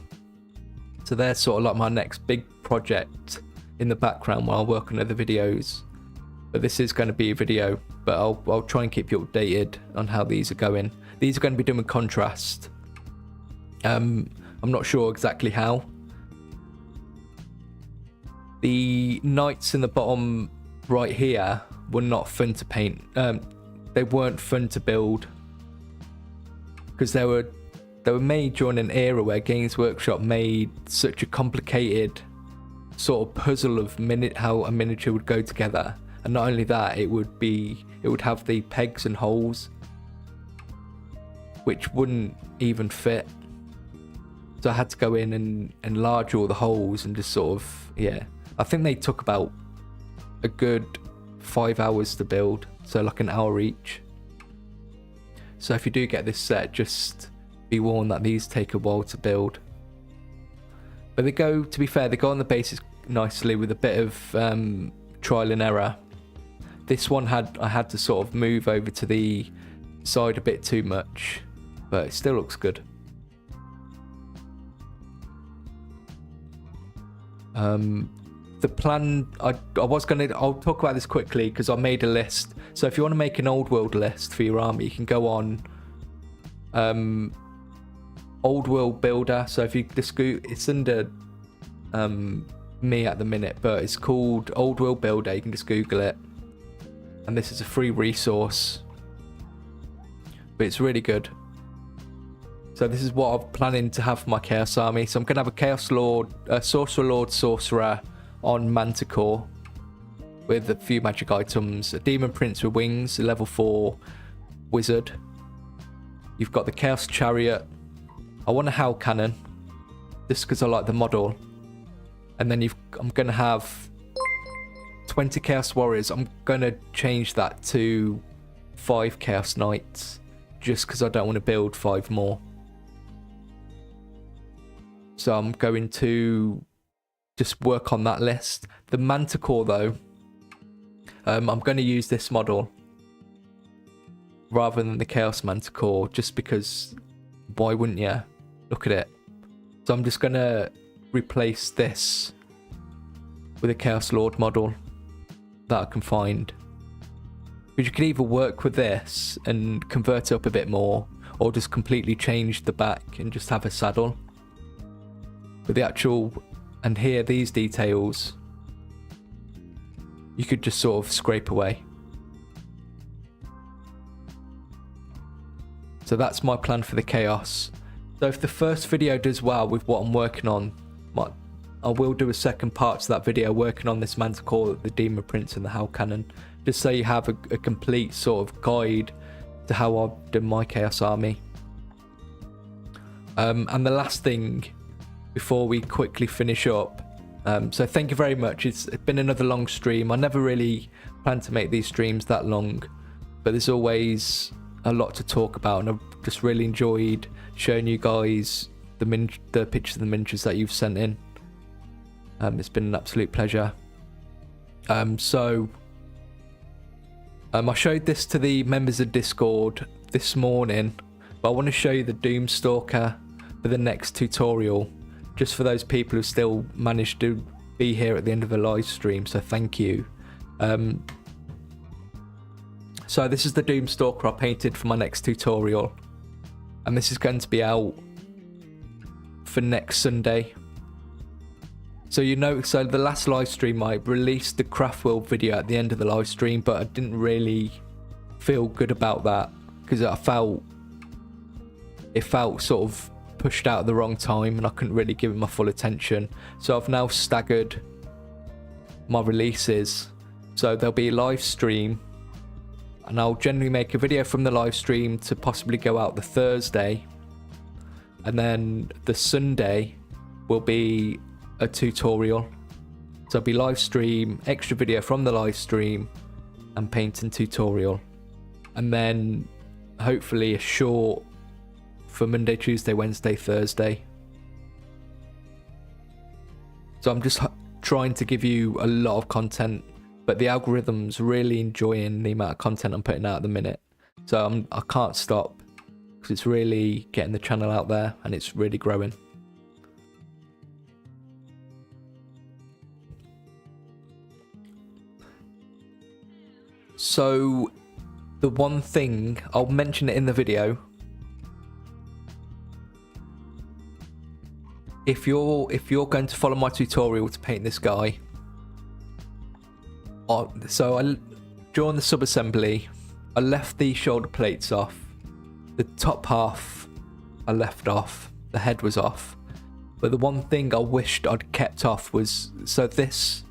So they're sort of like my next big project in the background while I work on other videos. But this is going to be a video, but I'll try and keep you updated on how these are going. These are going to be done with contrast. I'm not sure exactly how. The knights in the bottom right here were not fun to paint. They weren't fun to build because they were made during an era where Games Workshop made such a complicated sort of puzzle of how a miniature would go together. And not only that, it would have the pegs and holes which wouldn't even fit. So I had to go in and enlarge all the holes and just sort of, yeah. I think they took about a good 5 hours to build, so like an hour each. So if you do get this set, just be warned that these take a while to build. But to be fair, they go on the bases nicely with a bit of trial and error. This one I had to sort of move over to the side a bit too much, but it still looks good. The plan, I'll talk about this quickly because I made a list. So if you want to make an old world list for your army, you can go on old world builder. So if you just go, it's under me at the minute, but it's called old world builder. You can just Google it, and this is a free resource, but it's really good. So this is what I'm planning to have for my Chaos Army. So I'm going to have a Chaos Lord, a Sorcerer Lord, Sorcerer on Manticore with a few magic items, a Demon Prince with wings, a level 4 Wizard. You've got the Chaos Chariot. I want a Howl Cannon, just because I like the model. And then I'm going to have 20 Chaos Warriors. I'm going to change that to 5 Chaos Knights, just because I don't want to build 5 more. So I'm going to just work on that list. The Manticore though, I'm going to use this model rather than the Chaos Manticore, just because why wouldn't you? Look at it. So I'm just going to replace this with a Chaos Lord model that I can find. But you could either work with this and convert it up a bit more, or just completely change the back and just have a saddle. But the actual, and here, these details, you could just sort of scrape away. So that's my plan for the Chaos. So if the first video does well with what I'm working on, I will do a second part to that video working on this Manticore, the Demon Prince and the Hell Cannon, just so you have a complete sort of guide to how I've done my Chaos Army. And the last thing before we quickly finish up, so thank you very much. It's been another long stream. I never really planned to make these streams that long, but there's always a lot to talk about, and I've just really enjoyed showing you guys the pictures of the miniatures that you've sent in. It's been an absolute pleasure. I showed this to the members of Discord this morning, but I want to show you the Doomstalker for the next tutorial, just for those people who still managed to be here at the end of the live stream, so thank you. So this is the Doomstalker I painted for my next tutorial, and this is going to be out for next Sunday. So so the last live stream I released the Craft World video at the end of the live stream, but I didn't really feel good about that because it felt sort of pushed out at the wrong time and I couldn't really give it my full attention. So I've now staggered my releases, so there'll be a live stream and I'll generally make a video from the live stream to possibly go out the Thursday, and then the Sunday will be a tutorial. So it'll be live stream, extra video from the live stream, and painting tutorial, and then hopefully a short for Monday, Tuesday, Wednesday, Thursday. So I'm just trying to give you a lot of content, but the algorithm's really enjoying the amount of content I'm putting out at the minute. So I can't stop because it's really getting the channel out there and it's really growing. So the one thing, I'll mention it in the video. If you're going to follow my tutorial to paint this guy, during the sub-assembly, I left the shoulder plates off. The top half I left off, the head was off. But the one thing I wished I'd kept off was, so this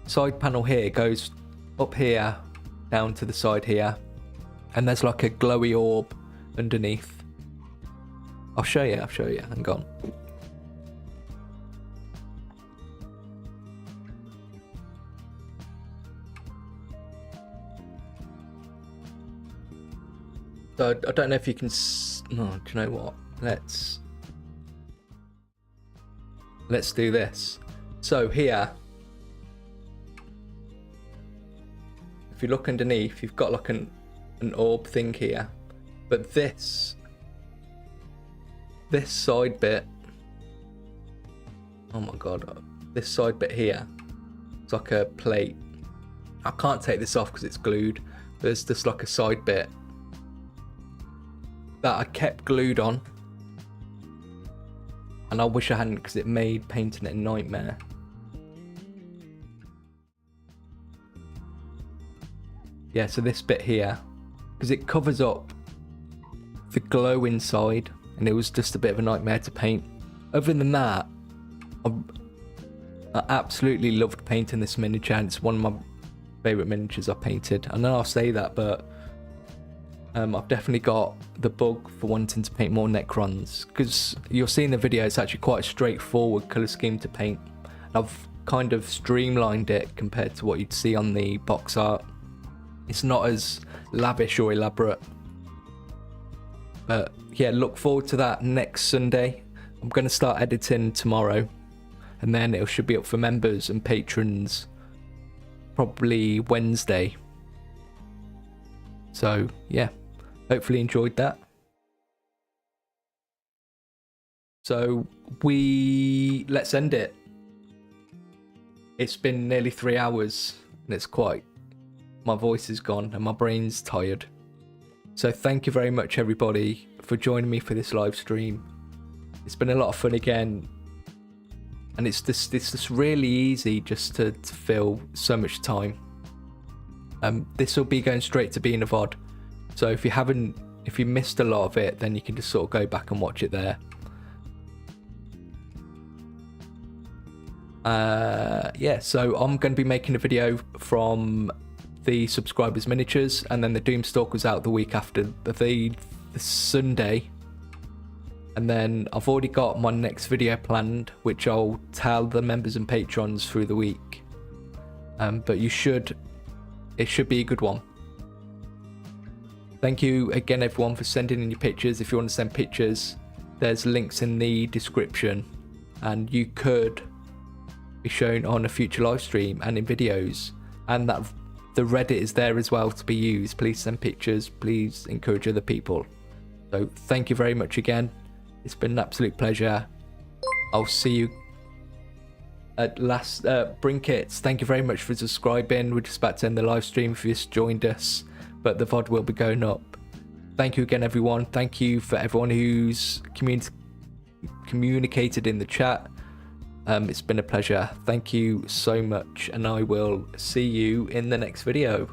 side panel here goes up here, down to the side here, and there's like a glowy orb underneath. I'll show you, hang on. So I don't know if you can. No, do you know what? Let's do this. So here, if you look underneath, you've got like an orb thing here, but this side bit. Oh my god, this side bit here, it's like a plate. I can't take this off because it's glued. There's just like a side bit that I kept glued on, and I wish I hadn't because it made painting it a nightmare. Yeah, so this bit here, because it covers up the glow inside, and it was just a bit of a nightmare to paint. Other than that, I absolutely loved painting this miniature, and it's one of my favourite miniatures I painted. I know I say that, but I've definitely got the bug for wanting to paint more Necrons, because you'll see in the video it's actually quite a straightforward colour scheme to paint. I've kind of streamlined it compared to what you'd see on the box art. It's not as lavish or elaborate. But yeah, look forward to that next Sunday. I'm going to start editing tomorrow, and then it should be up for members and patrons probably Wednesday. So yeah, hopefully enjoyed that. So let's end it. It's been nearly 3 hours, and my voice is gone and my brain's tired. So thank you very much everybody for joining me for this live stream. It's been a lot of fun again, and it's just really easy just to fill so much time. This will be going straight to being a VOD. So if you haven't if you missed a lot of it, then you can just sort of go back and watch it there. Yeah, so I'm going to be making a video from the subscribers miniatures, and then the Doomstalker's out the week after, the Sunday. And then I've already got my next video planned, which I'll tell the members and patrons through the week. But it should be a good one. Thank you again, everyone, for sending in your pictures. If you want to send pictures, there's links in the description, and you could be shown on a future live stream and in videos, and that the Reddit is there as well to be used. Please send pictures, please encourage other people. So thank you very much again. It's been an absolute pleasure. I'll see you at last. Brinkits, thank you very much for subscribing. We're just about to end the live stream if you just joined us, but the VOD will be going up. Thank you again, everyone. Thank you for everyone who's communicated in the chat. It's been a pleasure. Thank you so much, and I will see you in the next video.